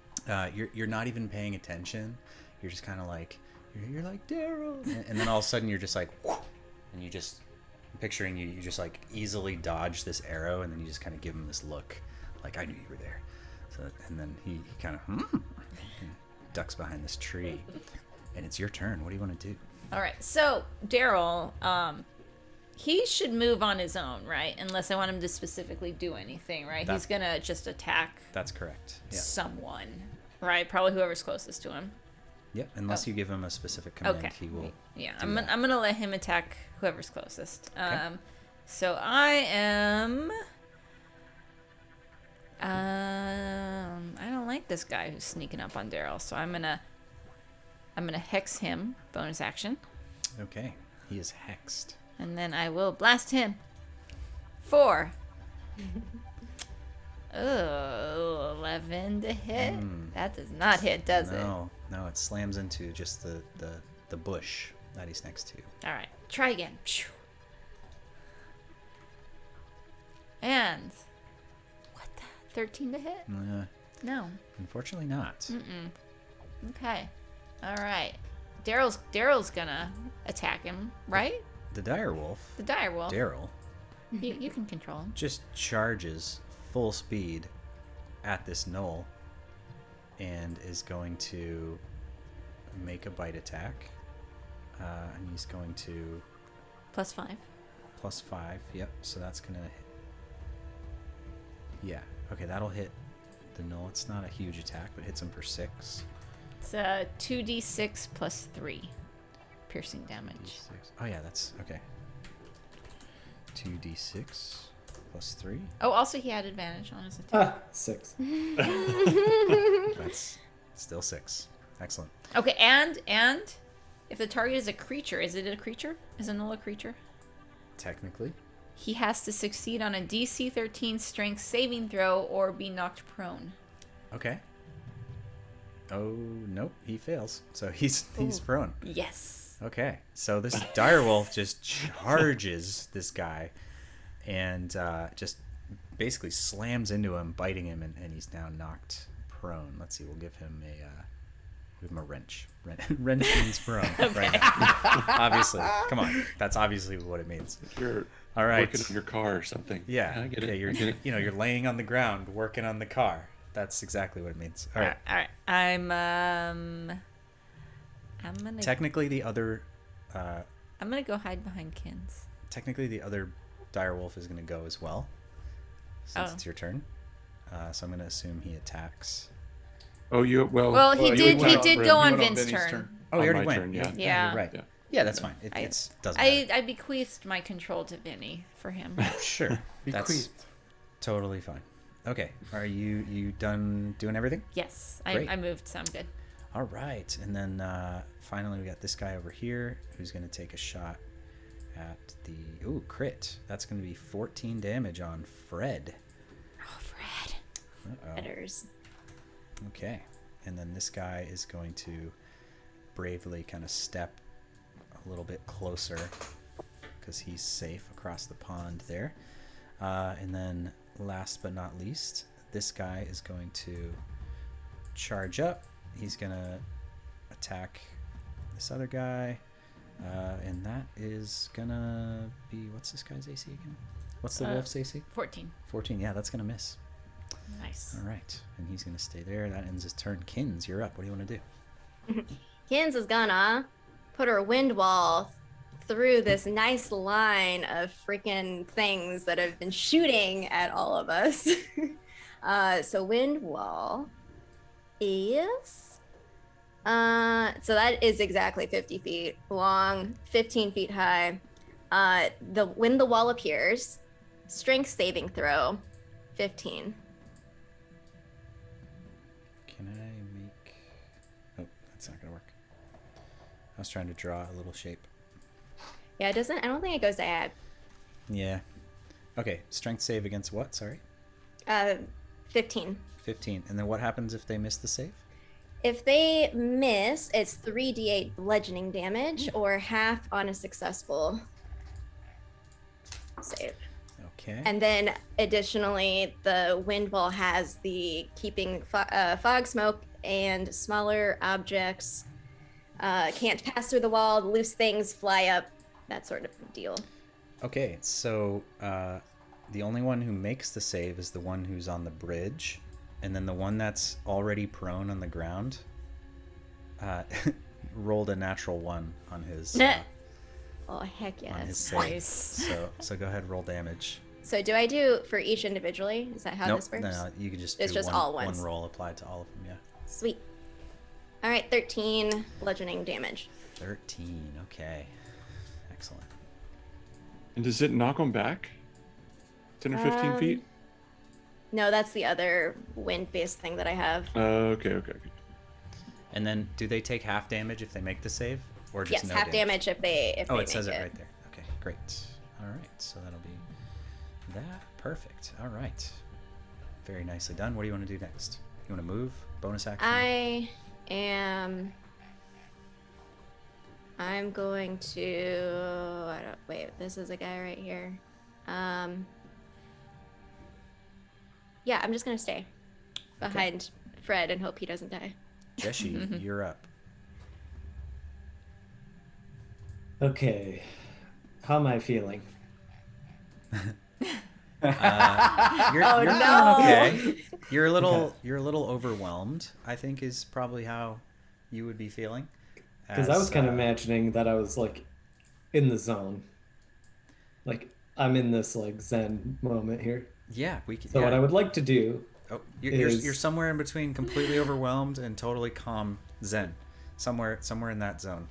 [SPEAKER 1] You're not even paying attention. You're just kind of like, you're like, Daryl. And then all of a sudden you're just like, whoosh, and you just, I'm picturing you just like easily dodge this arrow, and then you just kind of give him this look like, I knew you were there. So, and then he kind of and ducks behind this tree. And it's your turn. What do you want to do?
[SPEAKER 5] All right. So Daryl, he should move on his own, right? Unless I want him to specifically do anything, right? He's gonna just attack
[SPEAKER 1] That's correct. Yeah.
[SPEAKER 5] someone, right? Probably whoever's closest to him.
[SPEAKER 1] Yep. Unless you give him a specific command,
[SPEAKER 5] Okay.
[SPEAKER 1] he will.
[SPEAKER 5] Yeah,
[SPEAKER 1] do
[SPEAKER 5] I'm
[SPEAKER 1] that.
[SPEAKER 5] gonna let him attack whoever's closest.
[SPEAKER 1] Okay.
[SPEAKER 5] So I am. I don't like this guy who's sneaking up on Daryl, so I'm gonna hex him. Bonus action,
[SPEAKER 1] Okay. He is hexed.
[SPEAKER 5] and then I will blast him. 4. Oh, 11 to hit. That does not hit, does it?
[SPEAKER 1] No, it slams into just the bush that he's next to.
[SPEAKER 5] All right, try again. Phew. And what the 13 to hit? No.
[SPEAKER 1] Unfortunately not.
[SPEAKER 5] Okay. All right. Daryl's gonna attack him, right?
[SPEAKER 1] The direwolf,
[SPEAKER 5] The direwolf.
[SPEAKER 1] Daryl,
[SPEAKER 5] You can control him.
[SPEAKER 1] just charges full speed at this gnoll and is going to make a bite attack. And he's going to
[SPEAKER 5] +5.
[SPEAKER 1] +5. Yep. So that's gonna hit. Yeah. Okay, that'll hit the gnoll. It's not a huge attack, but hits him for 6.
[SPEAKER 5] It's 2d6 +3 piercing damage.
[SPEAKER 1] D6. Oh yeah, that's okay. 2d6 +3.
[SPEAKER 5] Oh, also he had advantage on his attack.
[SPEAKER 4] 6.
[SPEAKER 1] That's still 6. Excellent.
[SPEAKER 5] Okay, and if the target is a creature, is it a creature? Is a gnoll a creature?
[SPEAKER 1] Technically.
[SPEAKER 5] he has to succeed on a DC 13 strength saving throw or be knocked prone.
[SPEAKER 1] Okay. Oh, nope, he fails. So he's prone.
[SPEAKER 5] Yes.
[SPEAKER 1] Okay, so this direwolf just charges this guy and just basically slams into him, biting him, and he's now knocked prone. Let's see, we'll give him a wrench. Wrench means prone right now. Obviously. Come on. That's obviously what it means.
[SPEAKER 6] You're
[SPEAKER 1] All right.
[SPEAKER 6] working on your car or something.
[SPEAKER 1] Yeah.
[SPEAKER 6] I get it.
[SPEAKER 1] Yeah, you're laying on the ground working on the car. That's exactly what it means. All right.
[SPEAKER 5] All right. I'm gonna
[SPEAKER 1] Technically the other
[SPEAKER 5] go hide behind Kinz.
[SPEAKER 1] Technically the other direwolf is going to go as well. Since it's your turn. So I'm going to assume he attacks.
[SPEAKER 6] Oh,
[SPEAKER 5] Well, he did go on Vin's turn.
[SPEAKER 1] Oh, he
[SPEAKER 6] On
[SPEAKER 1] already
[SPEAKER 6] my
[SPEAKER 1] went.
[SPEAKER 6] turn, yeah.
[SPEAKER 5] Yeah.
[SPEAKER 1] You're right.
[SPEAKER 6] Yeah.
[SPEAKER 1] Yeah, that's fine. It doesn't matter.
[SPEAKER 5] I bequeathed my control to Vinny for him.
[SPEAKER 1] Sure. That's
[SPEAKER 3] Bequeathed.
[SPEAKER 1] totally fine. Okay. Are you done doing everything?
[SPEAKER 5] Yes,
[SPEAKER 1] Great.
[SPEAKER 5] I moved, so I'm good.
[SPEAKER 1] All right. And then finally we got this guy over here who's going to take a shot at the... Ooh, crit. That's going to be 14 damage on Fred.
[SPEAKER 5] Oh, Fred.
[SPEAKER 1] Uh-oh.
[SPEAKER 2] Letters.
[SPEAKER 1] Okay. And then this guy is going to bravely kind of step a little bit closer because he's safe across the pond there. And then last but not least, this guy is going to charge up. He's going to attack this other guy. And that is going to be... What's this guy's AC again? What's the wolf's AC?
[SPEAKER 5] 14.
[SPEAKER 1] 14. Yeah, that's going to miss.
[SPEAKER 5] Nice.
[SPEAKER 1] All right. And he's going to stay there. That ends his turn. Kinz, you're up. What do you want to do?
[SPEAKER 2] Kinz is gonna put her wind wall through this nice line of freaking things that have been shooting at all of us. So wind wall is so that is exactly 50 feet long, 15 feet high. When the wall appears, strength saving throw 15.
[SPEAKER 1] Can I make... Oh, that's not going to work. I was trying to draw a little shape.
[SPEAKER 2] Yeah, it doesn't. I don't think it goes to add.
[SPEAKER 1] Yeah. Okay, strength save against what? Sorry?
[SPEAKER 2] 15.
[SPEAKER 1] 15. And then what happens if they miss the save?
[SPEAKER 2] If they miss, it's 3d8 bludgeoning damage or half on a successful save.
[SPEAKER 1] Okay.
[SPEAKER 2] And then additionally, the wind wall has the keeping fog, smoke, and smaller objects can't pass through the wall, loose things fly up, that sort of deal.
[SPEAKER 1] Okay, so the only one who makes the save is the one who's on the bridge. And then the one that's already prone on the ground rolled a natural 1 on his...
[SPEAKER 2] Oh, heck
[SPEAKER 1] on his
[SPEAKER 2] yes.
[SPEAKER 1] save.
[SPEAKER 5] Nice.
[SPEAKER 1] So go ahead, roll damage.
[SPEAKER 2] So do I do for each individually? Is that how
[SPEAKER 1] Nope,
[SPEAKER 2] this works?
[SPEAKER 1] no, you could just
[SPEAKER 2] It's
[SPEAKER 1] do
[SPEAKER 2] just
[SPEAKER 1] one,
[SPEAKER 2] all ones.
[SPEAKER 1] one roll applied to all of them, yeah.
[SPEAKER 2] Sweet. All right, 13 bludgeoning damage.
[SPEAKER 1] 13, okay. Excellent.
[SPEAKER 6] And does it knock them back? 10 or 15 feet?
[SPEAKER 2] No, that's the other wind-based thing that I have.
[SPEAKER 6] Okay.
[SPEAKER 1] And then do they take half damage if they make the save? Or just
[SPEAKER 2] Yes,
[SPEAKER 1] no
[SPEAKER 2] half damage if they
[SPEAKER 1] Oh,
[SPEAKER 2] make
[SPEAKER 1] it says it right there. Okay, great. All right, so that'll be that. Perfect. All right. Very nicely done. What do you want to do next? You want to move? Bonus action?
[SPEAKER 2] I'm going to... Wait, this is a guy right here. Yeah, I'm just going to stay behind Fred and hope he doesn't die.
[SPEAKER 1] Jeshi, you're up.
[SPEAKER 4] Okay. How am I feeling?
[SPEAKER 1] You're feeling okay. You're a little overwhelmed, I think is probably how you would be feeling.
[SPEAKER 4] Because I was kind of imagining that I was like in the zone. Like I'm in this like Zen moment here.
[SPEAKER 1] Yeah, we can.
[SPEAKER 4] So what I would like to do
[SPEAKER 1] Oh, you're somewhere in between completely overwhelmed and totally calm Zen. Somewhere in that zone.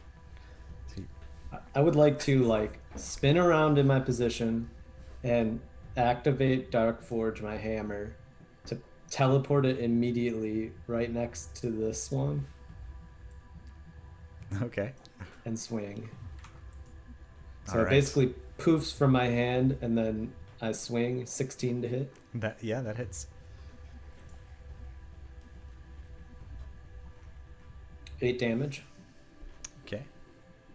[SPEAKER 4] I would like to like spin around in my position and activate Dark Forge, my hammer, to teleport it immediately right next to this one
[SPEAKER 1] Okay.
[SPEAKER 4] and swing. So
[SPEAKER 1] All
[SPEAKER 4] it
[SPEAKER 1] right.
[SPEAKER 4] basically poofs from my hand, and then I swing 16 to hit.
[SPEAKER 1] That hits.
[SPEAKER 4] 8 damage.
[SPEAKER 1] Okay.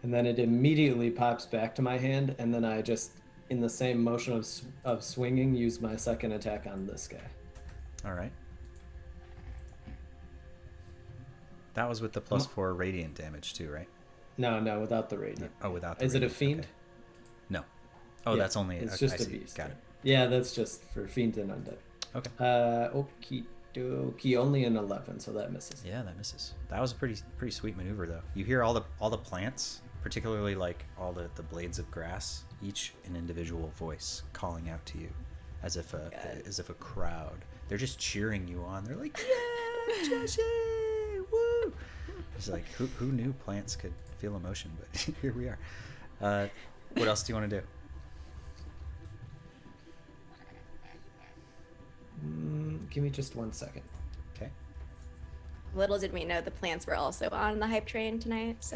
[SPEAKER 4] And then it immediately pops back to my hand, and then I just, in the same motion of swinging, use my second attack on this guy.
[SPEAKER 1] All right. That was with the +4 radiant damage too, right?
[SPEAKER 4] No, without the radiant.
[SPEAKER 1] Oh, without the
[SPEAKER 4] Is it a
[SPEAKER 1] radiant,
[SPEAKER 4] fiend?
[SPEAKER 1] okay. No. Oh,
[SPEAKER 4] Yeah,
[SPEAKER 1] that's only...
[SPEAKER 4] it's
[SPEAKER 1] okay,
[SPEAKER 4] just
[SPEAKER 1] I
[SPEAKER 4] a
[SPEAKER 1] see.
[SPEAKER 4] beast.
[SPEAKER 1] Got it.
[SPEAKER 4] Yeah, that's just for fiends and undead.
[SPEAKER 1] Okay.
[SPEAKER 4] Okie dokie, only an 11, so that misses.
[SPEAKER 1] Yeah, that misses. That was a pretty sweet maneuver, though. You hear all the plants, particularly like all the blades of grass, each an individual voice calling out to you, as if a crowd. They're just cheering you on. They're like, "Yeah, Jeshi, woo!" It's like who knew plants could feel emotion, but here we are. What else do you want to do?
[SPEAKER 4] Give me just 1 second.
[SPEAKER 1] Okay.
[SPEAKER 2] Little did we know the plants were also on the hype train tonight. So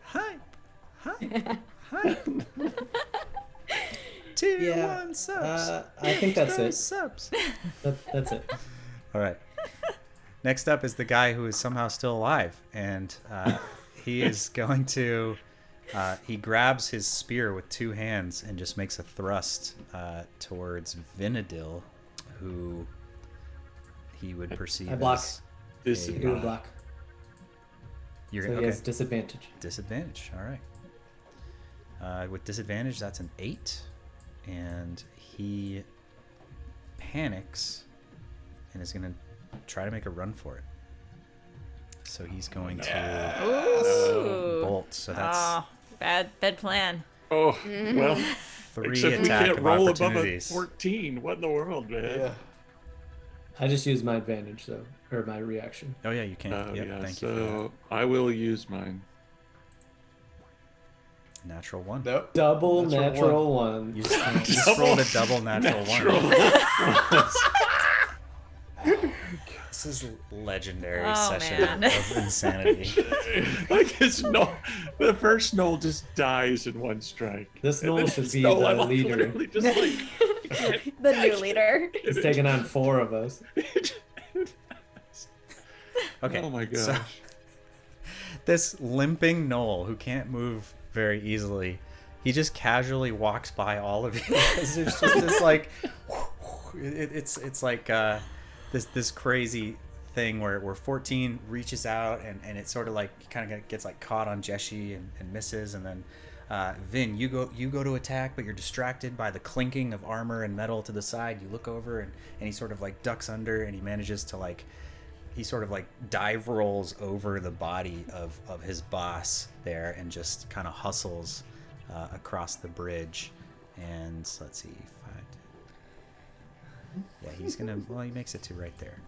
[SPEAKER 1] Hype, hype. Tier 1 subs.
[SPEAKER 4] I think that's
[SPEAKER 1] Extra
[SPEAKER 4] it.
[SPEAKER 1] Subs.
[SPEAKER 4] That's it.
[SPEAKER 1] All right. Next up is the guy who is somehow still alive, and he is going to. He grabs his spear with 2 hands and just makes a thrust towards Vinadil, who he would perceive
[SPEAKER 4] I block.
[SPEAKER 1] as
[SPEAKER 6] This
[SPEAKER 1] a-
[SPEAKER 6] is
[SPEAKER 4] Do a block.
[SPEAKER 1] You're
[SPEAKER 4] So he
[SPEAKER 1] okay.
[SPEAKER 4] has disadvantage.
[SPEAKER 1] Disadvantage. All right. With disadvantage, that's an 8, and he panics and is gonna try to make a run for it. So he's going to
[SPEAKER 5] Ooh.
[SPEAKER 1] bolt. So that's
[SPEAKER 5] Oh, bad plan.
[SPEAKER 6] Oh, well,
[SPEAKER 1] 3
[SPEAKER 6] except we
[SPEAKER 1] attack
[SPEAKER 6] can't
[SPEAKER 1] of
[SPEAKER 6] roll above a
[SPEAKER 1] opportunities.
[SPEAKER 6] 14. What in the world, man?
[SPEAKER 3] Yeah.
[SPEAKER 4] I just used my advantage, though, or my reaction.
[SPEAKER 1] Oh yeah, you can.
[SPEAKER 6] Oh,
[SPEAKER 1] Yep,
[SPEAKER 6] yeah,
[SPEAKER 1] thank you for that.
[SPEAKER 6] so I will use mine.
[SPEAKER 1] Natural 1.
[SPEAKER 3] Nope.
[SPEAKER 4] Double
[SPEAKER 3] Natural
[SPEAKER 4] natural one.
[SPEAKER 1] You just rolled a double natural 1. This is legendary
[SPEAKER 5] Oh,
[SPEAKER 1] session
[SPEAKER 5] man.
[SPEAKER 1] of insanity.
[SPEAKER 6] Like it's no, the first Gnoll just dies in 1 strike.
[SPEAKER 4] This
[SPEAKER 6] And
[SPEAKER 4] Gnoll
[SPEAKER 6] then
[SPEAKER 4] should
[SPEAKER 6] this
[SPEAKER 4] be
[SPEAKER 6] Gnoll,
[SPEAKER 4] the
[SPEAKER 6] I'm like
[SPEAKER 4] leader.
[SPEAKER 6] literally just like,
[SPEAKER 2] the new leader.
[SPEAKER 4] He's taking on 4 of us.
[SPEAKER 1] Okay.
[SPEAKER 6] Oh my gosh.
[SPEAKER 1] So, this limping Gnoll who can't move very easily, he just casually walks by all of you. There's just this like, it's like this crazy thing where 14 reaches out and it sort of like kind of gets like caught on Jeshi and misses, and then Vin, you go to attack, but you're distracted by the clinking of armor and metal to the side. You look over and he sort of like ducks under, and he manages to like. He sort of like dive rolls over the body of his boss there and just kind of hustles across the bridge. And let's see, 5. Yeah, he's gonna. Well, he makes it to right there,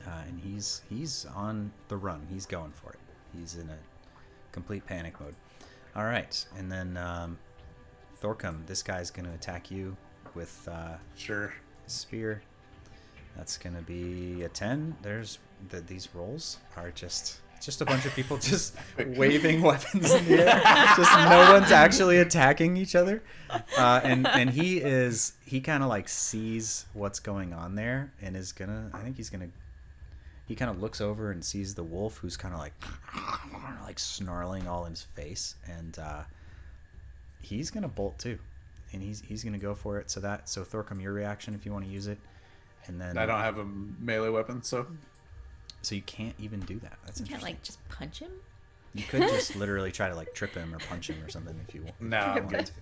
[SPEAKER 1] and he's on the run. He's going for it. He's in a complete panic mode. All right, and then Thorkum, this guy's gonna attack you with
[SPEAKER 7] Sure.
[SPEAKER 1] spear. That's gonna be a 10. There's these rolls are just a bunch of people just waving weapons in the air. Just no one's actually attacking each other. And he kind of like sees what's going on there and is gonna. I think he kind of looks over and sees the wolf who's kind of like snarling all in his face, and he's gonna bolt too, and he's gonna go for it. So Thorkum, your reaction if you want to use it. And then
[SPEAKER 3] I don't have a melee weapon, so
[SPEAKER 1] you can't even do that. That's
[SPEAKER 5] You can't
[SPEAKER 1] interesting.
[SPEAKER 5] like just punch him.
[SPEAKER 1] You could just literally try to like trip him or punch him or something if you want.
[SPEAKER 3] no, I'm good.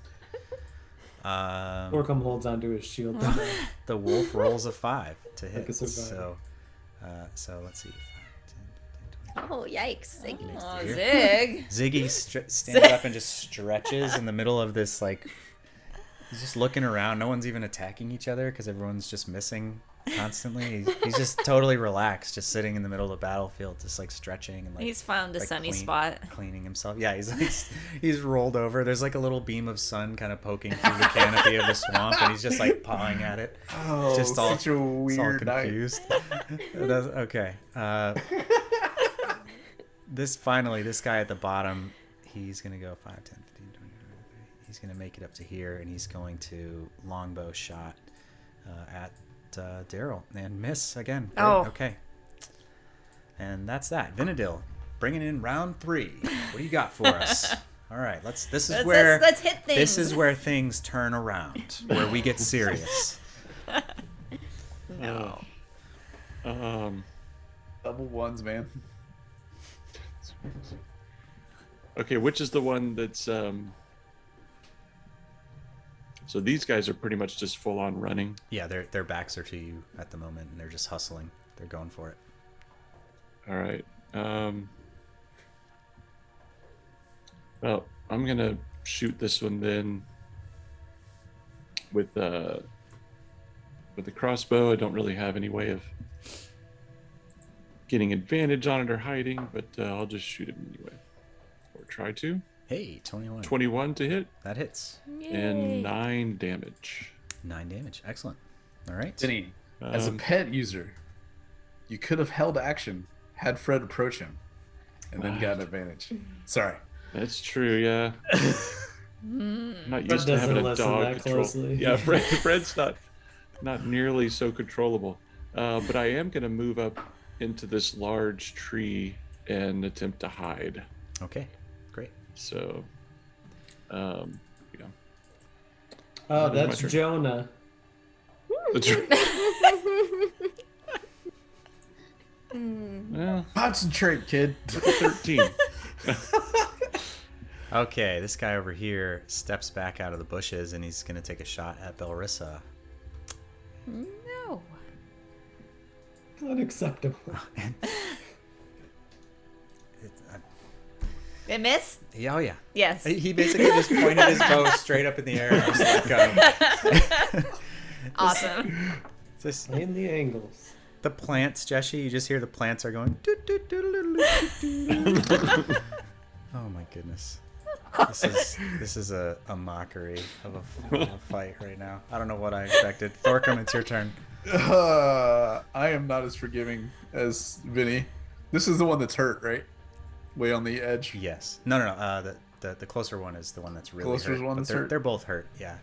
[SPEAKER 4] Thorkum holds onto his shield.
[SPEAKER 1] The wolf rolls a 5 to hit.
[SPEAKER 4] Like a survivor.
[SPEAKER 1] So let's see. 5, 10, 15, 20.
[SPEAKER 2] Oh, yikes.
[SPEAKER 5] Oh,
[SPEAKER 1] here.
[SPEAKER 5] Zig.
[SPEAKER 1] Ziggy stands up and just stretches in the middle of this like. He's just looking around. No one's even attacking each other because everyone's just missing constantly. He's just totally relaxed, just sitting in the middle of the battlefield, just like stretching and like.
[SPEAKER 5] He's found a
[SPEAKER 1] like
[SPEAKER 5] sunny spot.
[SPEAKER 1] cleaning himself. Yeah, he's like he's rolled over. There's like a little beam of sun kind of poking through the canopy of the swamp, and he's just like pawing at it.
[SPEAKER 3] Oh,
[SPEAKER 1] Just all-
[SPEAKER 3] such a
[SPEAKER 1] It's all
[SPEAKER 3] weird night.
[SPEAKER 1] confused. Okay. this guy at the bottom, he's going to go 5, 10, 15, 20, 20. He's going to make it up to here, and he's going to longbow shot at Daryl and miss again. Great.
[SPEAKER 5] Oh.
[SPEAKER 1] Okay. And that's that. Vinadil, bringing in round 3. What do you got for us? All right, let's hit things. This is where things turn around, where we get serious.
[SPEAKER 5] No.
[SPEAKER 3] Double ones, man.
[SPEAKER 6] Okay, which is the one that's so these guys are pretty much just full on running.
[SPEAKER 1] Yeah, their backs are to you at the moment, and they're just hustling. They're going for it.
[SPEAKER 6] All right. Well, I'm gonna shoot this one then with the crossbow. I don't really have any way of getting advantage on it or hiding, but I'll just shoot him anyway, or try to.
[SPEAKER 1] Hey, 21.
[SPEAKER 6] 21 to hit.
[SPEAKER 1] That hits.
[SPEAKER 6] And 9 damage.
[SPEAKER 1] 9 damage. Excellent. All right.
[SPEAKER 3] Denny, as a pet user, you could have held action, had Fred approach him, and then got an advantage. Sorry.
[SPEAKER 6] That's true, yeah. I'm not
[SPEAKER 4] Fred
[SPEAKER 6] used to having
[SPEAKER 4] doesn't
[SPEAKER 6] a
[SPEAKER 4] listen
[SPEAKER 6] dog
[SPEAKER 4] that
[SPEAKER 6] control.
[SPEAKER 4] closely.
[SPEAKER 6] Yeah, Fred's not nearly so controllable. But I am going to move up into this large tree and attempt to hide.
[SPEAKER 1] Okay. Great.
[SPEAKER 6] So, yeah.
[SPEAKER 4] Oh,
[SPEAKER 6] That is my
[SPEAKER 4] that's
[SPEAKER 6] turn.
[SPEAKER 4] Jonah.
[SPEAKER 6] Well,
[SPEAKER 3] Concentrate, kid.
[SPEAKER 6] 13.
[SPEAKER 1] Okay, this guy over here steps back out of the bushes, and he's going to take a shot at Belrissa.
[SPEAKER 5] No.
[SPEAKER 4] Unacceptable.
[SPEAKER 5] Did miss?
[SPEAKER 1] Yeah, oh, yeah.
[SPEAKER 5] Yes.
[SPEAKER 1] He basically just pointed his bow straight up in the air. And was like,
[SPEAKER 5] Awesome.
[SPEAKER 1] just
[SPEAKER 4] Playing the angles.
[SPEAKER 1] the plants, Jeshi, you just hear the plants are going. Doo, doo, doo, doo, doo, doo, doo. Oh my goodness. This is a mockery of a fight right now. I don't know what I expected. Thorkum, it's your turn.
[SPEAKER 3] I am not as forgiving as Vinny. This is the one that's hurt, right? Way on the edge.
[SPEAKER 1] Yes. No. The closer one is the one that's really
[SPEAKER 3] Closer
[SPEAKER 1] hurt.
[SPEAKER 3] one
[SPEAKER 1] But
[SPEAKER 3] that's hurt?
[SPEAKER 1] They're both hurt. Yeah.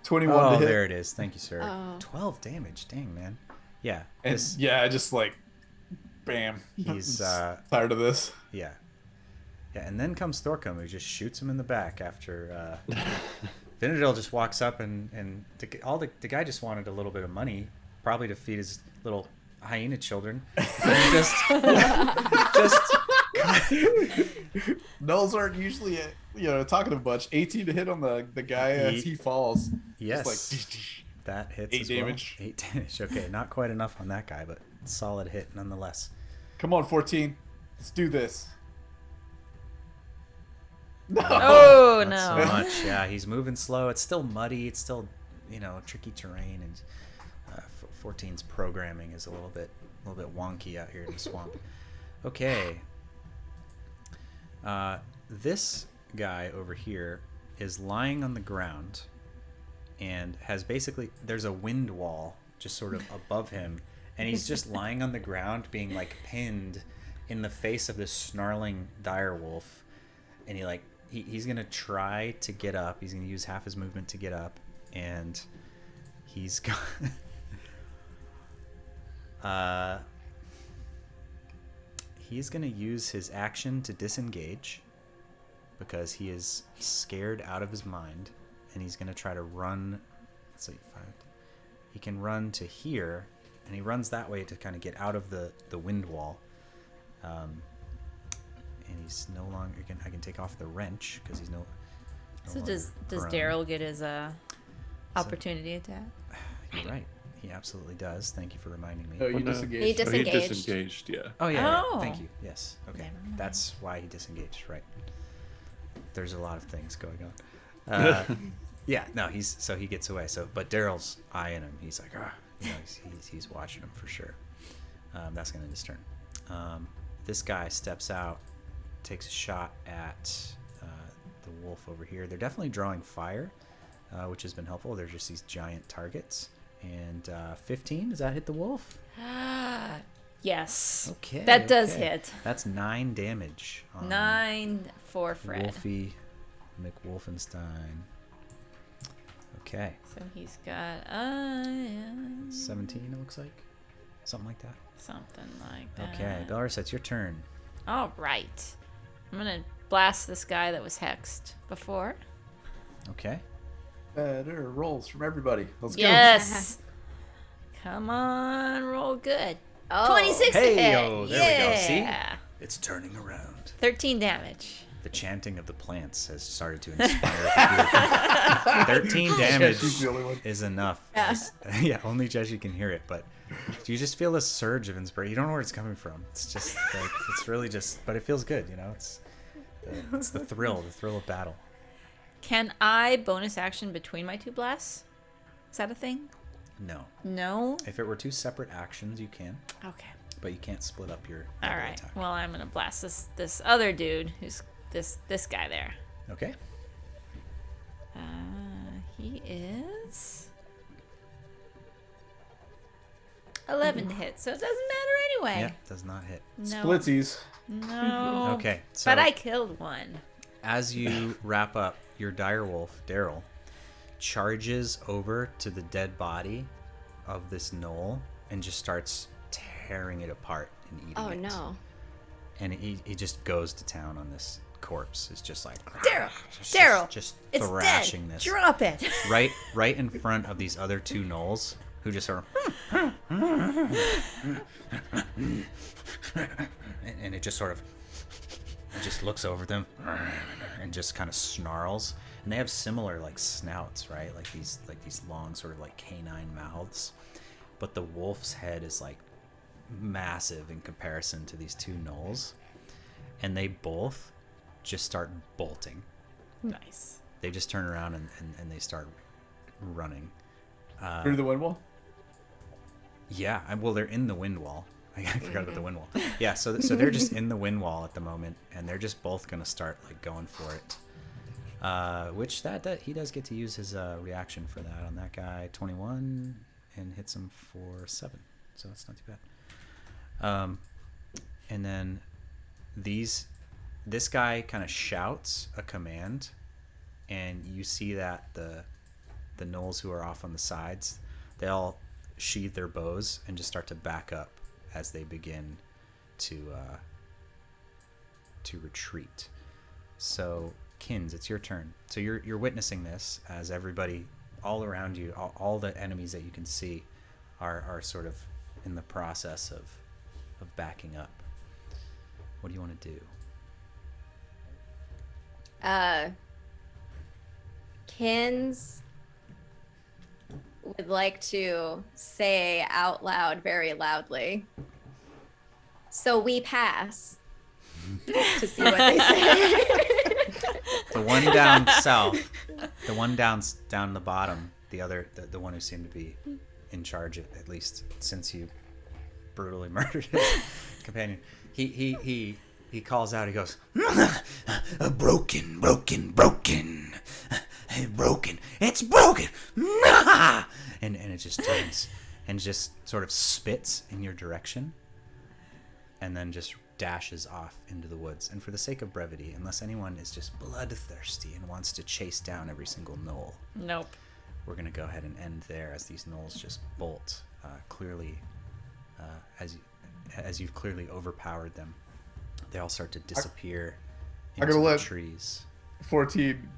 [SPEAKER 3] 21
[SPEAKER 1] Oh,
[SPEAKER 3] to hit.
[SPEAKER 1] there it is. Thank you, sir.
[SPEAKER 2] Oh.
[SPEAKER 1] 12 damage. Dang, man. Yeah.
[SPEAKER 3] And
[SPEAKER 1] This,
[SPEAKER 3] yeah, I just like, bam.
[SPEAKER 1] He's
[SPEAKER 3] tired of this.
[SPEAKER 1] yeah. Yeah, and then comes Thorkum, who just shoots him in the back after Vinadil just walks up and the guy just wanted a little bit of money, probably to feed his little hyena children. And just
[SPEAKER 3] Gnolls aren't usually, talking much. 18 to hit on the guy as he falls.
[SPEAKER 1] yes.
[SPEAKER 3] Just like,
[SPEAKER 1] That hits
[SPEAKER 3] 8
[SPEAKER 1] as well.
[SPEAKER 3] damage.
[SPEAKER 1] 8 damage. Okay, not quite enough on that guy, but solid hit nonetheless.
[SPEAKER 3] come on, 14. Let's do this. No.
[SPEAKER 5] Oh,
[SPEAKER 1] Not
[SPEAKER 5] no.
[SPEAKER 1] so much. Yeah, he's moving slow. It's still muddy. It's still, tricky terrain, and 14's programming is a little bit wonky out here in the swamp. Okay. This guy over here is lying on the ground and has there's a wind wall just sort of above him, and he's just lying on the ground being like pinned in the face of this snarling dire wolf, and he's gonna try to get up. He's gonna use half his movement to get up, and he's he's gonna use his action to disengage because he is scared out of his mind, and he's gonna try to run. Let's see, he can run to here, and he runs that way to kind of get out of the wind wall. And he's no longer. I can take off the wrench because he's no.
[SPEAKER 5] So does
[SPEAKER 1] prone.
[SPEAKER 5] Daryl get his opportunity attack?
[SPEAKER 1] You're right. He absolutely does. Thank you for reminding me.
[SPEAKER 3] No, you
[SPEAKER 6] Oh, no.
[SPEAKER 3] disengaged.
[SPEAKER 2] He
[SPEAKER 6] Oh, he
[SPEAKER 2] disengaged.
[SPEAKER 6] disengaged, yeah.
[SPEAKER 1] Oh yeah.
[SPEAKER 5] Oh.
[SPEAKER 1] Thank you. Yes. Okay.
[SPEAKER 5] Never mind.
[SPEAKER 1] That's why he disengaged. Right. There's a lot of things going on. Yeah. No. He gets away. But Daryl's eyeing him. He's like, he's watching him for sure. That's gonna end his turn. This guy steps out, takes a shot at the wolf over here. They're definitely drawing fire, which has been helpful. They're just these giant targets. And 15, does that hit the wolf?
[SPEAKER 5] Yes.
[SPEAKER 1] Okay.
[SPEAKER 5] That does
[SPEAKER 1] okay.
[SPEAKER 5] hit.
[SPEAKER 1] That's 9 damage. On
[SPEAKER 5] 9 for Fred.
[SPEAKER 1] Wolfie McWolfenstein. Okay.
[SPEAKER 5] So he's got
[SPEAKER 1] 17, it looks like. Something like that.
[SPEAKER 5] something like that.
[SPEAKER 1] Okay, Belrissa, it's your turn.
[SPEAKER 5] All right. I'm gonna blast this guy that was hexed before.
[SPEAKER 1] Okay.
[SPEAKER 3] Better rolls from everybody. Let's go.
[SPEAKER 5] Yes. Come on, roll good.
[SPEAKER 2] Oh.
[SPEAKER 5] 26 to
[SPEAKER 1] Hey,
[SPEAKER 5] hit.
[SPEAKER 1] yo, there we go. See?
[SPEAKER 5] Yeah.
[SPEAKER 1] It's turning around.
[SPEAKER 5] 13 damage.
[SPEAKER 1] The chanting of the plants has started to inspire the group. 13 damage
[SPEAKER 3] Jeshi's the only one.
[SPEAKER 1] is enough.
[SPEAKER 2] Yeah.
[SPEAKER 1] Yeah, only Jeshi can hear it, but you just feel this surge of inspiration. You don't know where it's coming from. It's just like, it's really just, but it feels good, you know? It's the thrill of battle.
[SPEAKER 5] Can I bonus action between my 2 blasts? Is that a thing?
[SPEAKER 1] No.
[SPEAKER 5] No?
[SPEAKER 1] If it were 2 separate actions, you can,
[SPEAKER 5] Okay.
[SPEAKER 1] but you can't split up your
[SPEAKER 5] All
[SPEAKER 1] double
[SPEAKER 5] right.
[SPEAKER 1] attack.
[SPEAKER 5] Well, I'm gonna blast this other dude who's this guy there.
[SPEAKER 1] Okay.
[SPEAKER 5] He is 11 to hit, so it doesn't matter anyway.
[SPEAKER 1] Yeah, does not hit.
[SPEAKER 5] No.
[SPEAKER 3] Splitsies.
[SPEAKER 5] No.
[SPEAKER 1] Okay, so
[SPEAKER 5] But I killed one.
[SPEAKER 1] as you wrap up, your direwolf, Daryl, charges over to the dead body of this gnoll and just starts tearing it apart and eating
[SPEAKER 2] Oh
[SPEAKER 1] it.
[SPEAKER 2] no.
[SPEAKER 1] And he just goes to town on this corpse. It's just like
[SPEAKER 5] Daryl,
[SPEAKER 1] just
[SPEAKER 5] it's
[SPEAKER 1] thrashing
[SPEAKER 5] dead.
[SPEAKER 1] this
[SPEAKER 5] Drop it.
[SPEAKER 1] right in front of these other 2 gnolls who just sort of and it just sort of it just looks over them and just kind of snarls. And they have similar like snouts, right? Like these long sort of like canine mouths. But the wolf's head is like massive in comparison to these 2 gnolls. And they both just start bolting.
[SPEAKER 5] Nice.
[SPEAKER 1] They just turn around and they start running.
[SPEAKER 3] Through the wind wall.
[SPEAKER 1] Yeah, well, they're in the wind wall. I forgot about the wind wall. Yeah, so they're just in the wind wall at the moment, and they're just both gonna start like going for it. Which that he does get to use his reaction for that on that guy. 21 and hits him for 7, so that's not too bad. And then this guy kind of shouts a command, and you see that the gnolls who are off on the sides, they all sheathe their bows and just start to back up as they begin to retreat. So Kinz, it's your turn. So you're witnessing this as everybody all around you, all the enemies that you can see are sort of in the process of backing up. What do you want to do?
[SPEAKER 2] Kinz would like to say out loud, very loudly, "So we pass," to see what they say.
[SPEAKER 1] The one down south, the one down the bottom, the other, the one who seemed to be in charge of, at least since you brutally murdered his companion. He calls out. He goes, "Broken, broken, broken, broken. It's broken!" And it just turns and just sort of spits in your direction, and then just dashes off into the woods. And for the sake of brevity, unless anyone is just bloodthirsty and wants to chase down every single gnoll,
[SPEAKER 5] Nope.
[SPEAKER 1] we're gonna go ahead and end there as these gnolls just bolt. Clearly, as you've clearly overpowered them, they all start to disappear
[SPEAKER 3] I'm
[SPEAKER 1] into
[SPEAKER 3] gonna
[SPEAKER 1] the
[SPEAKER 3] let-
[SPEAKER 1] trees.
[SPEAKER 3] 14.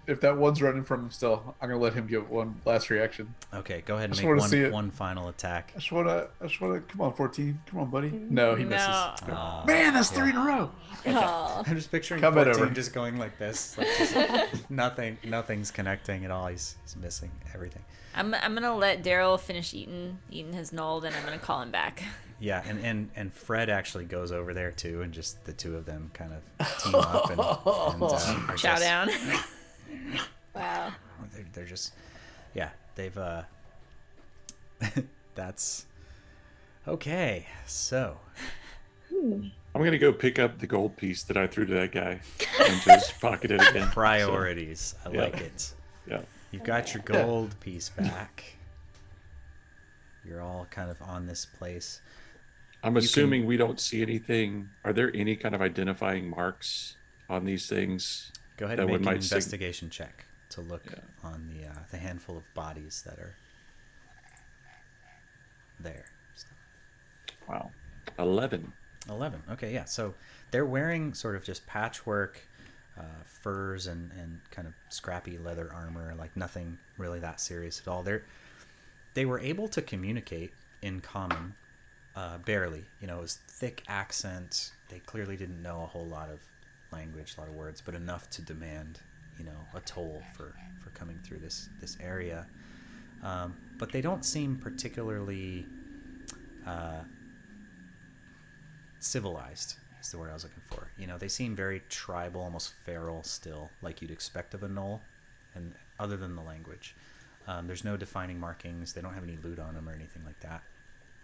[SPEAKER 3] If that one's running from him still, I'm gonna let him give one last reaction.
[SPEAKER 1] Okay, go ahead and
[SPEAKER 3] just
[SPEAKER 1] make
[SPEAKER 3] wanna see it.
[SPEAKER 1] one final attack.
[SPEAKER 3] I just wanna. Come on, 14. Come on, buddy. No, he misses.
[SPEAKER 5] No.
[SPEAKER 3] Man, that's 3 in a row.
[SPEAKER 2] Oh.
[SPEAKER 1] I'm just picturing
[SPEAKER 3] Come on
[SPEAKER 1] 14
[SPEAKER 3] over.
[SPEAKER 1] just going like this. Like just nothing's connecting at all. He's missing everything.
[SPEAKER 5] I'm gonna let Daryl finish eating his gnoll, then I'm gonna call him back.
[SPEAKER 1] Yeah, and Fred actually goes over there too, and just the 2 of them kind of team up and are
[SPEAKER 5] Chow
[SPEAKER 1] just-
[SPEAKER 5] down.
[SPEAKER 2] Wow.
[SPEAKER 1] They're just, yeah, they've that's okay. So
[SPEAKER 6] I'm gonna go pick up the gold piece that I threw to that guy and just pocket it again.
[SPEAKER 1] priorities, I
[SPEAKER 6] yeah.
[SPEAKER 1] like it.
[SPEAKER 6] Yeah.
[SPEAKER 1] You've got your gold piece back. You're all kind of on this place.
[SPEAKER 6] I'm assuming we don't see anything. Are there any kind of identifying marks on these things?
[SPEAKER 1] Go ahead and make an investigation check to look on the handful of bodies that are there.
[SPEAKER 6] Wow. 11.
[SPEAKER 1] 11. Okay, yeah. So they're wearing sort of just patchwork furs and kind of scrappy leather armor, like nothing really that serious at all. They were able to communicate in common, barely. You know, it was thick accents. They clearly didn't know a whole lot of language, a lot of words, but enough to demand, you know, a toll for coming through this area. But they don't seem particularly civilized is the word I was looking for. You know, they seem very tribal, almost feral still, like you'd expect of a gnoll, and other than the language. There's no defining markings. They don't have any loot on them or anything like that.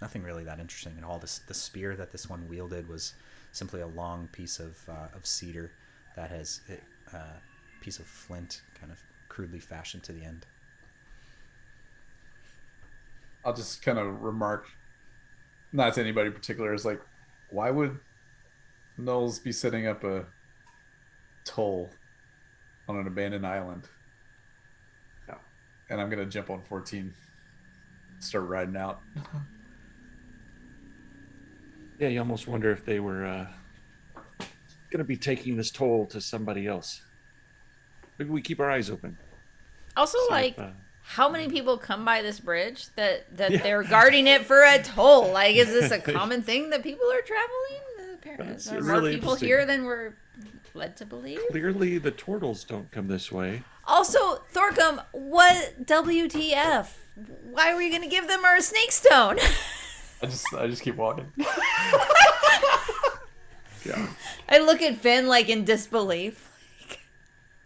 [SPEAKER 1] Nothing really that interesting at all. The spear that this one wielded was simply a long piece of cedar that has a piece of flint kind of crudely fashioned to the end.
[SPEAKER 3] I'll just kind of remark, not to anybody in particular, is like, why would gnolls be setting up a toll on an abandoned island? No. And I'm going to jump on 14, start riding out.
[SPEAKER 6] Yeah, you almost wonder if they were going to be taking this toll to somebody else. Maybe we keep our eyes open.
[SPEAKER 5] Also,
[SPEAKER 6] See
[SPEAKER 5] like,
[SPEAKER 6] if,
[SPEAKER 5] how many people come by this bridge that they're guarding it for a toll? Like, is this a common thing that people are traveling? Apparently, there are more
[SPEAKER 6] really
[SPEAKER 5] people here than we're led to believe.
[SPEAKER 6] Clearly, the turtles don't come this way.
[SPEAKER 5] Also, Thorkum, what WTF? Why were you going to give them our snake stone?
[SPEAKER 3] I just keep walking.
[SPEAKER 6] Yeah.
[SPEAKER 5] I look at Finn, like, in disbelief.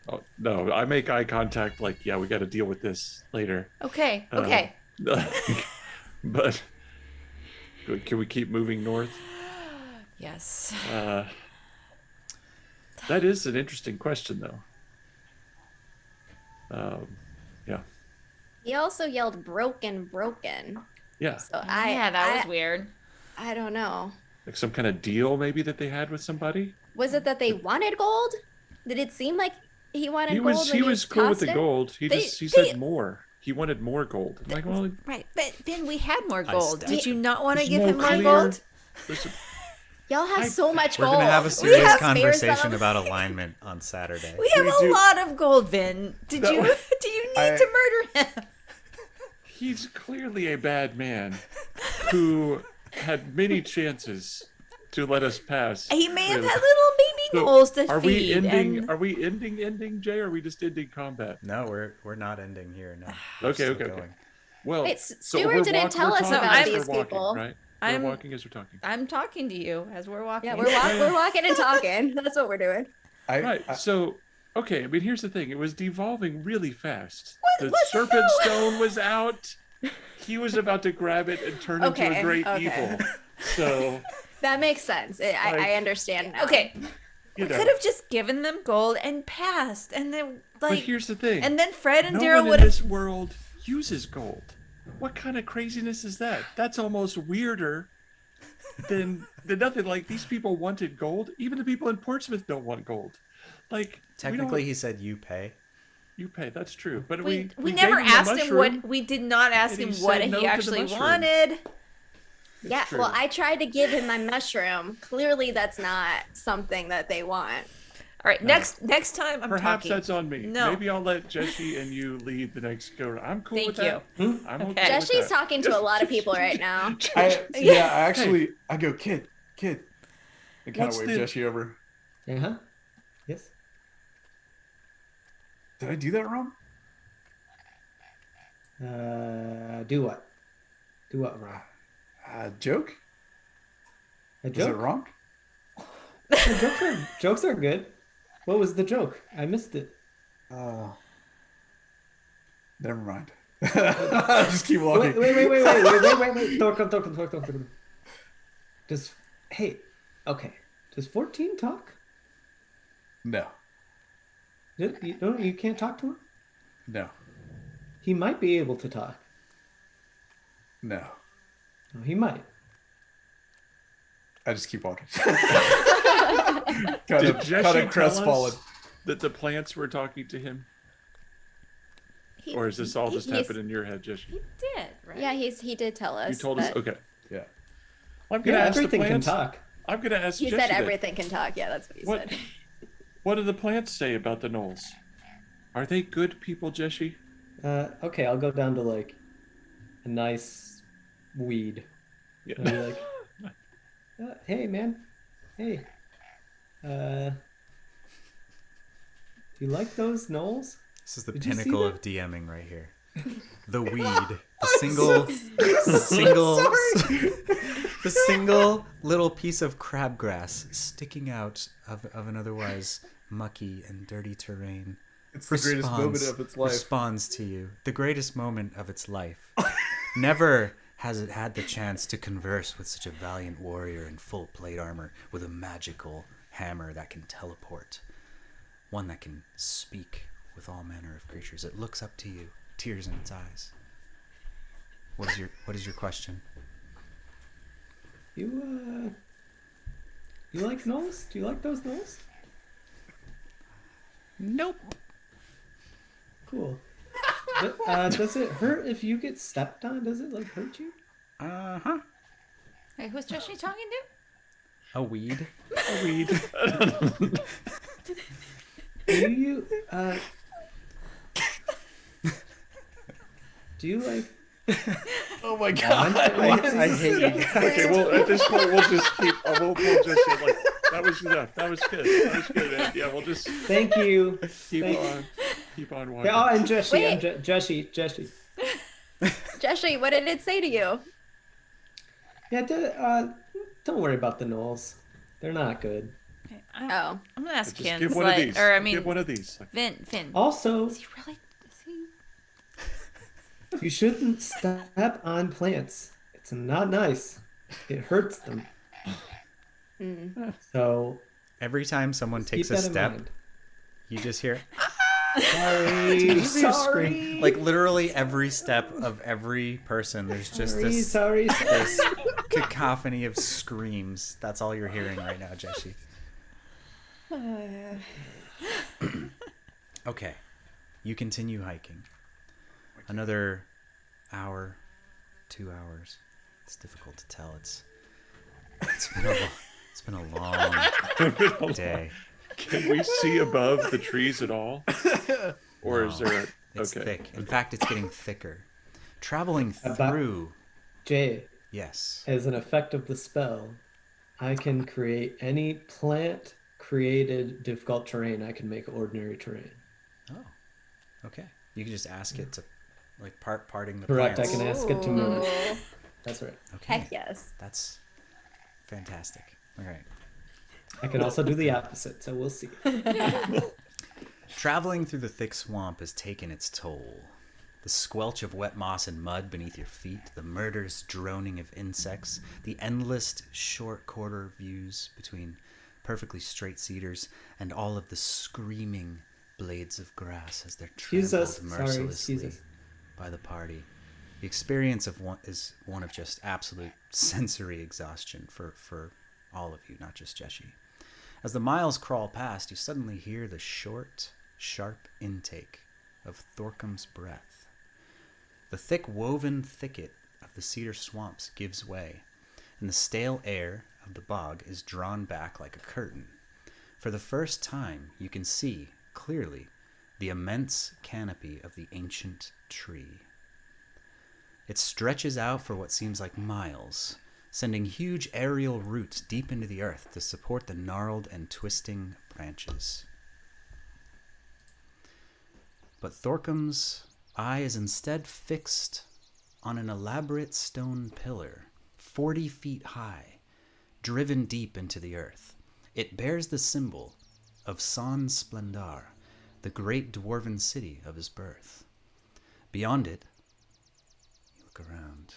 [SPEAKER 6] Oh, no, I make eye contact like, yeah, we got to deal with this later.
[SPEAKER 5] Okay.
[SPEAKER 6] But can we keep moving north?
[SPEAKER 5] Yes.
[SPEAKER 6] That is an interesting question, though. Yeah.
[SPEAKER 2] He also yelled broken.
[SPEAKER 6] Yeah.
[SPEAKER 2] So
[SPEAKER 5] that was weird.
[SPEAKER 2] I don't know.
[SPEAKER 6] Like some kind of deal maybe that they had with somebody?
[SPEAKER 2] Was it that they wanted gold? Did it seem like he wanted gold?
[SPEAKER 6] He was cool with the gold. He said more. He wanted more gold. I'm like, well,
[SPEAKER 5] right, but Ben, we had more
[SPEAKER 1] I
[SPEAKER 5] gold.
[SPEAKER 1] step-
[SPEAKER 5] Did you not want to
[SPEAKER 6] There's
[SPEAKER 5] give
[SPEAKER 6] no
[SPEAKER 5] him more
[SPEAKER 6] clear-
[SPEAKER 5] gold?
[SPEAKER 6] Listen,
[SPEAKER 2] Y'all have so much
[SPEAKER 1] We're
[SPEAKER 2] gold.
[SPEAKER 1] going to have a
[SPEAKER 2] We
[SPEAKER 1] serious
[SPEAKER 2] have
[SPEAKER 1] conversation
[SPEAKER 2] some.
[SPEAKER 1] about alignment on Saturday.
[SPEAKER 5] We have
[SPEAKER 6] We
[SPEAKER 5] a
[SPEAKER 6] do.
[SPEAKER 5] lot of gold, Vin. Do you need to murder him?
[SPEAKER 6] he's clearly a bad man who had many chances to let us pass.
[SPEAKER 5] He may have
[SPEAKER 6] Really.
[SPEAKER 5] had little baby gnolls to
[SPEAKER 6] Are
[SPEAKER 5] feed.
[SPEAKER 6] we ending?
[SPEAKER 5] and-
[SPEAKER 6] Are we ending, Jay? Or are we just ending combat?
[SPEAKER 1] No, we're not ending here. No. We're
[SPEAKER 6] Okay,
[SPEAKER 1] still
[SPEAKER 6] okay.
[SPEAKER 1] going.
[SPEAKER 6] Well,
[SPEAKER 2] Wait,
[SPEAKER 6] so
[SPEAKER 2] Stuart
[SPEAKER 6] we're
[SPEAKER 2] didn't tell
[SPEAKER 6] we're
[SPEAKER 2] us
[SPEAKER 6] talking
[SPEAKER 5] about
[SPEAKER 6] as
[SPEAKER 2] these
[SPEAKER 6] we're walking,
[SPEAKER 2] people.
[SPEAKER 6] right?
[SPEAKER 5] I'm-
[SPEAKER 6] We're walking as we're talking.
[SPEAKER 5] I'm talking to you as we're walking.
[SPEAKER 2] Yeah, we're walking and talking. That's what we're doing.
[SPEAKER 6] Right. So, okay. I mean, here's the thing. It was devolving really fast. The
[SPEAKER 5] what the
[SPEAKER 6] serpent
[SPEAKER 5] hell?
[SPEAKER 6] stone was out. He was about to grab it and turn into a great evil. So,
[SPEAKER 2] That makes sense. I
[SPEAKER 6] Like-
[SPEAKER 2] understand now.
[SPEAKER 5] Okay,
[SPEAKER 6] you
[SPEAKER 5] we
[SPEAKER 6] know.
[SPEAKER 5] could have just given them gold and passed, and then
[SPEAKER 6] But
[SPEAKER 5] like,
[SPEAKER 6] here's the thing.
[SPEAKER 5] and then Fred and
[SPEAKER 6] no
[SPEAKER 5] Daryl
[SPEAKER 6] one in
[SPEAKER 5] would have.
[SPEAKER 6] this world uses gold. What kind of craziness is that? That's almost weirder than nothing. Like, these people wanted gold. Even the people in Portsmouth don't want gold. Like,
[SPEAKER 1] Technically, he said you pay.
[SPEAKER 6] you pay. That's true. But
[SPEAKER 5] We
[SPEAKER 6] gave
[SPEAKER 5] never
[SPEAKER 6] him the
[SPEAKER 5] asked him what.
[SPEAKER 6] mushroom.
[SPEAKER 5] We did not ask
[SPEAKER 6] and
[SPEAKER 5] him
[SPEAKER 6] he
[SPEAKER 5] what
[SPEAKER 6] said no to
[SPEAKER 5] he
[SPEAKER 6] the
[SPEAKER 5] actually
[SPEAKER 6] mushroom.
[SPEAKER 5] wanted.
[SPEAKER 2] Yeah,
[SPEAKER 6] true.
[SPEAKER 2] well, I tried to give him my mushroom. Clearly, that's not something that they want.
[SPEAKER 5] All right, next time I'm
[SPEAKER 6] Perhaps
[SPEAKER 5] talking.
[SPEAKER 6] that's on me.
[SPEAKER 5] No.
[SPEAKER 6] Maybe I'll let Jeshi and you lead the next go. I'm cool
[SPEAKER 5] Thank
[SPEAKER 6] with that. I'm okay.
[SPEAKER 5] Okay.
[SPEAKER 6] with
[SPEAKER 2] Jeshi's
[SPEAKER 6] that.
[SPEAKER 2] talking to a lot of people right now.
[SPEAKER 3] I go, kid. And kind
[SPEAKER 6] What's
[SPEAKER 3] of wave
[SPEAKER 6] the-
[SPEAKER 3] Jeshi over.
[SPEAKER 4] Uh-huh. Yes.
[SPEAKER 3] Did I do that wrong?
[SPEAKER 4] Do what? Do what wrong?
[SPEAKER 3] Joke?
[SPEAKER 4] A
[SPEAKER 3] Is it
[SPEAKER 4] joke?
[SPEAKER 3] wrong?
[SPEAKER 4] Jokes are good. What was the joke? I missed it.
[SPEAKER 3] Never mind. Just keep walking.
[SPEAKER 4] Wait. Thorkum. Does 14 talk?
[SPEAKER 3] No.
[SPEAKER 4] You can't talk to him?
[SPEAKER 3] No.
[SPEAKER 4] He might be able to talk.
[SPEAKER 3] No.
[SPEAKER 4] No, he might.
[SPEAKER 3] I just keep walking.
[SPEAKER 6] Did
[SPEAKER 3] kind
[SPEAKER 6] Jeshi
[SPEAKER 3] of crestfallen.
[SPEAKER 6] tell us that the plants were talking to him? Or is this all just
[SPEAKER 2] he's-
[SPEAKER 6] happened in your head, Jeshi?
[SPEAKER 5] He did, right?
[SPEAKER 2] Yeah, he did tell us.
[SPEAKER 6] You told us?
[SPEAKER 2] that-
[SPEAKER 6] Okay.
[SPEAKER 3] Yeah.
[SPEAKER 6] I'm going to
[SPEAKER 4] Yeah,
[SPEAKER 6] ask the
[SPEAKER 4] everything can
[SPEAKER 6] plants.
[SPEAKER 4] talk.
[SPEAKER 6] I'm going to ask
[SPEAKER 2] He
[SPEAKER 6] Jeshi
[SPEAKER 2] said
[SPEAKER 6] then.
[SPEAKER 2] everything can talk. Yeah, that's what he
[SPEAKER 6] What?
[SPEAKER 2] said.
[SPEAKER 6] What do the plants say about the gnolls? Are they good people, Jeshi?
[SPEAKER 4] Okay, I'll go down to like a nice weed.
[SPEAKER 6] Yeah.
[SPEAKER 4] And be like, hey man, hey, do you like those gnolls?
[SPEAKER 1] This is the
[SPEAKER 4] Did you see
[SPEAKER 1] pinnacle
[SPEAKER 4] that?
[SPEAKER 1] of DMing right here. The weed, the single little piece of crabgrass sticking out of an otherwise mucky and dirty terrain.
[SPEAKER 3] It's the greatest moment of its life.
[SPEAKER 1] Responds to you. The greatest moment of its life. Never has it had the chance to converse with such a valiant warrior in full plate armor with a magical hammer that can teleport. One that can speak with all manner of creatures. It looks up to you, tears in its eyes. What is your question?
[SPEAKER 4] You like gnolls? Do you like those gnolls?
[SPEAKER 1] Nope.
[SPEAKER 4] Cool. Does it hurt if you get stepped on? Does it like hurt you?
[SPEAKER 1] Uh-huh.
[SPEAKER 5] Hey, who's Jeshi talking to?
[SPEAKER 1] A weed.
[SPEAKER 6] A weed.
[SPEAKER 4] Do you like
[SPEAKER 3] Oh my god.
[SPEAKER 1] I hate you guys.
[SPEAKER 6] Okay, well, at this point, we'll just keep. We'll just like that was enough. That was good. That was good. Man. Yeah, we'll just
[SPEAKER 4] Thank you.
[SPEAKER 6] keep on walking.
[SPEAKER 4] Yeah, oh, and Jeshi,
[SPEAKER 2] Wait.
[SPEAKER 4] Jeshi.
[SPEAKER 2] Jeshi, what did it say to you?
[SPEAKER 4] Yeah, don't worry about the gnolls. They're not good.
[SPEAKER 5] Okay,
[SPEAKER 2] Oh.
[SPEAKER 5] I'm gonna ask
[SPEAKER 6] Just
[SPEAKER 5] Kinz,
[SPEAKER 6] give one of
[SPEAKER 5] like,
[SPEAKER 6] these.
[SPEAKER 5] or I mean,
[SPEAKER 6] give one of these.
[SPEAKER 5] Finn.
[SPEAKER 4] Also,
[SPEAKER 5] Is he really? Is he?
[SPEAKER 4] you shouldn't step on plants. It's not nice. It hurts them. So
[SPEAKER 1] Every time someone
[SPEAKER 4] keep
[SPEAKER 1] takes a
[SPEAKER 4] that in
[SPEAKER 1] step,
[SPEAKER 4] mind.
[SPEAKER 1] you just hear
[SPEAKER 4] Sorry.
[SPEAKER 1] scream. Like literally every step of every person, there's just this
[SPEAKER 4] Sorry.
[SPEAKER 1] this cacophony of screams. That's all you're hearing right now, Jeshi. Okay, you continue hiking. Another hour, 2 hours. It's difficult to tell. It's been a long day.
[SPEAKER 6] Can we see above the trees at all? Or is
[SPEAKER 1] No,
[SPEAKER 6] there?
[SPEAKER 1] It's
[SPEAKER 6] Okay.
[SPEAKER 1] thick. In fact, it's getting thicker. Traveling
[SPEAKER 4] About-
[SPEAKER 1] through.
[SPEAKER 4] Jay,
[SPEAKER 1] Yes.
[SPEAKER 4] as an effect of the spell, I can create any plant created difficult terrain. I can make ordinary terrain.
[SPEAKER 1] Oh. Okay. You can just ask it to, like, parting the
[SPEAKER 4] Correct.
[SPEAKER 1] plants.
[SPEAKER 4] I can ask it to move.
[SPEAKER 2] Ooh.
[SPEAKER 4] That's right.
[SPEAKER 1] Okay.
[SPEAKER 2] Heck yes.
[SPEAKER 1] That's fantastic. All right.
[SPEAKER 4] I can also do the opposite. So we'll see.
[SPEAKER 1] Traveling through the thick swamp has taken its toll. The squelch of wet moss and mud beneath your feet, the murderous droning of insects, the endless short quarter views between perfectly straight cedars, and all of the screaming blades of grass as they're
[SPEAKER 4] Excuse
[SPEAKER 1] trampled
[SPEAKER 4] us. Sorry,
[SPEAKER 1] mercilessly
[SPEAKER 4] excuse us.
[SPEAKER 1] by the party. The experience of one of just absolute sensory exhaustion for all of you, not just Jeshi. As the miles crawl past, you suddenly hear the short, sharp intake of Thorkum's breath. The thick woven thicket of the cedar swamps gives way, and the stale air of the bog is drawn back like a curtain. For the first time, you can see, clearly, the immense canopy of the ancient tree. It stretches out for what seems like miles, sending huge aerial roots deep into the earth to support the gnarled and twisting branches. But Thorkum's eye is instead fixed on an elaborate stone pillar, 40 feet high, driven deep into the earth. It bears the symbol of San Splendar, the great dwarven city of his birth. Beyond it, you look around.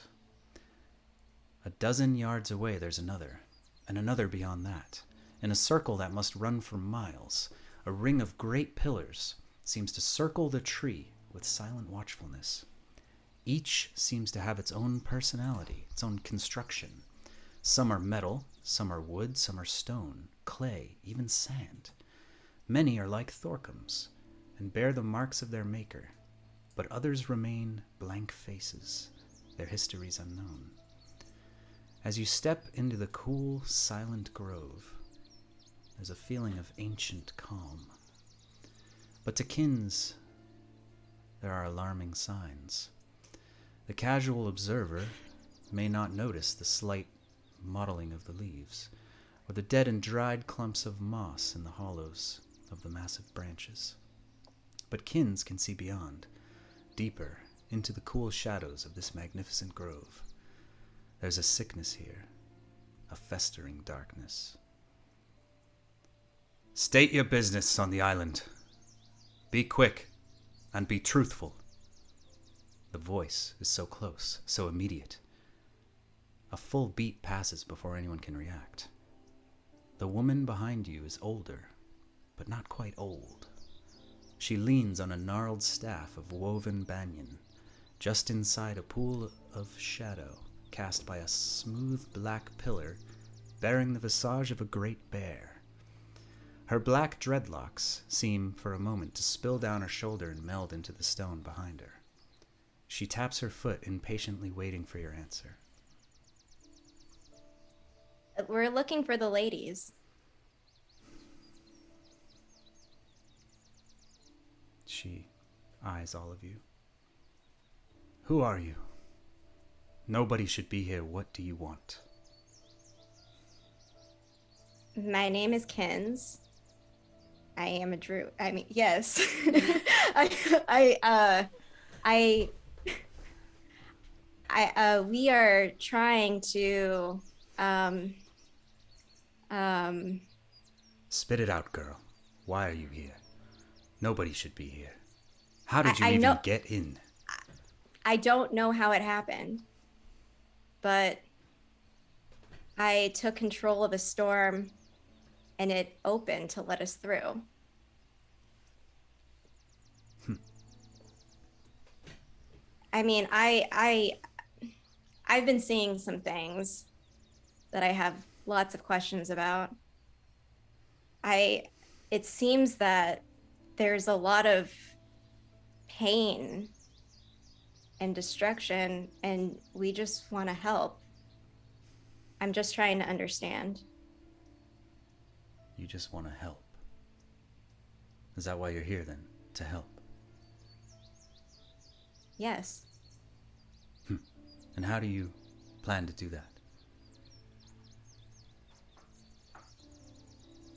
[SPEAKER 1] A dozen yards away, there's another, and another beyond that. In a circle that must run for miles, a ring of great pillars seems to circle the tree with silent watchfulness. Each seems to have its own personality, its own construction. Some are metal, some are wood, some are stone, clay, even sand. Many are like Thorkum's and bear the marks of their maker, but others remain blank faces, their histories unknown. As you step into the cool, silent grove, there's a feeling of ancient calm. But to Kinz, there are alarming signs. The casual observer may not notice the slight mottling of the leaves, or the dead and dried clumps of moss in the hollows of the massive branches. But Kinz can see beyond, deeper into the cool shadows of this magnificent grove. There's a sickness here, a festering darkness. State your business on the island. Be quick, and be truthful. The voice is so close, so immediate. A full beat passes before anyone can react. The woman behind you is older, but not quite old. She leans on a gnarled staff of woven banyan, just inside a pool of shadow cast by a smooth black pillar bearing the visage of a great bear. Her black dreadlocks seem for a moment to spill down her shoulder and meld into the stone behind her. She taps her foot, impatiently waiting for your answer.
[SPEAKER 2] We're looking for the ladies.
[SPEAKER 1] She eyes all of you. Who are you? Nobody should be here. What do you want?
[SPEAKER 2] My name is Kinz. I am a druid. I mean, yes. We are trying to,
[SPEAKER 1] Spit it out, girl. Why are you here? Nobody should be here. How did you
[SPEAKER 2] I
[SPEAKER 1] even
[SPEAKER 2] know-
[SPEAKER 1] get in?
[SPEAKER 2] I don't know how it happened, but I took control of a storm and it opened to let us through. I mean, I've been seeing some things that I have lots of questions about. It seems that there's a lot of pain and destruction, and we just want to help. I'm just trying to understand.
[SPEAKER 1] You just want to help. Is that why you're here then? To help?
[SPEAKER 2] Yes.
[SPEAKER 1] And how do you plan to do that?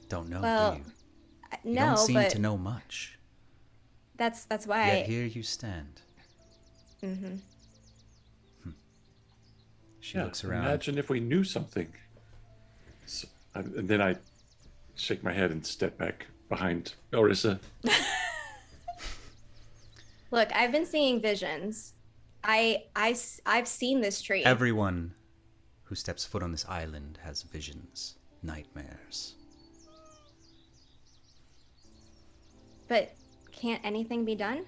[SPEAKER 1] Don't know,
[SPEAKER 2] Well,
[SPEAKER 1] do you? You
[SPEAKER 2] no,
[SPEAKER 1] don't seem
[SPEAKER 2] but
[SPEAKER 1] to know much.
[SPEAKER 2] that's why
[SPEAKER 1] Yet here you stand.
[SPEAKER 2] Mm-hmm.
[SPEAKER 1] She looks around.
[SPEAKER 6] Imagine if we knew something. So, and then I shake my head and step back behind Belrissa.
[SPEAKER 2] Look, I've been seeing visions. I've seen this tree.
[SPEAKER 1] Everyone who steps foot on this island has visions, nightmares.
[SPEAKER 2] But can't anything be done?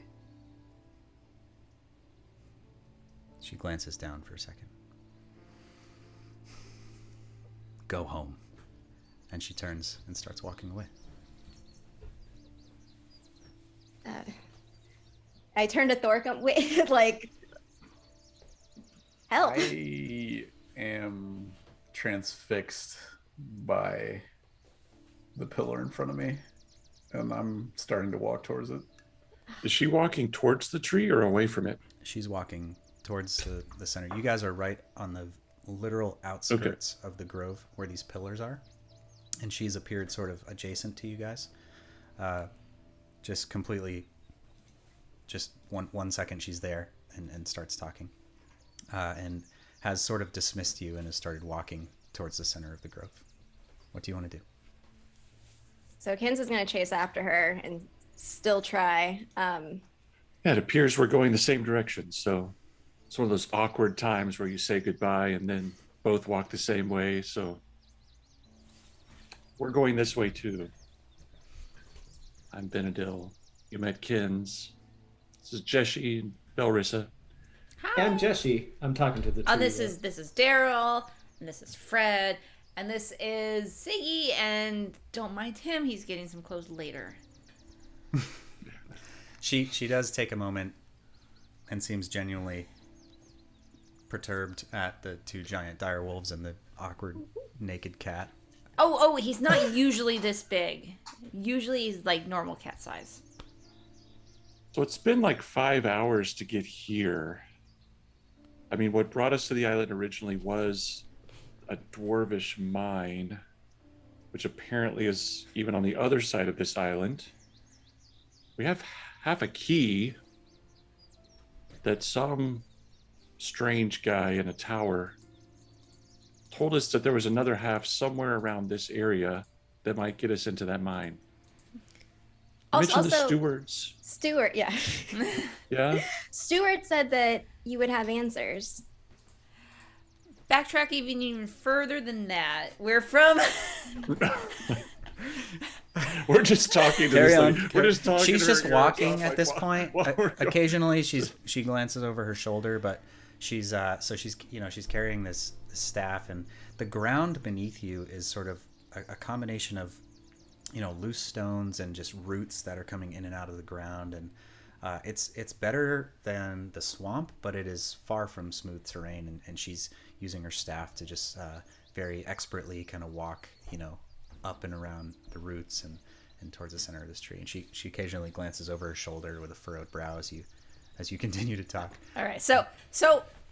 [SPEAKER 1] She glances down for a second. Go home. And she turns and starts walking away.
[SPEAKER 2] I turn to Thorkum. Wait, like, help.
[SPEAKER 7] I am transfixed by the pillar in front of me, and I'm starting to walk towards it.
[SPEAKER 6] Is she walking towards the tree or away from it?
[SPEAKER 1] She's walking towards the center. You guys are right on the literal outskirts of the grove where these pillars are. And she's appeared sort of adjacent to you guys. Just completely, just one second she's there and starts talking. And has sort of dismissed you and has started walking towards the center of the grove. What do you want to do?
[SPEAKER 2] So Kinz is going to chase after her and still try.
[SPEAKER 6] Yeah, it appears we're going the same direction. So it's one of those awkward times where you say goodbye and then both walk the same way. So we're going this way too. I'm Vinadil. You met Kinz. This is Jeshi and Belrissa.
[SPEAKER 4] And Jeshi. I'm talking to the tree.
[SPEAKER 5] Oh, this is Daryl. And this is Fred. And this is Ziggy. And don't mind him. He's getting some clothes later.
[SPEAKER 1] She does take a moment and seems genuinely perturbed at the two giant dire wolves and the awkward naked cat.
[SPEAKER 5] Oh, he's not usually this big. Usually he's like normal cat size.
[SPEAKER 6] So it's been like 5 hours to get here. I mean, what brought us to the island originally was a dwarvish mine, which apparently is even on the other side of this island. We have half a key that some strange guy in a tower told us that there was another half somewhere around this area that might get us into that mine. You mentioned the stewards.
[SPEAKER 2] Stewart, yeah.
[SPEAKER 6] Yeah?
[SPEAKER 2] Stewart said that you would have answers.
[SPEAKER 5] Backtrack even further than that. We're from...
[SPEAKER 6] We're just talking to
[SPEAKER 1] Carry
[SPEAKER 6] this
[SPEAKER 1] on.
[SPEAKER 6] lady. We're just talking
[SPEAKER 1] She's
[SPEAKER 6] to
[SPEAKER 1] just
[SPEAKER 6] her
[SPEAKER 1] walking
[SPEAKER 6] ears
[SPEAKER 1] at
[SPEAKER 6] off,
[SPEAKER 1] this
[SPEAKER 6] like,
[SPEAKER 1] point.
[SPEAKER 6] while we're going.
[SPEAKER 1] Occasionally, she glances over her shoulder, but she's she's carrying this staff, and the ground beneath you is sort of a combination of loose stones and just roots that are coming in and out of the ground, and it's better than the swamp, but it is far from smooth terrain, and she's using her staff to just very expertly kind of walk up and around the roots and towards the center of this tree. And she occasionally glances over her shoulder with a furrowed brow as you continue to talk.
[SPEAKER 5] All right, so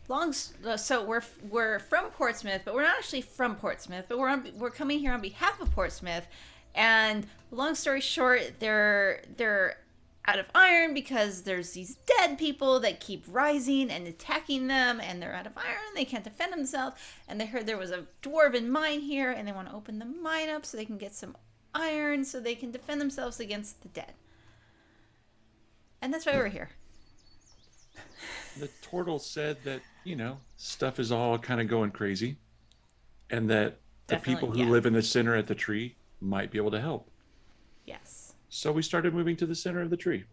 [SPEAKER 5] we're from Portsmouth, but we're not actually from Portsmouth, but we're coming here on behalf of Portsmouth. And long story short, they're out of iron because there's these dead people that keep rising and attacking them, and they're out of iron, they can't defend themselves, and they heard there was a dwarven mine here, and they want to open the mine up so they can get some iron so they can defend themselves against the dead. And that's why we're here.
[SPEAKER 6] The turtle said that, stuff is all kind of going crazy, and that the people who live in the center at the tree might be able to help.
[SPEAKER 5] Yes.
[SPEAKER 6] So we started moving to the center of the tree.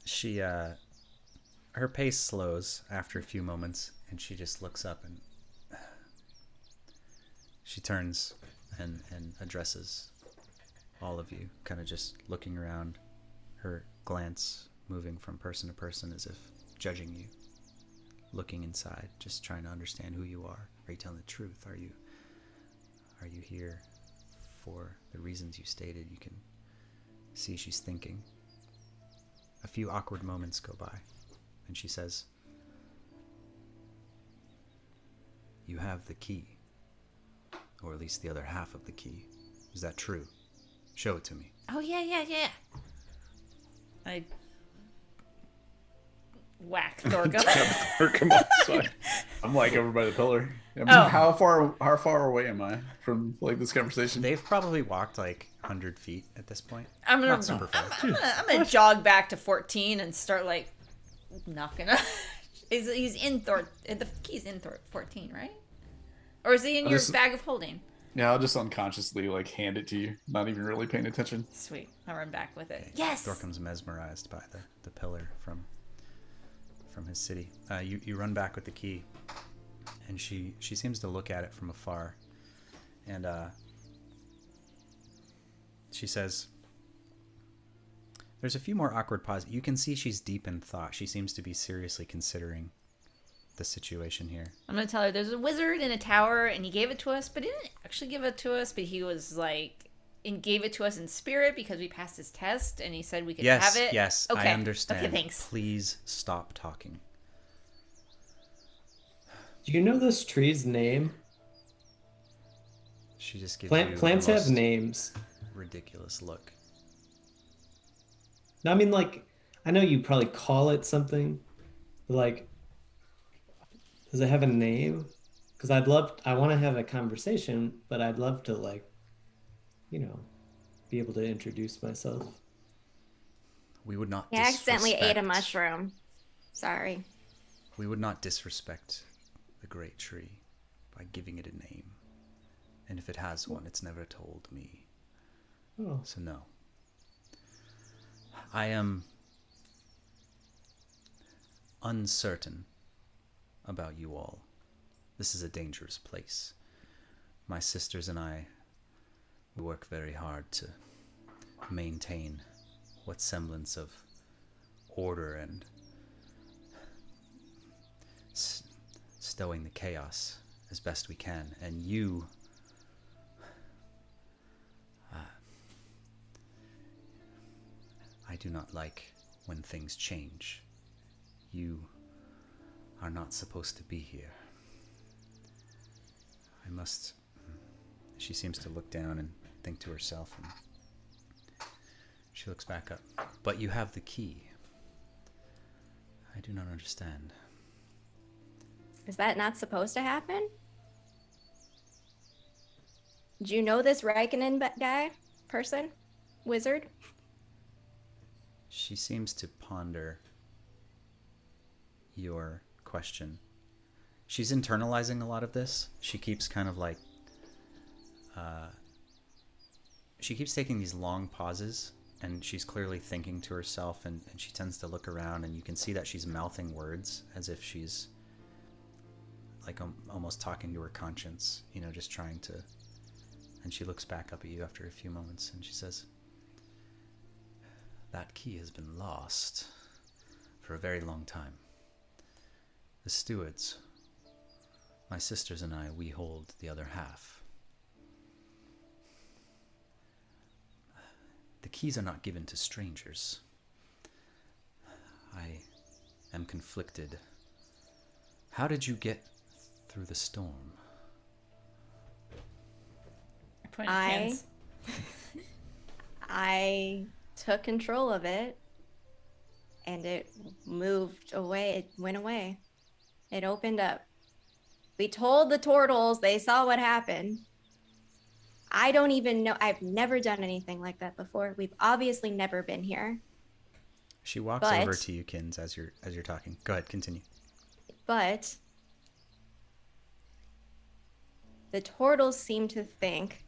[SPEAKER 1] She her pace slows after a few moments, and she just looks up, and she turns and addresses all of you, kind of just looking around, her glance moving from person to person as if judging you, looking inside, just trying to understand who you are. Are you telling the truth? Are you here for the reasons you stated? You can see she's thinking. A few awkward moments go by, and she says, "You have the key, or at least the other half of the key. Is that true? Show it to me."
[SPEAKER 5] Oh, yeah. I whack Thorkum.
[SPEAKER 6] Thorkum on the side.
[SPEAKER 7] I'm like over by the pillar.
[SPEAKER 5] Oh.
[SPEAKER 7] How far away am I from like this conversation?
[SPEAKER 1] They've probably walked like 100 feet at this point.
[SPEAKER 5] I'm gonna,
[SPEAKER 1] Not super fast.
[SPEAKER 5] I'm gonna jog back to 14 and start like knocking up. He's in Thor. The key's in Thor 14, right? Or is he in your bag of holding?
[SPEAKER 7] Yeah, I'll just unconsciously like hand it to you, not even really paying attention.
[SPEAKER 5] Sweet. I'll run back with it. Yes.
[SPEAKER 1] Thorkum's mesmerized by the pillar from his city. You run back with the key, and she seems to look at it from afar, and she says, "There's a few more awkward pauses. You can see she's deep in thought. She seems to be seriously considering the situation here."
[SPEAKER 5] I'm gonna tell her there's a wizard in a tower, and he gave it to us, but he didn't actually give it to us. But he was like, and gave it to us in spirit because we passed his test, and he said we could have it.
[SPEAKER 1] Yes,
[SPEAKER 5] okay.
[SPEAKER 1] I understand.
[SPEAKER 5] Okay, thanks.
[SPEAKER 1] Please stop talking.
[SPEAKER 4] Do you know this tree's name?
[SPEAKER 1] She just gives you
[SPEAKER 4] Plants
[SPEAKER 1] the
[SPEAKER 4] have
[SPEAKER 1] most
[SPEAKER 4] names.
[SPEAKER 1] ridiculous look.
[SPEAKER 4] No, I mean, like, I know you probably call it something, but like, does it have a name? Because I want to have a conversation, but I'd love to, like, be able to introduce myself.
[SPEAKER 1] We would not
[SPEAKER 2] I accidentally ate a
[SPEAKER 1] disrespect-
[SPEAKER 2] mushroom. Sorry.
[SPEAKER 1] We would not disrespect the great tree by giving it a name. And if it has one, it's never told me.
[SPEAKER 4] Oh,
[SPEAKER 1] So no. I am uncertain about you all. This is a dangerous place. My sisters and I, we work very hard to maintain what semblance of order and stowing the chaos as best we can. And you, I do not like when things change. You are not supposed to be here. I must... She seems to look down and think to herself, and she looks back up. But you have the key. I do not understand.
[SPEAKER 2] Is that not supposed to happen? Do you know this Raikonen guy? Person? Wizard?
[SPEAKER 1] She seems to ponder your question. She's internalizing a lot of this. She keeps kind of like... she keeps taking these long pauses, and she's clearly thinking to herself, and she tends to look around, and you can see that she's mouthing words as if she's like almost talking to her conscience, you know, just trying to... And she looks back up at you after a few moments, and she says, that key has been lost for a very long time. The stewards, my sisters and I, we hold the other half. The keys are not given to strangers. I am conflicted. How did you get through the storm?
[SPEAKER 2] I took control of it, and it moved away. It went away. It opened up. We told the turtles, they saw what happened. I don't even know. I've never done anything like that before. We've obviously never been here.
[SPEAKER 1] She walks over to you, Kinz, as you're talking. Go ahead, continue.
[SPEAKER 2] But the turtles seem to think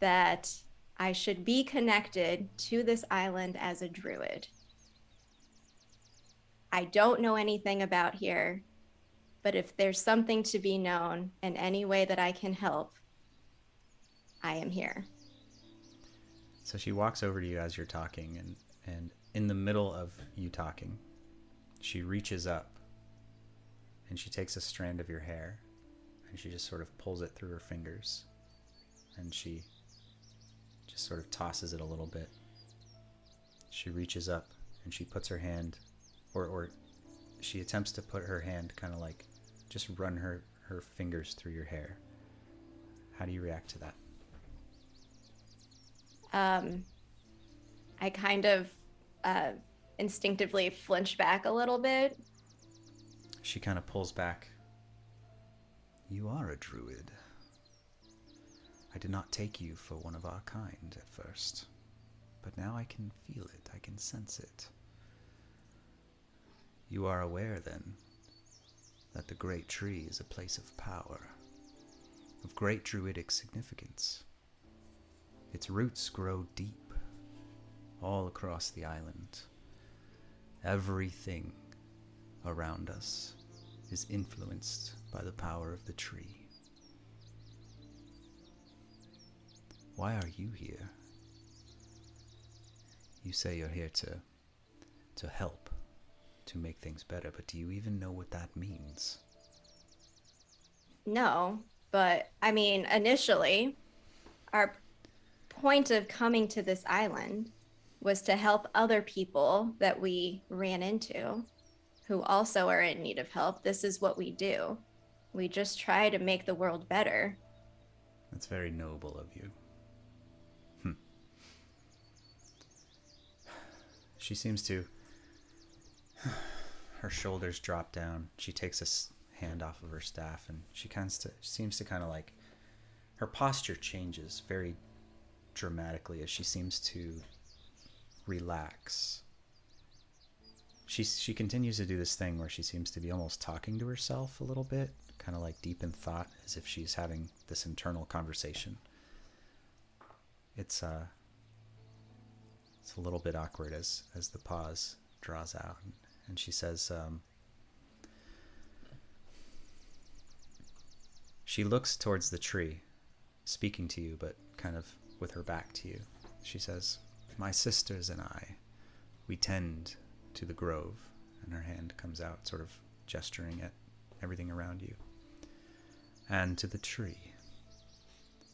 [SPEAKER 2] that I should be connected to this island as a druid. I don't know anything about here, but if there's something to be known in any way that I can help, I am here.
[SPEAKER 1] So she walks over to you as you're talking, and in the middle of you talking, she reaches up and she takes a strand of your hair and she just sort of pulls it through her fingers, and she just sort of tosses it a little bit. She reaches up and she puts her hand, or she attempts to put her hand kind of like just run her fingers through your hair. How do you react to that?
[SPEAKER 2] I kind of instinctively flinch back a little bit.
[SPEAKER 1] She kind of pulls back. You are a druid. I did not take you for one of our kind at first, but now I can feel it, I can sense it. You are aware, then, that the great tree is a place of power, of great druidic significance. Its roots grow deep, all across the island. Everything around us is influenced by the power of the tree. Why are you here? You say you're here to help, to make things better, but do you even know what that means?
[SPEAKER 2] No, but I mean, initially, our point of coming to this island was to help other people that we ran into who also are in need of help. This is what we do. We just try to make the world better.
[SPEAKER 1] That's very noble of you. She seems to... Her shoulders drop down. She takes a hand off of her staff, and she seems to kind of like... Her posture changes very dramatically as she seems to relax. She continues to do this thing where she seems to be almost talking to herself a little bit, kind of like deep in thought, as if she's having this internal conversation. It's a little bit awkward as the pause draws out, and she says, She looks towards the tree, speaking to you, but kind of with her back to you. She says, "My sisters and I, we tend to the grove," and her hand comes out, sort of gesturing at everything around you, "and to the tree.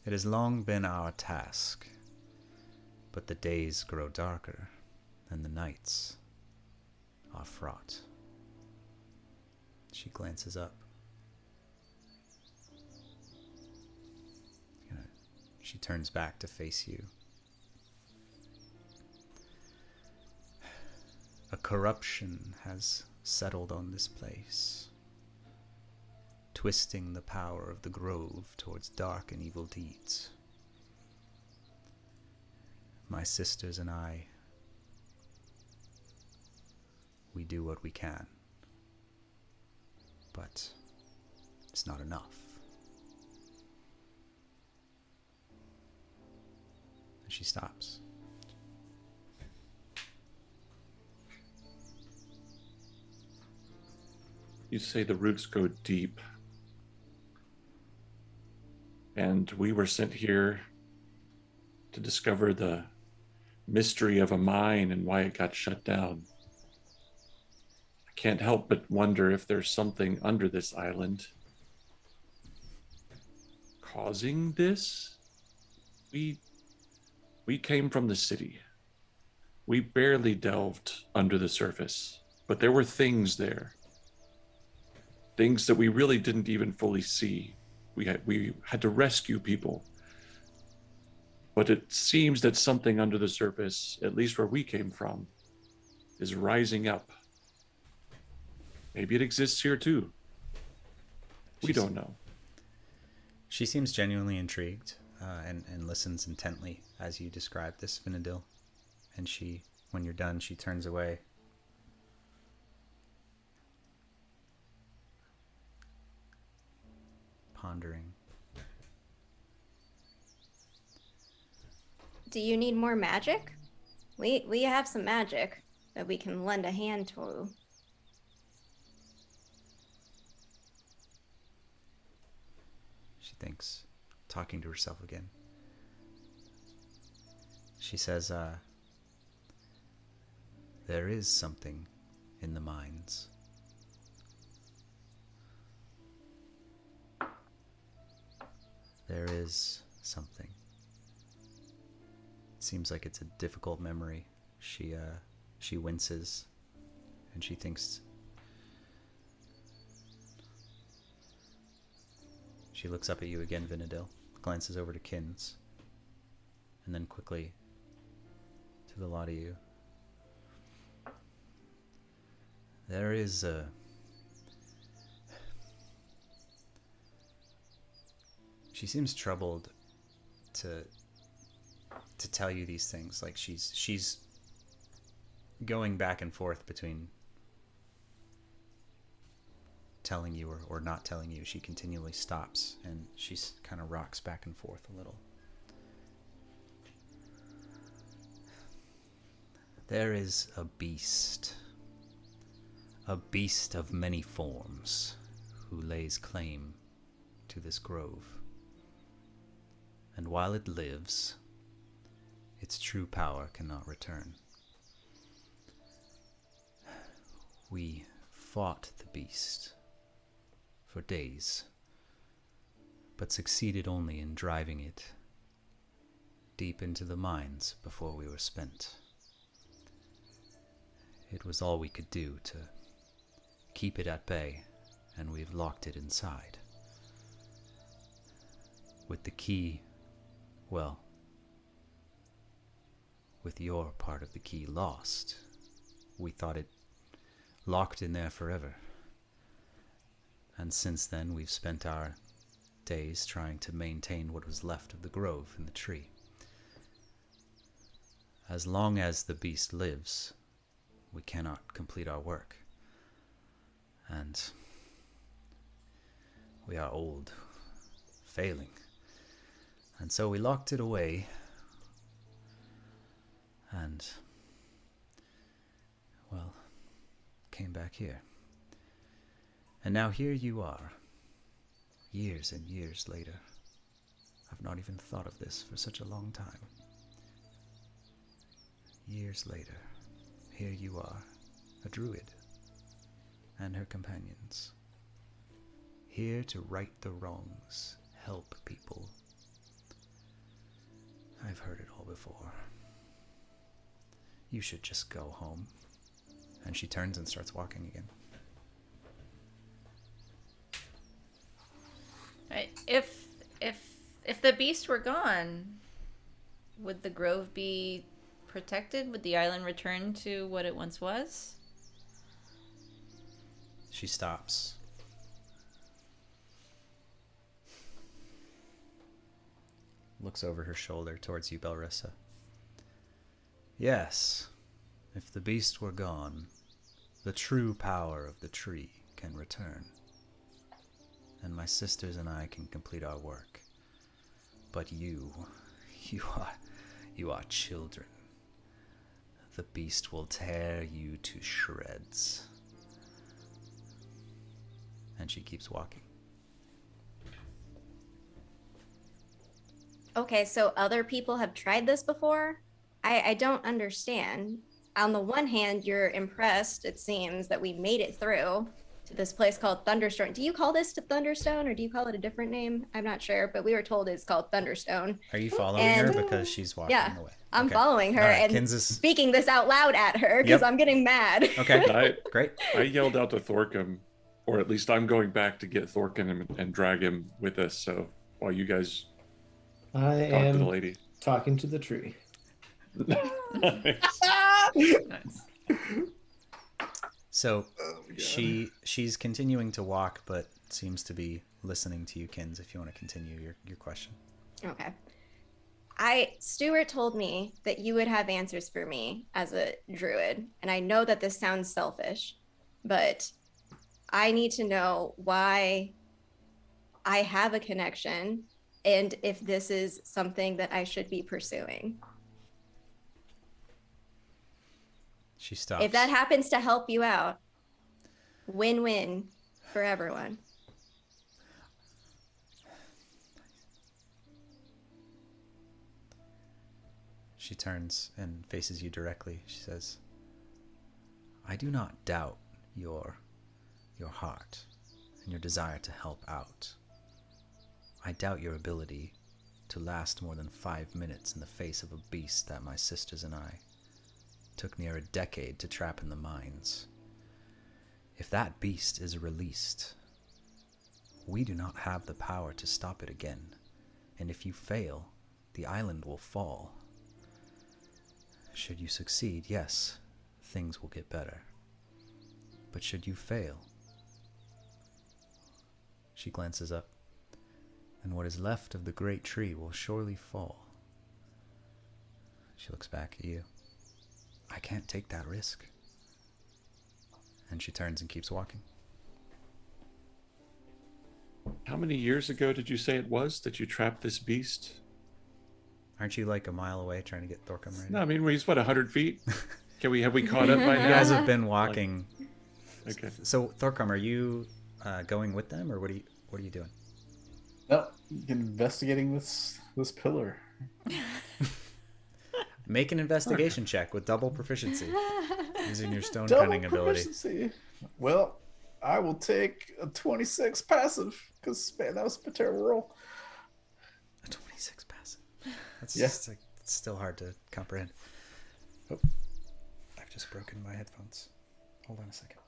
[SPEAKER 1] It has long been our task, but the days grow darker, and the nights are fraught." She glances up. She turns back to face you. "A corruption has settled on this place, twisting the power of the grove towards dark and evil deeds. My sisters and I, we do what we can, but it's not enough." And she stops.
[SPEAKER 6] You say the roots go deep. And we were sent here to discover the mystery of a mine and why it got shut down. I can't help but wonder if there's something under this island causing this. We came from the city. We barely delved under the surface, but there were things there. Things that we really didn't even fully see. We had to rescue people. But it seems that something under the surface, at least where we came from, is rising up. Maybe it exists here too. We don't know.
[SPEAKER 1] She seems genuinely intrigued and listens intently as you describe this, Vinadil. And she, when you're done, she turns away. Pondering.
[SPEAKER 2] Do you need more magic? We have some magic that we can lend a hand to.
[SPEAKER 1] She thinks, talking to herself again. She says, "There is something in the mines. There is something." It seems like it's a difficult memory. She winces, and she thinks. She looks up at you again, Vinadil, glances over to Kinz, and then quickly to the lot of you. There is a... She seems troubled to tell you these things. Like she's going back and forth between telling you or not telling you. She continually stops and she kind of rocks back and forth a little. There is a beast of many forms who lays claim to this grove. And while it lives, its true power cannot return. We fought the beast for days, but succeeded only in driving it deep into the mines before we were spent. It was all we could do to keep it at bay, and we've locked it inside. With the key, well, with your part of the key lost, we thought it locked in there forever. And since then, we've spent our days trying to maintain what was left of the grove and the tree. As long as the beast lives, we cannot complete our work. And we are old, failing. And so we locked it away and, well, came back here. And now here you are. Years and years later. I've not even thought of this for such a long time. Years later, here you are, a druid, and her companions. Here to right the wrongs, help people. I've heard it all before. You should just go home. And she turns and starts walking again.
[SPEAKER 5] If the beast were gone, would the grove be protected? Would the island return to what it once was?
[SPEAKER 1] She stops. Looks over her shoulder towards you, Belrissa. Yes, if the beast were gone, the true power of the tree can return, and my sisters and I can complete our work. But you are children. The beast will tear you to shreds. And she keeps walking.
[SPEAKER 2] Okay, so other people have tried this before? I don't understand. On the one hand, you're impressed, it seems, that we made it through to this place called Thunderstone. Do you call this Thunderstone, or do you call it a different name? I'm not sure, but we were told it's called Thunderstone.
[SPEAKER 1] Are you following her because she's walking away?
[SPEAKER 2] I'm
[SPEAKER 1] Okay.
[SPEAKER 2] following her
[SPEAKER 1] All right,
[SPEAKER 2] and
[SPEAKER 1] Kinz is...
[SPEAKER 2] speaking this out loud at her because
[SPEAKER 1] Yep.
[SPEAKER 2] I'm getting mad.
[SPEAKER 1] Okay, great.
[SPEAKER 6] I yelled out to Thorkum, or at least I'm going back to get Thorkum and drag him with us. So while you guys
[SPEAKER 4] I
[SPEAKER 6] talk to the
[SPEAKER 4] am
[SPEAKER 6] lady.
[SPEAKER 4] talking to the tree.
[SPEAKER 6] Nice.
[SPEAKER 1] So she's continuing to walk, but seems to be listening to you, Kinz, if you want to continue your question.
[SPEAKER 2] Okay. Stuart told me that you would have answers for me as a druid, and I know that this sounds selfish, but I need to know why I have a connection and if this is something that I should be pursuing.
[SPEAKER 1] She stops.
[SPEAKER 2] If that happens to help you out, win-win for everyone.
[SPEAKER 1] She turns and faces you directly. She says, I do not doubt your heart and your desire to help out. I doubt your ability to last more than 5 minutes in the face of a beast that my sisters and I took near a decade to trap in the mines. If that beast is released, we do not have the power to stop it again, and if you fail, the island will fall. Should you succeed, yes, things will get better. But should you fail? She glances up, and what is left of the great tree will surely fall. She looks back at you. I can't take that risk. And she turns and keeps walking.
[SPEAKER 6] How many years ago did you say it was that you trapped this beast?
[SPEAKER 1] Aren't you like a mile away trying to get Thorkum right
[SPEAKER 6] No,
[SPEAKER 1] now?
[SPEAKER 6] I mean, he's what, 100 feet? Have we caught up by now?
[SPEAKER 1] You guys have been walking.
[SPEAKER 6] Okay.
[SPEAKER 1] So Thorkum, are you going with them, or what are you doing?
[SPEAKER 3] No, investigating this pillar.
[SPEAKER 1] Make an investigation check with double proficiency using your stone
[SPEAKER 3] Double
[SPEAKER 1] cunning ability.
[SPEAKER 3] proficiency. Well, I will take a 26 passive because man, that was a terrible roll.
[SPEAKER 1] A 26 passive. That's
[SPEAKER 3] Yeah.
[SPEAKER 1] just, like, it's still hard to comprehend. Oh, I've just broken my headphones. Hold on a second.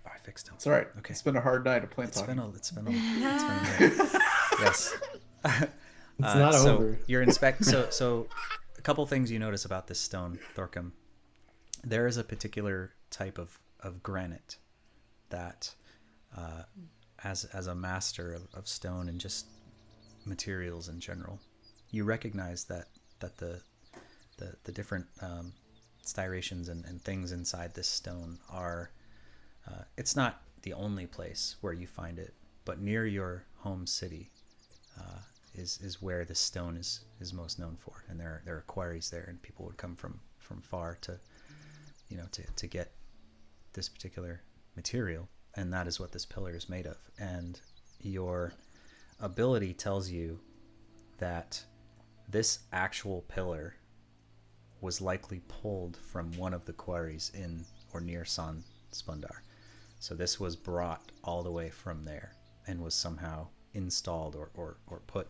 [SPEAKER 1] Oh, I fixed them.
[SPEAKER 3] It's all right.
[SPEAKER 1] Okay.
[SPEAKER 3] It's been a hard night of plant
[SPEAKER 1] It's
[SPEAKER 3] talking.
[SPEAKER 1] been a minute. Yes.
[SPEAKER 4] It's not
[SPEAKER 1] so
[SPEAKER 4] over.
[SPEAKER 1] You're so a couple things you notice about this stone, Thorkum. There is a particular type of granite that, as a master of stone and just materials in general, you recognize that the different striations and things inside this stone are. It's not the only place where you find it, but near your home city is where this stone is most known for, and there are quarries there, and people would come from far to get this particular material, and that is what this pillar is made of. And your ability tells you that this actual pillar was likely pulled from one of the quarries in or near San Spundar. So this was brought all the way from there and was somehow installed or put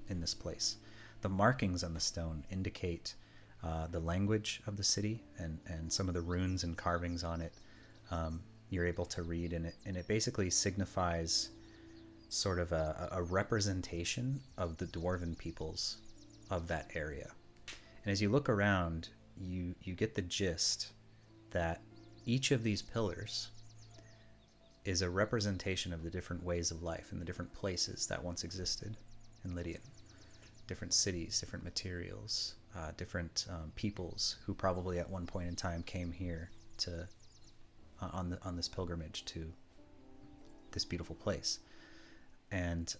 [SPEAKER 1] in this place. The markings on the stone indicate the language of the city and some of the runes and carvings on it you're able to read, and it basically signifies sort of a representation of the dwarven peoples of that area. And as you look around, you get the gist that each of these pillars is a representation of the different ways of life and the different places that once existed in Lydian. Different cities, different materials, different peoples who probably at one point in time came here to on this pilgrimage to this beautiful place. And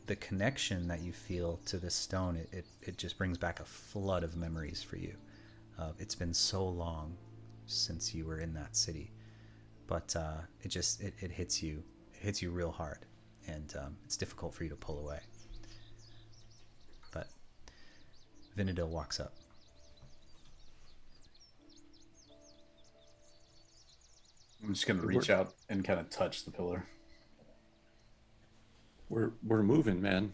[SPEAKER 1] the connection that you feel to this stone, it just brings back a flood of memories for you. It's been so long since you were in that city, but it hits you. It hits you real hard, and it's difficult for you to pull away. But Vinadil walks up.
[SPEAKER 7] I'm just gonna reach out and kind of touch the pillar.
[SPEAKER 6] We're moving, man.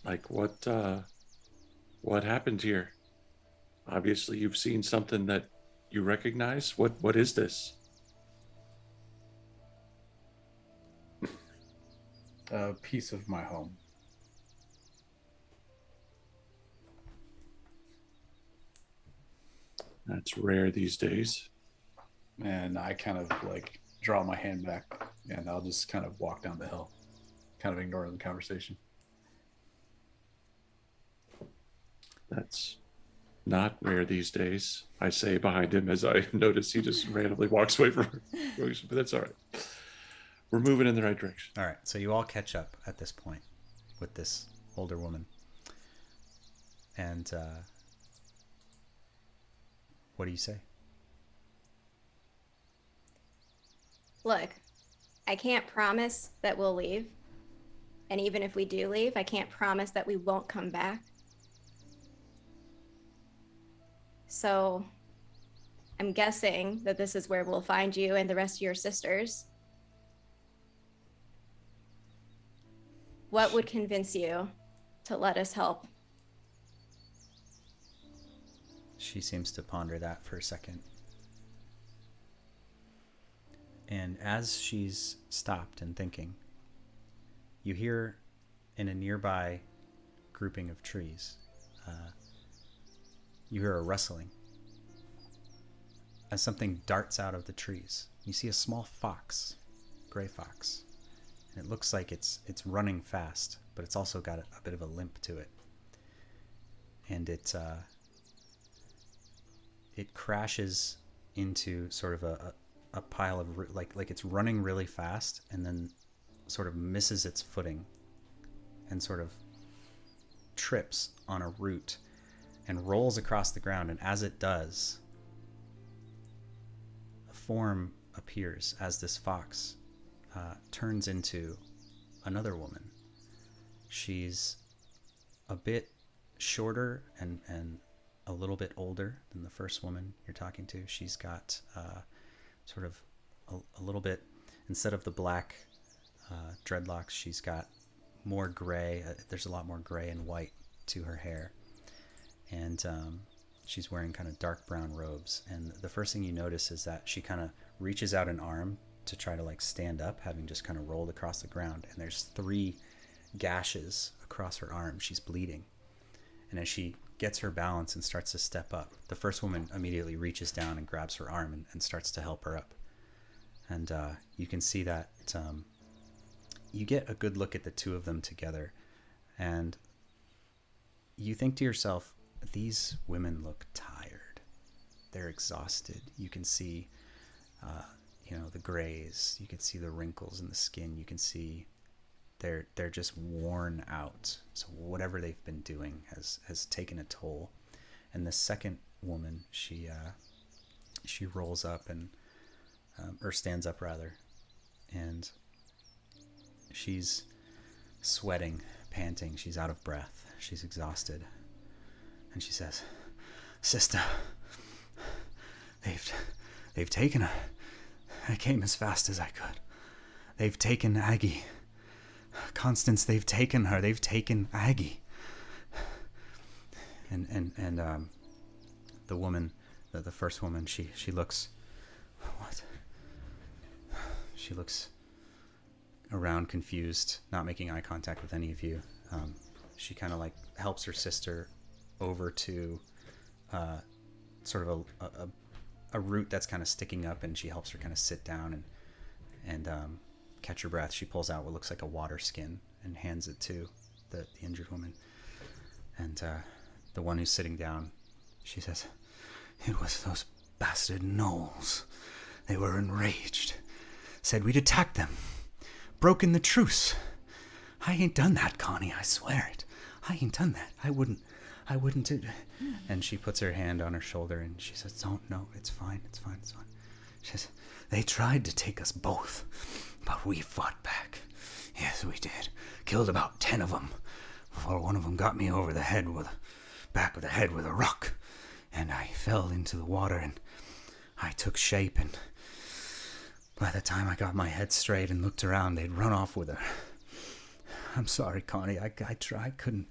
[SPEAKER 6] Like what happened here? Obviously you've seen something that you recognize. What is this?
[SPEAKER 7] A piece of my home.
[SPEAKER 6] That's rare these days.
[SPEAKER 7] And I kind of like draw my hand back, and I'll just kind of walk down the hill, kind of ignoring the conversation.
[SPEAKER 6] That's not rare these days, I say behind him as I notice he just randomly walks away from her. But that's all right. We're moving in the right direction.
[SPEAKER 1] All right, so you all catch up at this point with this older woman. And what do you say?
[SPEAKER 2] Look, I can't promise that we'll leave. And even if we do leave, I can't promise that we won't come back. So I'm guessing that this is where we'll find you and the rest of your sisters. What would convince you to let us help?
[SPEAKER 1] She seems to ponder that for a second. And as she's stopped and thinking, you hear in a nearby grouping of trees, you hear a rustling as something darts out of the trees. You see a small fox, gray fox, and it looks like it's running fast, but it's also got a bit of a limp to it. And it crashes into sort of a pile of like it's running really fast and then sort of misses its footing and sort of trips on a root and rolls across the ground. And as it does, a form appears as this fox turns into another woman. She's a bit shorter and a little bit older than the first woman you're talking to. She's got sort of a little bit, instead of the black dreadlocks, she's got more gray. There's a lot more gray and white to her hair. And she's wearing kind of dark brown robes. And the first thing you notice is that she kind of reaches out an arm to try to like stand up, having just kind of rolled across the ground. And there's 3 gashes across her arm. She's bleeding. And as she gets her balance and starts to step up, the first woman immediately reaches down and grabs her arm and starts to help her up. And you can see that you get a good look at the two of them together, and you think to yourself, these women look tired. They're exhausted. You can see the grays. You can see the wrinkles in the skin. You can see they're just worn out. So whatever they've been doing has taken a toll. And the second woman, she rolls up and or stands up rather, and She's sweating, panting. She's out of breath. She's exhausted. And she says, "Sister, they've taken her. I came as fast as I could. They've taken Aggie. Constance, they've taken her. They've taken Aggie." And the woman, the first woman, she looks, what? She looks around confused, not making eye contact with any of you. She kind of like helps her sister over to sort of a root that's kind of sticking up, and she helps her kind of sit down and catch her breath. She pulls out what looks like a water skin and hands it to the injured woman. And the one who's sitting down, she says, "It was those bastard gnolls. They were enraged. Said we'd attacked them. Broken the truce. I ain't done that, Connie, I swear it. I ain't done that. I wouldn't do." And she puts her hand on her shoulder and she says, "Don't, no, it's fine. She says, "They tried to take us both, but we fought back. Yes, we did. Killed about 10 of them before one of them got me over the back of the head with a rock. And I fell into the water and I took shape, and by the time I got my head straight and looked around, they'd run off with her. I'm sorry, Connie. I couldn't.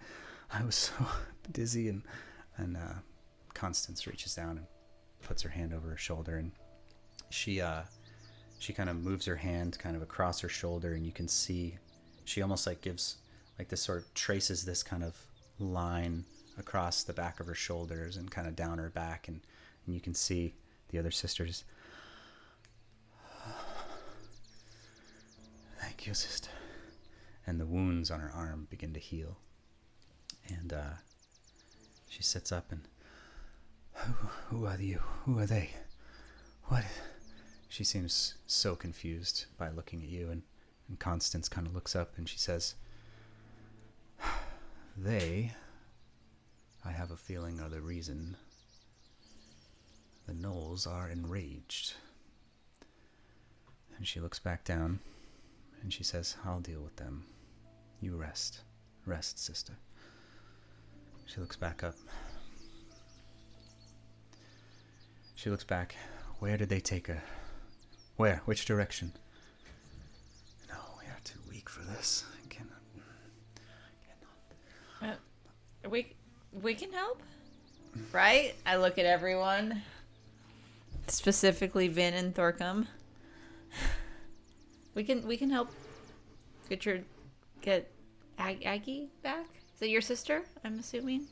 [SPEAKER 1] I was so dizzy." And Constance reaches down and puts her hand over her shoulder, and she kind of moves her hand kind of across her shoulder, and you can see she almost like gives like this sort of traces this kind of line across the back of her shoulders and kind of down her back, and you can see the other sisters. "Thank you, sister." And the wounds on her arm begin to heal. And she sits up and, who are you? Who are they? What? She seems so confused by looking at you, and Constance kind of looks up and she says, "They, I have a feeling, are the reason the gnolls are enraged." And she looks back down and she says, "I'll deal with them. You rest. Rest, sister." She looks back up. She looks back. "Where did they take her? Where? Which direction?" "No, we are too weak for this. I cannot.
[SPEAKER 5] We can help, right?" I look at everyone, specifically Vin and Thorkum. We can help get Aggie back. Is it your sister, I'm assuming?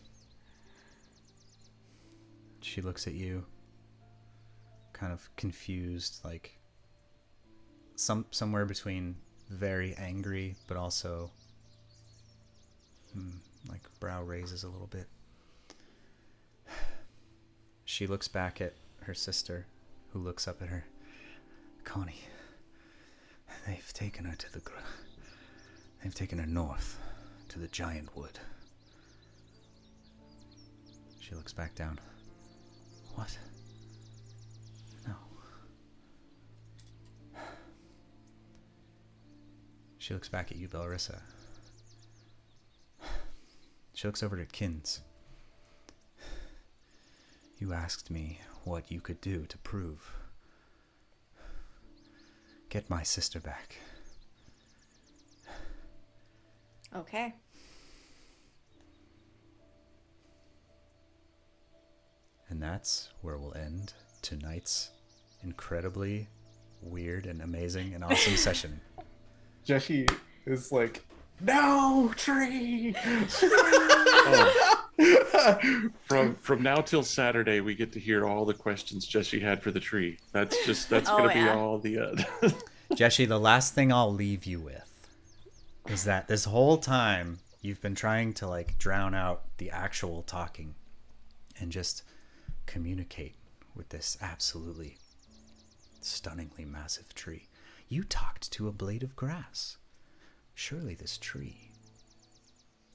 [SPEAKER 1] She looks at you, kind of confused, like somewhere between very angry, but also like brow raises a little bit. She looks back at her sister, who looks up at her. "Connie, they've taken her they've taken her north to the giant wood." She looks back down. "What? No." She looks back at you, Belrissa. She looks over to Kinz. "You asked me what you could do to prove. Get my sister back."
[SPEAKER 2] Okay.
[SPEAKER 1] And that's where we'll end tonight's incredibly weird and amazing and awesome session.
[SPEAKER 3] Jeshi is like, "No, tree!"
[SPEAKER 6] From now till Saturday, we get to hear all the questions Jeshi had for the tree. That's
[SPEAKER 5] Oh,
[SPEAKER 6] gonna be
[SPEAKER 5] yeah.
[SPEAKER 6] all the.
[SPEAKER 1] Jeshi, the last thing I'll leave you with is that this whole time you've been trying to like drown out the actual talking and just communicate with this absolutely stunningly massive tree. You talked to a blade of grass. Surely this tree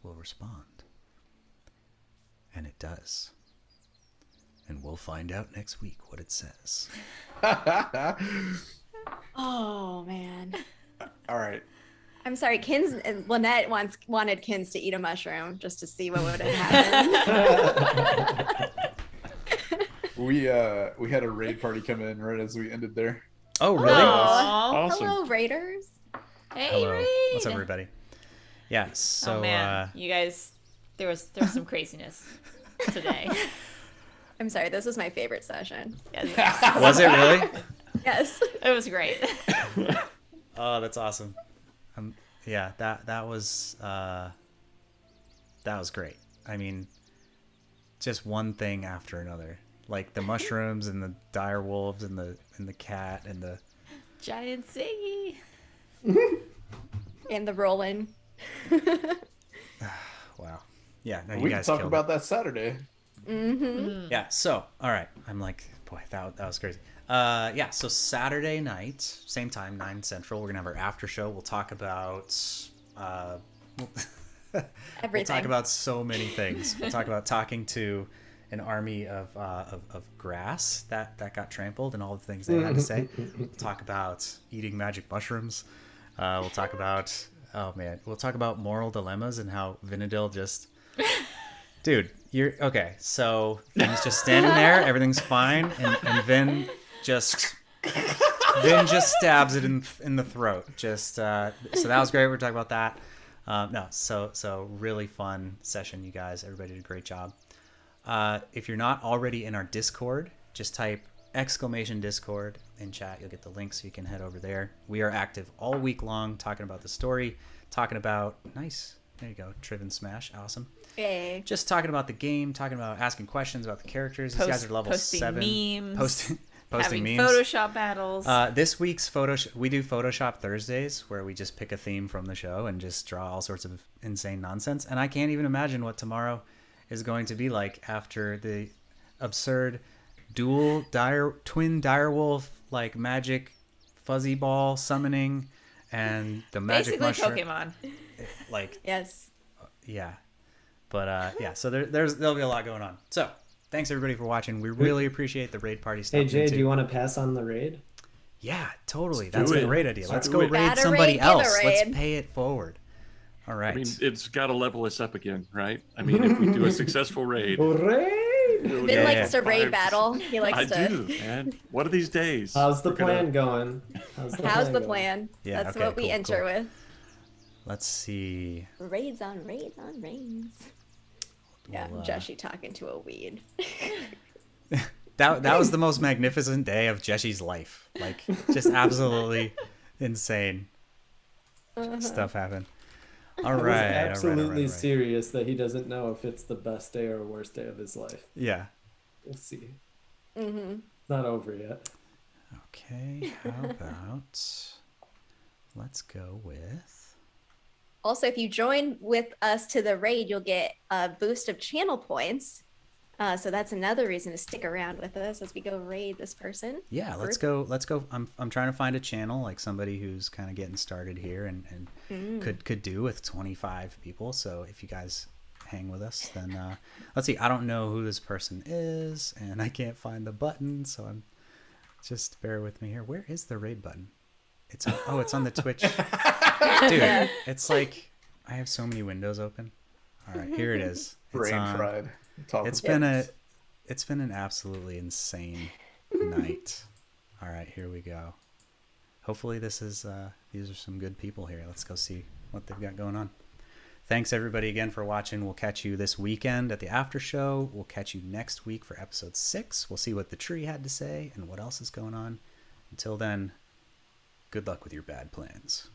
[SPEAKER 1] will respond. And it does. And we'll find out next week what it says.
[SPEAKER 2] Oh man.
[SPEAKER 3] All right.
[SPEAKER 2] I'm sorry, Kinz and Lynette once wanted Kinz to eat a mushroom just to see what would have happened.
[SPEAKER 3] We had a raid party come in right as we ended there.
[SPEAKER 1] Oh, really?
[SPEAKER 5] Aw.
[SPEAKER 6] Awesome.
[SPEAKER 2] Hello, Raiders.
[SPEAKER 5] Hey,
[SPEAKER 1] Hello.
[SPEAKER 5] Reed.
[SPEAKER 1] What's up, everybody? Yeah, so
[SPEAKER 5] Oh man, you guys, there was some craziness today.
[SPEAKER 2] I'm sorry, this was my favorite session.
[SPEAKER 5] Yes,
[SPEAKER 1] was it really?
[SPEAKER 2] Yes.
[SPEAKER 5] it was great.
[SPEAKER 1] Oh, that's awesome. Yeah, that was great. I mean, just one thing after another, like the mushrooms and the dire wolves and the cat and the
[SPEAKER 5] Giant Ziggy.
[SPEAKER 2] And the Roland.
[SPEAKER 1] wow. Yeah, no, you
[SPEAKER 3] We can
[SPEAKER 1] guys
[SPEAKER 3] talk
[SPEAKER 1] killed
[SPEAKER 3] about that Saturday.
[SPEAKER 2] Mm-hmm.
[SPEAKER 1] Yeah, so all right, I'm like, boy, that was crazy. Yeah, so Saturday night, same time, 9 Central, we're gonna have our after show. We'll talk about we'll
[SPEAKER 2] Everything.
[SPEAKER 1] talk about so many things. We'll talk about talking to an army of grass that got trampled and all the things they had to say. We'll talk about eating magic mushrooms. We'll talk about we'll talk about moral dilemmas and how Vinadil just dude, you're okay. So Vin's just standing there, everything's fine, and Vin just stabs it in the throat. Just so that was great. We're talking about that. No, so really fun session, you guys. Everybody did a great job. If you're not already in our Discord, just type !Discord in chat. You'll get the link so you can head over there. We are active all week long, talking about the story, talking about nice. There you go, Triv Smash, awesome.
[SPEAKER 2] Yay.
[SPEAKER 1] Just talking about the game, talking about asking questions about the characters. These guys are level
[SPEAKER 5] posting
[SPEAKER 1] 7.
[SPEAKER 5] memes,
[SPEAKER 1] Posting
[SPEAKER 5] having
[SPEAKER 1] memes.
[SPEAKER 5] Photoshop battles.
[SPEAKER 1] This week's we do Photoshop Thursdays, where we just pick a theme from the show and just draw all sorts of insane nonsense. And I can't even imagine what tomorrow is going to be like after the absurd twin direwolf like magic fuzzy ball summoning and the magic
[SPEAKER 5] Basically
[SPEAKER 1] mushroom.
[SPEAKER 5] Pokemon.
[SPEAKER 1] Like
[SPEAKER 2] Yes.
[SPEAKER 1] yeah, but yeah. So there'll be a lot going on. So thanks everybody for watching. We really appreciate the raid party stuff.
[SPEAKER 4] Hey Jay, do you want to pass on the raid?
[SPEAKER 1] Yeah, totally.
[SPEAKER 6] Let's
[SPEAKER 1] That's
[SPEAKER 6] do
[SPEAKER 1] a
[SPEAKER 6] it.
[SPEAKER 1] great idea. Let's
[SPEAKER 6] Let's
[SPEAKER 1] go
[SPEAKER 6] do it.
[SPEAKER 1] raid
[SPEAKER 2] Gotta
[SPEAKER 1] somebody
[SPEAKER 2] raid, get a
[SPEAKER 1] else. Let's
[SPEAKER 2] raid.
[SPEAKER 1] pay it forward. All right.
[SPEAKER 6] I mean, it's got to level us up again, right? I mean, if we do a successful raid,
[SPEAKER 4] Raid!
[SPEAKER 6] we'll
[SPEAKER 2] Vin
[SPEAKER 6] get
[SPEAKER 2] likes to raid
[SPEAKER 6] 5
[SPEAKER 2] battle. He likes
[SPEAKER 6] I
[SPEAKER 2] to.
[SPEAKER 6] do, man. One of these days.
[SPEAKER 4] How's the
[SPEAKER 6] we're gonna-
[SPEAKER 4] plan going?
[SPEAKER 2] How's the
[SPEAKER 4] going?
[SPEAKER 2] plan?
[SPEAKER 1] Yeah,
[SPEAKER 2] That's
[SPEAKER 1] okay,
[SPEAKER 2] what we
[SPEAKER 1] cool,
[SPEAKER 2] enter
[SPEAKER 1] cool.
[SPEAKER 2] with.
[SPEAKER 1] Let's see.
[SPEAKER 2] Raids on raids on raids. Yeah,
[SPEAKER 1] We'll,
[SPEAKER 2] Jeshi talking to a weed.
[SPEAKER 1] That was the most magnificent day of Jeshi's life. Like, just absolutely insane stuff happened. All
[SPEAKER 4] I was
[SPEAKER 1] right.
[SPEAKER 4] absolutely
[SPEAKER 1] all right.
[SPEAKER 4] serious that he doesn't know if it's the best day or worst day of his life.
[SPEAKER 1] Yeah.
[SPEAKER 4] We'll see.
[SPEAKER 2] Mm-hmm.
[SPEAKER 4] Not over yet.
[SPEAKER 1] Okay. How about let's go with.
[SPEAKER 2] Also, if you join with us to the raid, you'll get a boost of channel points. So that's another reason to stick around with us as we go raid this person.
[SPEAKER 1] Yeah, let's go. I'm trying to find a channel like somebody who's kind of getting started here and could do with 25 people. So if you guys hang with us, then let's see. I don't know who this person is, and I can't find the button. So I'm just bear with me here. Where is the raid button? It's on the Twitch. Dude, it's like I have so many windows open. All right, here it is. It's
[SPEAKER 3] Brain
[SPEAKER 1] on.
[SPEAKER 3] fried.
[SPEAKER 1] It's been an absolutely insane night. All right, here we go. Hopefully these are some good people here. Let's go see what they've got going on. Thanks everybody again for watching. We'll catch you this weekend at the after show. We'll catch you next week for episode 6. We'll see what the tree had to say and what else is going on. Until then, good luck with your bad plans.